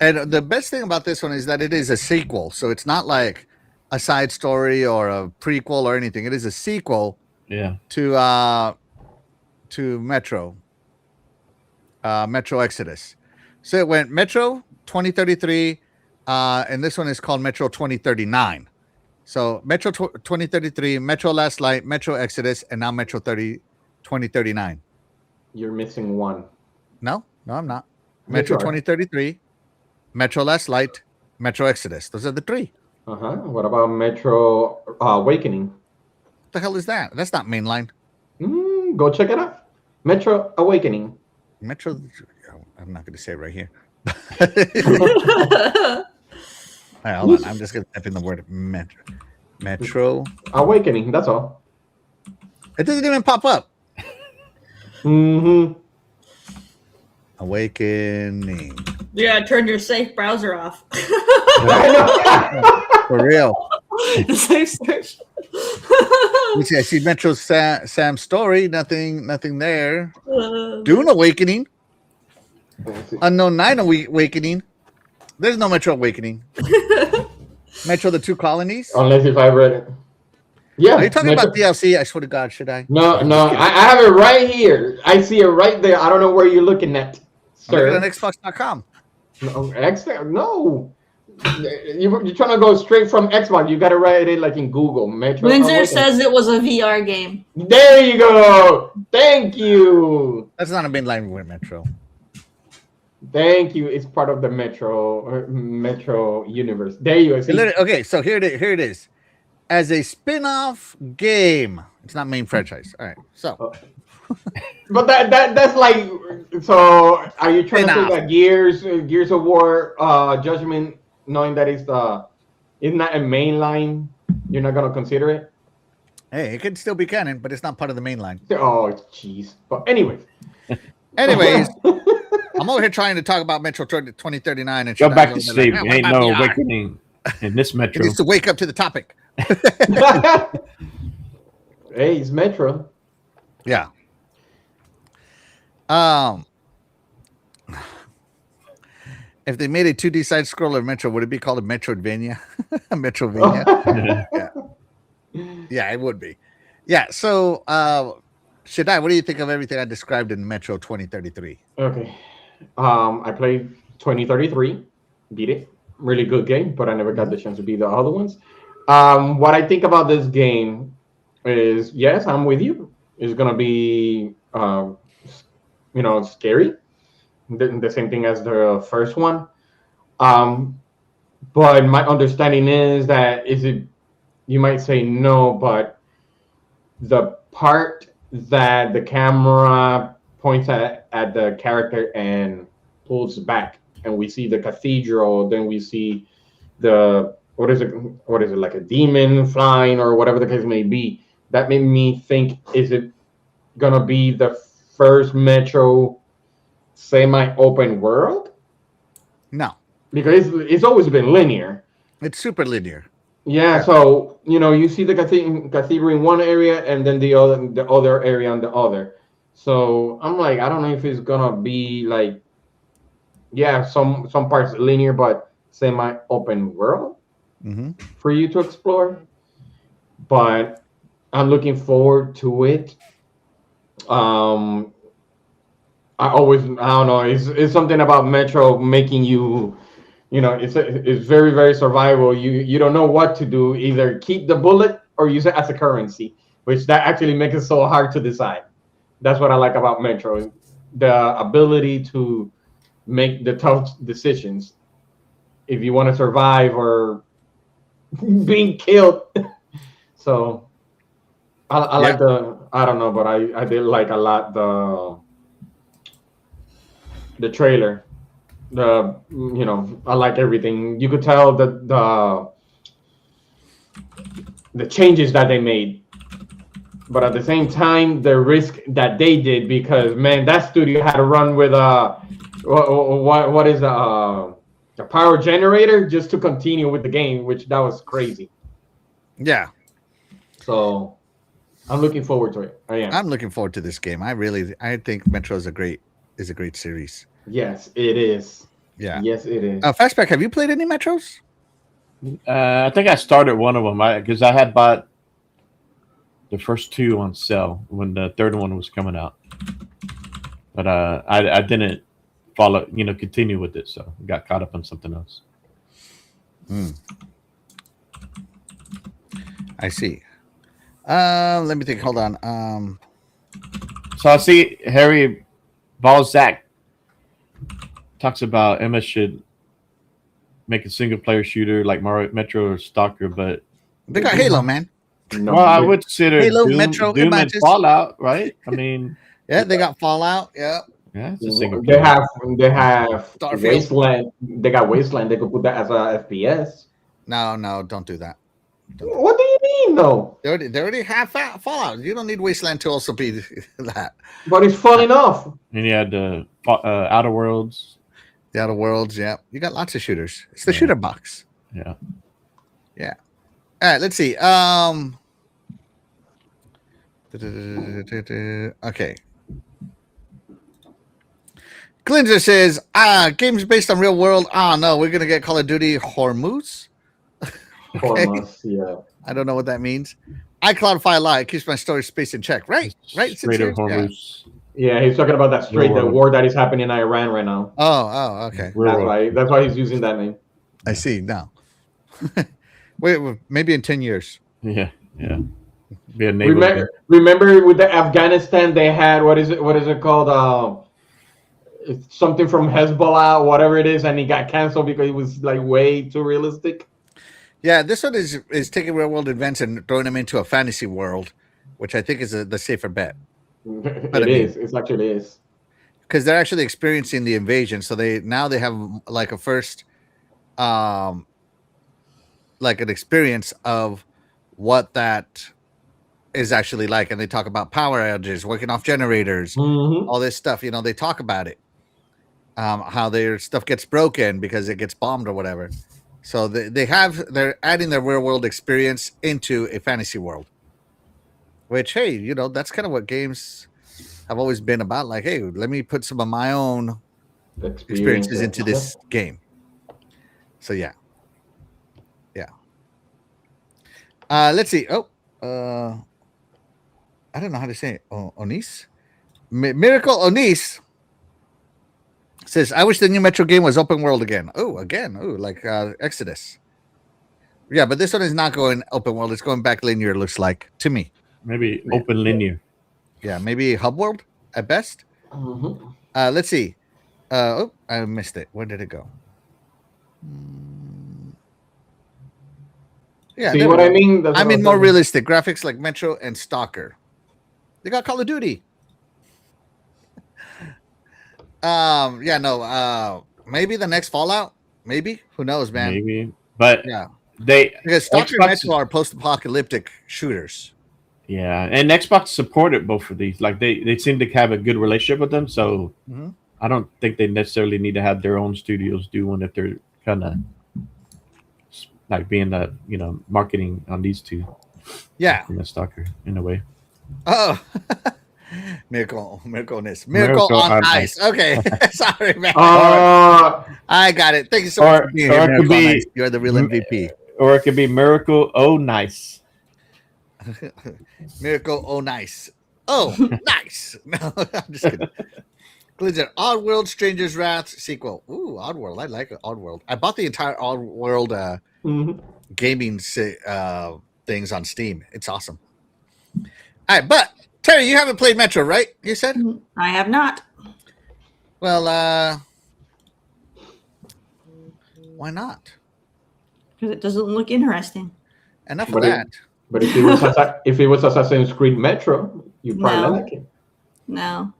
And the best thing about this one is that it is a sequel, so it's not like a side story or a prequel or anything. It is a sequel. Yeah. To Metro. Metro Exodus. So it went Metro 2033, and this one is called Metro 2039. So Metro 2033, Metro Last Light, Metro Exodus, and now Metro 2039. You're missing one. No, I'm not. Metro 2033, Metro Last Light, Metro Exodus. Those are the three. What about Metro Awakening? What the hell is that? That's not mainline. Go check it out. Metro Awakening. Metro. I'm not going to say it right here. All right, hold on. I'm just going to type in the word Metro. Metro Awakening. That's all. It doesn't even pop up. Awakening. Yeah, turn your safe browser off. For real. The safe search. You see, I see Metro Sam's story. Nothing there. Dune Awakening. Unknown 9 Awakening. There's no Metro Awakening. Metro the Two Colonies. Unless if I read it. Yeah. Are you talking about DLC? I swear to God, should I? No. I have it right here. I see it right there. I don't know where you're looking at, sir. I'm looking at Xbox.com. No. You're trying to go straight from Xbox. You got to write it like in Google. Metro Windsor Awakening. says it was a VR game. There you go. Thank you. That's not a mainline with Metro. Thank you. It's part of the Metro universe. There you go. Okay, so here it is. As a spin-off game. It's not main franchise. All right. So but that's like, so are you trying to say Spin-off. that Gears of War Judgment, knowing that it's not a mainline, you're not gonna consider it? Hey, it could still be canon, but it's not part of the main line. Oh jeez. But anyways. I'm over here trying to talk about Metro 2039 and Go shit. back to sleep. Like, Ain't no awakening in this It Metro. needs to wake up to the topic. Hey, it's Metro. Yeah. If they made a 2D side scroller Metro, would it be called a Metroidvania? Metrovania. Yeah, it would be. Yeah. So, Shaddai, what do you think of everything I described in Metro 2033? Okay. I played 2033, beat it. Really good game, but I never got the chance to beat the other ones. What I think about this game is, yes, I'm with you. It's gonna be, scary. The same thing as the first one. But my understanding is that you might say no, but the part that the camera points at the character and pulls back, and we see the cathedral, then we see what is it like a demon flying or whatever the case may be. That made me think, is it gonna be the first Metro semi-open world? No, Because it's always been linear. it's super linear. Yeah, so you see the cathedral in one area and then the other area on the other. So I'm like, I don't know if it's gonna be like, yeah, some parts linear but semi-open world for you to explore. But I'm looking forward to it. I don't know. It's something about Metro making you. It's very, very survival. You don't know what to do. Either keep the bullet or use it as a currency, which that actually makes it so hard to decide. That's what I like about Metro, the ability to make the tough decisions if you want to survive or being killed. So I like I don't know, but I did like a lot the trailer. I like everything. You could tell that the changes that they made, but at the same time the risk that they did, because man, that studio had to run with what is a power generator just to continue with the game, which that was crazy. Yeah. So I'm looking forward to it. I am. I'm looking forward to this game. I think Metro is a great series. Yes, it is. Yeah. Yes, it is. Fastback, have you played any Metros? I think I started one of them because I had bought the first two on sale when the third one was coming out, but I didn't follow, continue with it, so got caught up on something else. I see. Let me think. Hold on. So I see Harry Balzac talks about Emma should make a single player shooter like Mario, Metro, or Stalker, but They got Halo, man. No, well, I would consider Halo, Doom, Metro, Doom and Images. Fallout, right? I mean, Yeah, they got Fallout. Yeah. yeah, it's a single They player. have Starfield. Wasteland. They got Wasteland. They could put that as a FPS. No, don't do that. What do you mean, though? They already have Fallout. You don't need Wasteland to also be that. But it's fun enough. And you had the Outer Worlds. The Outer Worlds. Yeah, you got lots of shooters. It's the shooter box. Yeah. Yeah. All right. Let's see. Okay. Cleanser says, games based on real world. No, we're gonna get Call of Duty Hormuz. Okay. Yeah. I don't know what that means. iCloud file lie. It keeps my storage space in check. Right. Straight up Hormuz. Yeah, he's talking about that the war that is happening in Iran right now. Oh, okay. That's why he's using that name. I see now. Wait, maybe in 10 years. Yeah. Be a naval Remember with the Afghanistan, they had what is it called? It's something from Hezbollah, whatever it is, and it got canceled because it was like way too realistic. Yeah, this one is taking real world events and throwing them into a fantasy world, which I think is the safer bet. It is. It actually is. Because they're actually experiencing the invasion, so they have like a first, like an experience of what that is actually like, and they talk about power outages, working off generators, all this stuff. They talk about it, how their stuff gets broken because it gets bombed or whatever. So they're adding their real world experience into a fantasy world, which, hey, that's kind of what games have always been about. Like, hey, let me put some of my own experiences into this game. So yeah. Let's see. I don't know how to say it. Onis? Miracle Onis says, I wish the new Metro game was open world again. Like Exodus. Yeah, but this one is not going open world. It's going back linear, it looks like, to me. Maybe open linear. Yeah, maybe hub world at best. Let's see. I missed it. Where did it go? Yeah, see what I mean? I mean more realistic graphics like Metro and Stalker. They got Call of Duty. Maybe the next Fallout. Maybe, who knows, man? Maybe, but yeah, because Stalker and Metro are post-apocalyptic shooters. Yeah, and Xbox supported both of these. Like they seem to have a good relationship with them, so I don't think they necessarily need to have their own studios do one if they're kind of like being the marketing on these two. Yeah, in the Stalker in a way. Oh. Miracle on ice. Okay. Sorry, man. I got it. Thank you so much for being here, Miracle on Ice. You're the real MVP. Or it could be Miracle Nice. Miracle Nice. Oh, nice. No, I'm just kidding. Blizzard, Oddworld Stranger's Wrath sequel. Ooh, Oddworld. I like Oddworld. I bought the entire Oddworld gaming things on Steam. It's awesome. All right, but Terry, you haven't played Metro, right? You said. I have not. Well, why not? Because it doesn't look interesting. Enough of But that. But if it was Assassin's Creed Metro, you probably No. like it. No.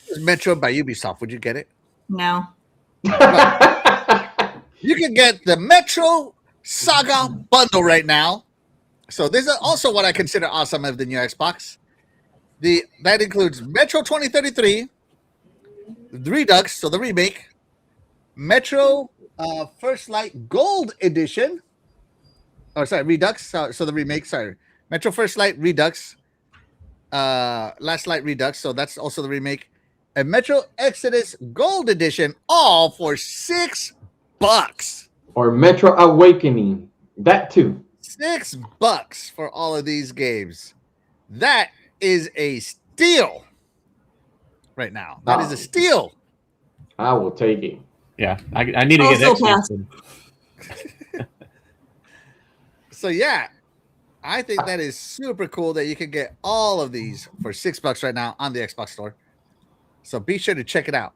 It's Metro by Ubisoft. Would you get it? No. You can get the Metro Saga bundle right now. So this is also what I consider awesome of the new Xbox. That includes Metro 2033, Redux, so the remake, Metro First Light Gold Edition. Oh, sorry, Redux. So the remake. Sorry, Metro First Light Redux, Last Light Redux. So that's also the remake, and Metro Exodus Gold Edition, all for $6. Or Metro Awakening, that too. $6 for all of these games. That is a steal right now. That is a steal. I will take it. Yeah, I need to get Also Exodus. So yeah, I think that is super cool that you can get all of these for $6 right now on the Xbox Store. So be sure to check it out.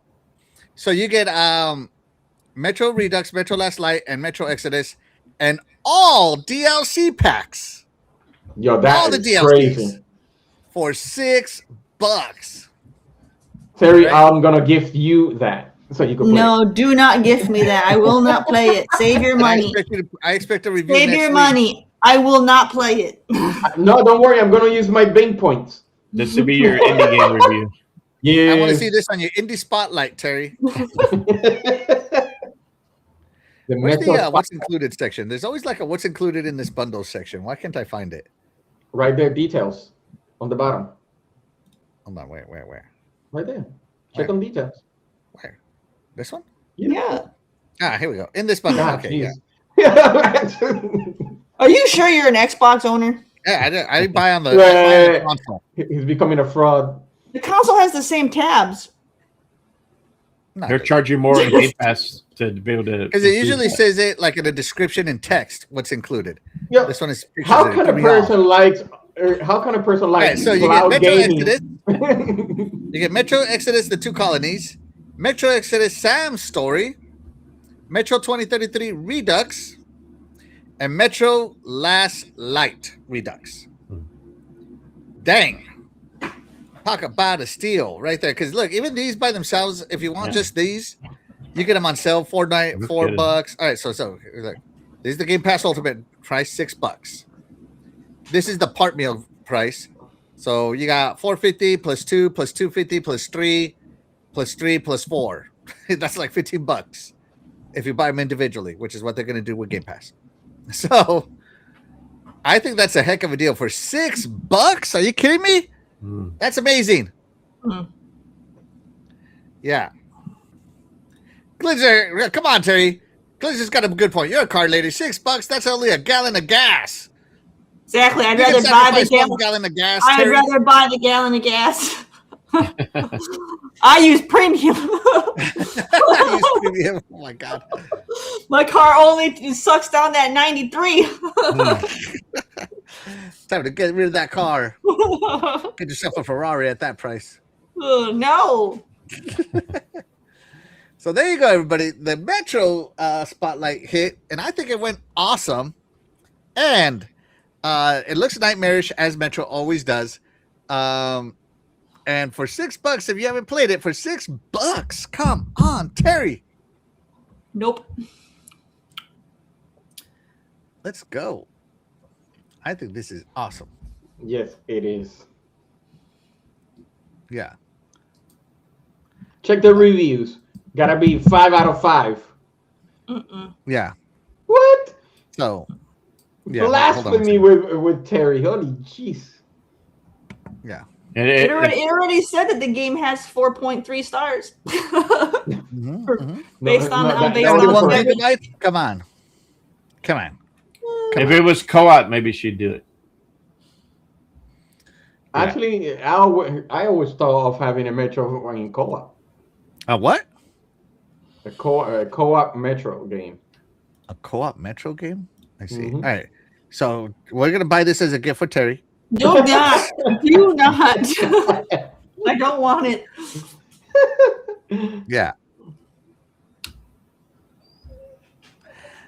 So you get Metro Redux, Metro Last Light, and Metro Exodus, and all DLC packs. Yo, All that the is DLCs. crazy. For $6. Terry, Right. I'm gonna gift you that so you can play. No, do not gift me that. I will not play it. Save your And money. I expect a review Save next your week. money. I will not play it. No, don't worry. I'm gonna use my Bing points. This will be your indie game review. Yeah. I want to see this on your indie spotlight, Terry. The Where's Metro the what's included section? There's always like a what's included in this bundle section. Why can't I find it? right there, details on the bottom. Hold on, where? Right there. Check Where? on details. Where? This one? Yeah. Ah, here we go. In this bundle. God, Okay, yeah. jeez. Are you sure you're an Xbox owner? Yeah, I didn't buy on the, I Yeah, buy on yeah, the yeah. console. He's becoming a fraud. The console has the same tabs. They're charging more in Game Pass to be able to. Because it usually says it like in the description in text what's included. Yeah. This one is pictures How of it. can a Threw me off. person like? How can a person like? Alright, so you get cloud Metro gaming? Exodus. You get Metro Exodus: The Two Colonies, Metro Exodus: Sam's Story, Metro 2033 Redux, and Metro Last Light Redux. Dang. Talk about a steal right there. Because look, even these by themselves, if you want just these, you get them on sale $4. Good. All right, so look, this is the Game Pass Ultimate price, $6. This is the part meal price. So you got $4.50 plus 2 plus $2.50 plus 3 plus 3 plus 4. That's like $15 if you buy them individually, which is what they're going to do with Game Pass. So I think that's a heck of a deal for $6. Are you kidding me? That's amazing. Mm. Yeah. Glitzer, come on, Terry. Glitzer's got a good point. You're a car lady. $6. That's only a gallon of gas. Exactly. I'd You can rather buy the sacrifice 1 gallon. gallon of gas. I'd Terry. rather buy the gallon of gas. I use premium. I use premium. Oh my god. My car only sucks down that 93. Time to get rid of that car. Get yourself a Ferrari at that price. No. So there you go, everybody. The Metro spotlight hit, and I think it went awesome. And it looks nightmarish, as Metro always does. And for $6, if you haven't played it, for $6, come on, Terry. Nope. Let's go. I think this is awesome. Yes, it is. Yeah. Check the reviews. Gotta be 5 out of 5. Mm-mm. Yeah. What? So, yeah. hold on one Blasphemy second. with Terry. Holy jeez. Yeah. It already said that the game has 4.3 stars. Mhm, mhm. Based on that- based that on was 31 every- megabytes? Come on. Come on. If it was co-op, maybe she'd do it. Actually, I always thought of having a Metro in co-op. A what? A co-op Metro game. A co-op Metro game? I see. Mhm. All right. So we're gonna buy this as a gift for Terry. Do not. Do not. I don't want it. Yeah.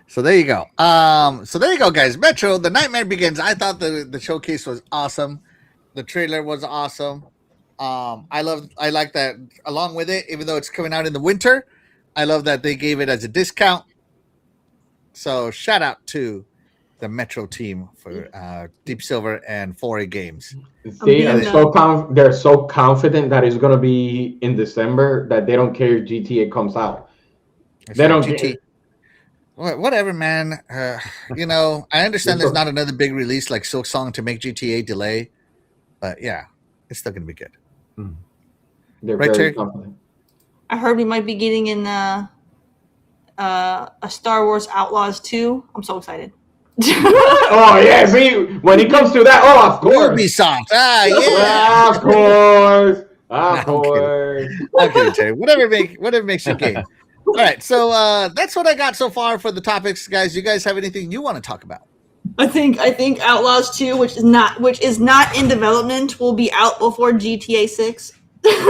So there you go. So there you go, guys. Metro, The Nightmare Begins. I thought the showcase was awesome. The trailer was awesome. I like that along with it, even though it's coming out in the winter, I love that they gave it as a discount. So shout out to the Metro team for Deep Silver and 4A Games. See, they're so confident that it's gonna be in December that they don't care if GTA comes out. They don't care. Whatever, man. You know, I understand there's not another big release like Silk Song to make GTA delay, but yeah, it's still gonna be good. They're right, very Terry? confident. I heard we might be getting in a Star Wars Outlaws 2. I'm so excited. Oh yeah, see, when it comes to that, of course. Ubisoft. Yeah. Of course. Of course. I'm kidding, Terry. Whatever makes you game. All right, so that's what I got so far for the topics, guys. You guys have anything you want to talk about? I think Outlaws 2, which is not in development, will be out before GTA 6. Terry,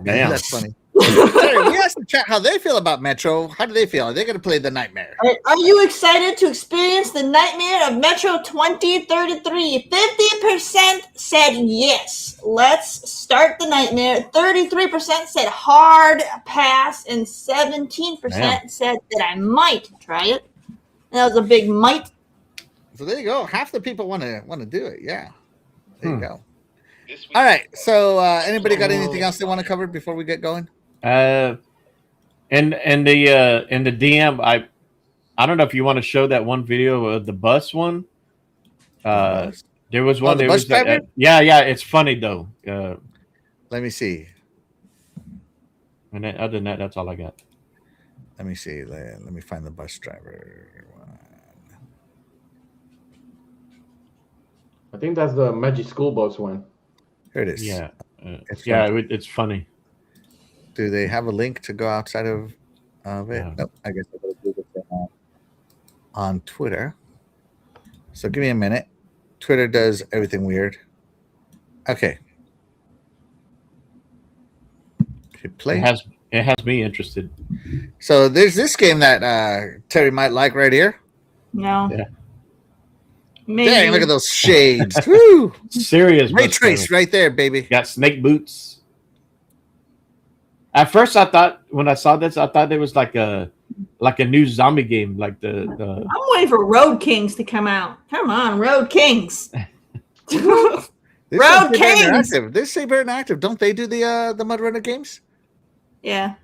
Damn. that's funny. Terry, we asked the chat how they feel about Metro. How do they feel? Are they going to play the Nightmare? Are you excited to experience the nightmare of Metro 2033? 50% said yes. Let's start the nightmare. 33% said hard pass, and 17% said that I might try it. That was a big might. So there you go. Half the people want to do it. Yeah. There you go. All right. So anybody got anything else they want to cover before we get going? In the DM, I don't know if you want to show that one video of the bus one. There was one. the There bus was driver? yeah. It's funny though. Let me see. And then, other than that, that's all I got. Let me see. Let me find the bus driver. I think that's the Magic School Bus one. Here it is. Yeah, It's it's funny. Do they have a link to go outside of it? Yeah. Nope. I guess I gotta do this on Twitter. So give me a minute. Twitter does everything weird. Okay. Hit play. It has me interested. So there's this game that Terry might like right here. No. Yeah. Maybe. Dang, look at those shades. Woo! Serious Ray bus trace driver. right there, baby. Got snake boots. At first, I thought when I saw this, I thought it was like a new zombie game, like the. I'm waiting for Road Kings to come out. Come on, Road Kings. This Road is Saber Kings! Interactive. This is Saber Interactive. Don't they do the Mud Runner games? Yeah,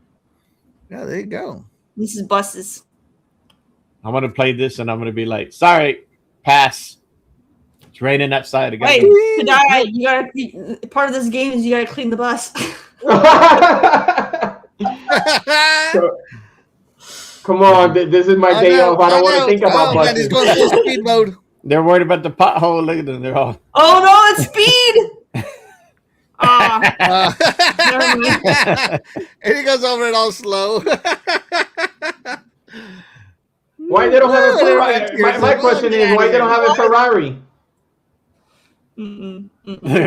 Yeah, there you go. this is buses. I'm gonna play this, and I'm gonna be like, "Sorry, pass. It's raining outside." I gotta Wait, go." you gotta. Part of this game is you gotta clean the bus. Come on, this is my day off. I don't want to think about man, he's buses. going full speed mode. They're worried about the pothole. Look at them. They're all. Oh no, it's speed. Never mind. And he goes over it all slow. Why they don't have a Ferrari? My question is why they don't have a Ferrari?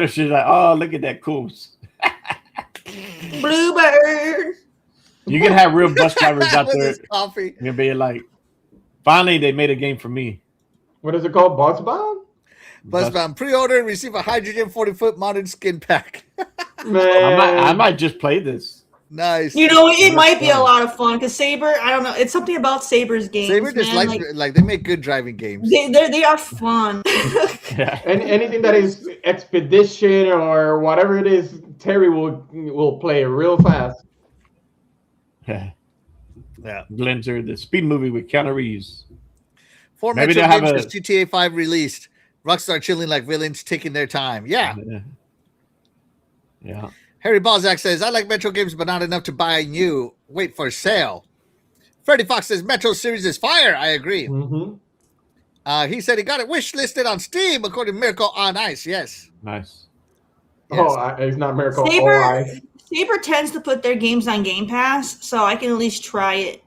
She's like, "Oh, look at that cool." Bluebird. You can have real bus drivers out With there. his coffee. You'll be like, "Finally, they made a game for me." What is it called? Busbound? Busbound pre-order and receive a hydrogen 40-foot modern skin pack. Man, I might just play this. Nice. You know, it might be a lot of fun because Saber. I don't know. It's something about Saber's games. Saber just man. like they make good driving games. They are fun. Yeah. and anything that is expedition or whatever it is, Terry will play it real fast. Yeah. Yeah. Glenzer, the speed movie with Keanu Reeves. Four Maybe Metro they'll have games since GTA 5 released. Rockstar chilling like villains, taking their time. Yeah. Yeah. Harry Balzac says, I like Metro games, but not enough to buy new. Wait for sale. Freddie Fox says, Metro series is fire. I agree. Mm-hmm. He said he got it wish listed on Steam, according to Miracle on Ice. Yes. Nice. Yes. Oh, it's not Miracle. Saber tends to put their games on Game Pass, so I can at least try it.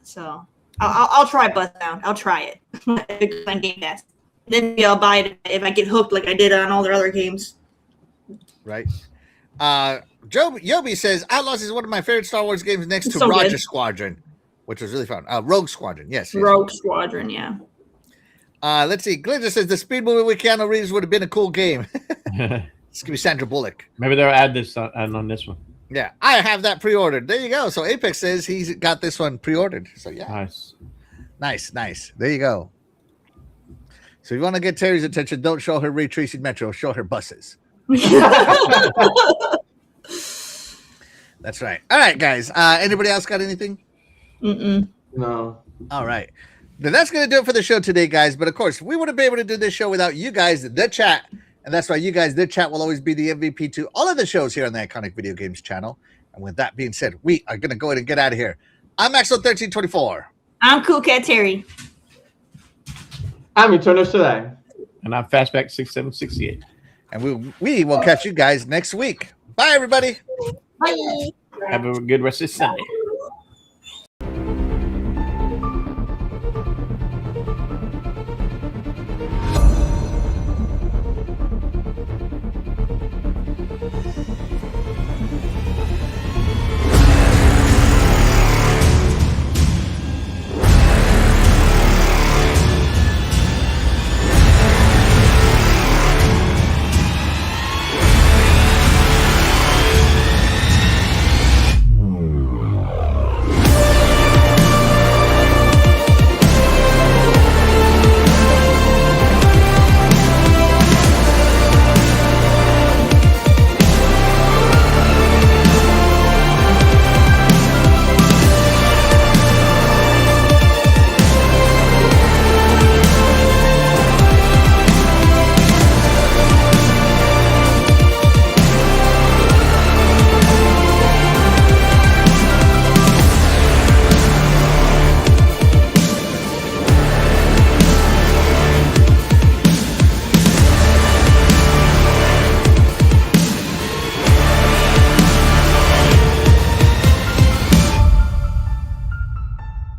So I'll try Busbound. I'll try it. It's on Game Pass. Then maybe I'll buy it if I get hooked like I did on all their other games. Right. Yobi says Outlaws is one of my favorite Star Wars games next It's to so Roger good. Squadron, which was really fun. Rogue Squadron, yes. Rogue Squadron, yeah. Let's see. Glinda says the speed movie with Keanu Reeves would have been a cool game. This could be Sandra Bullock. Maybe they'll add this on this one. Yeah, I have that pre-ordered. There you go. So Apex says he's got this one pre-ordered. So yeah, nice. There you go. So if you want to get Terry's attention, don't show her ray tracing Metro. Show her buses. That's right. All right, guys. Anybody else got anything? No. All right. Then that's going to do it for the show today, guys. But of course, we wouldn't be able to do this show without you guys, the chat. And that's why you guys, the chat, will always be the MVP to all of the shows here on the Iconic Video Games channel. And with that being said, we are going to go ahead and get out of here. I'm Maxwell1324. I'm Cool Cat Terry. I'm Eternal Today. And I'm Fastback 6768. And we will catch you guys next week. Bye, everybody. Bye. Have a good rest of Sunday.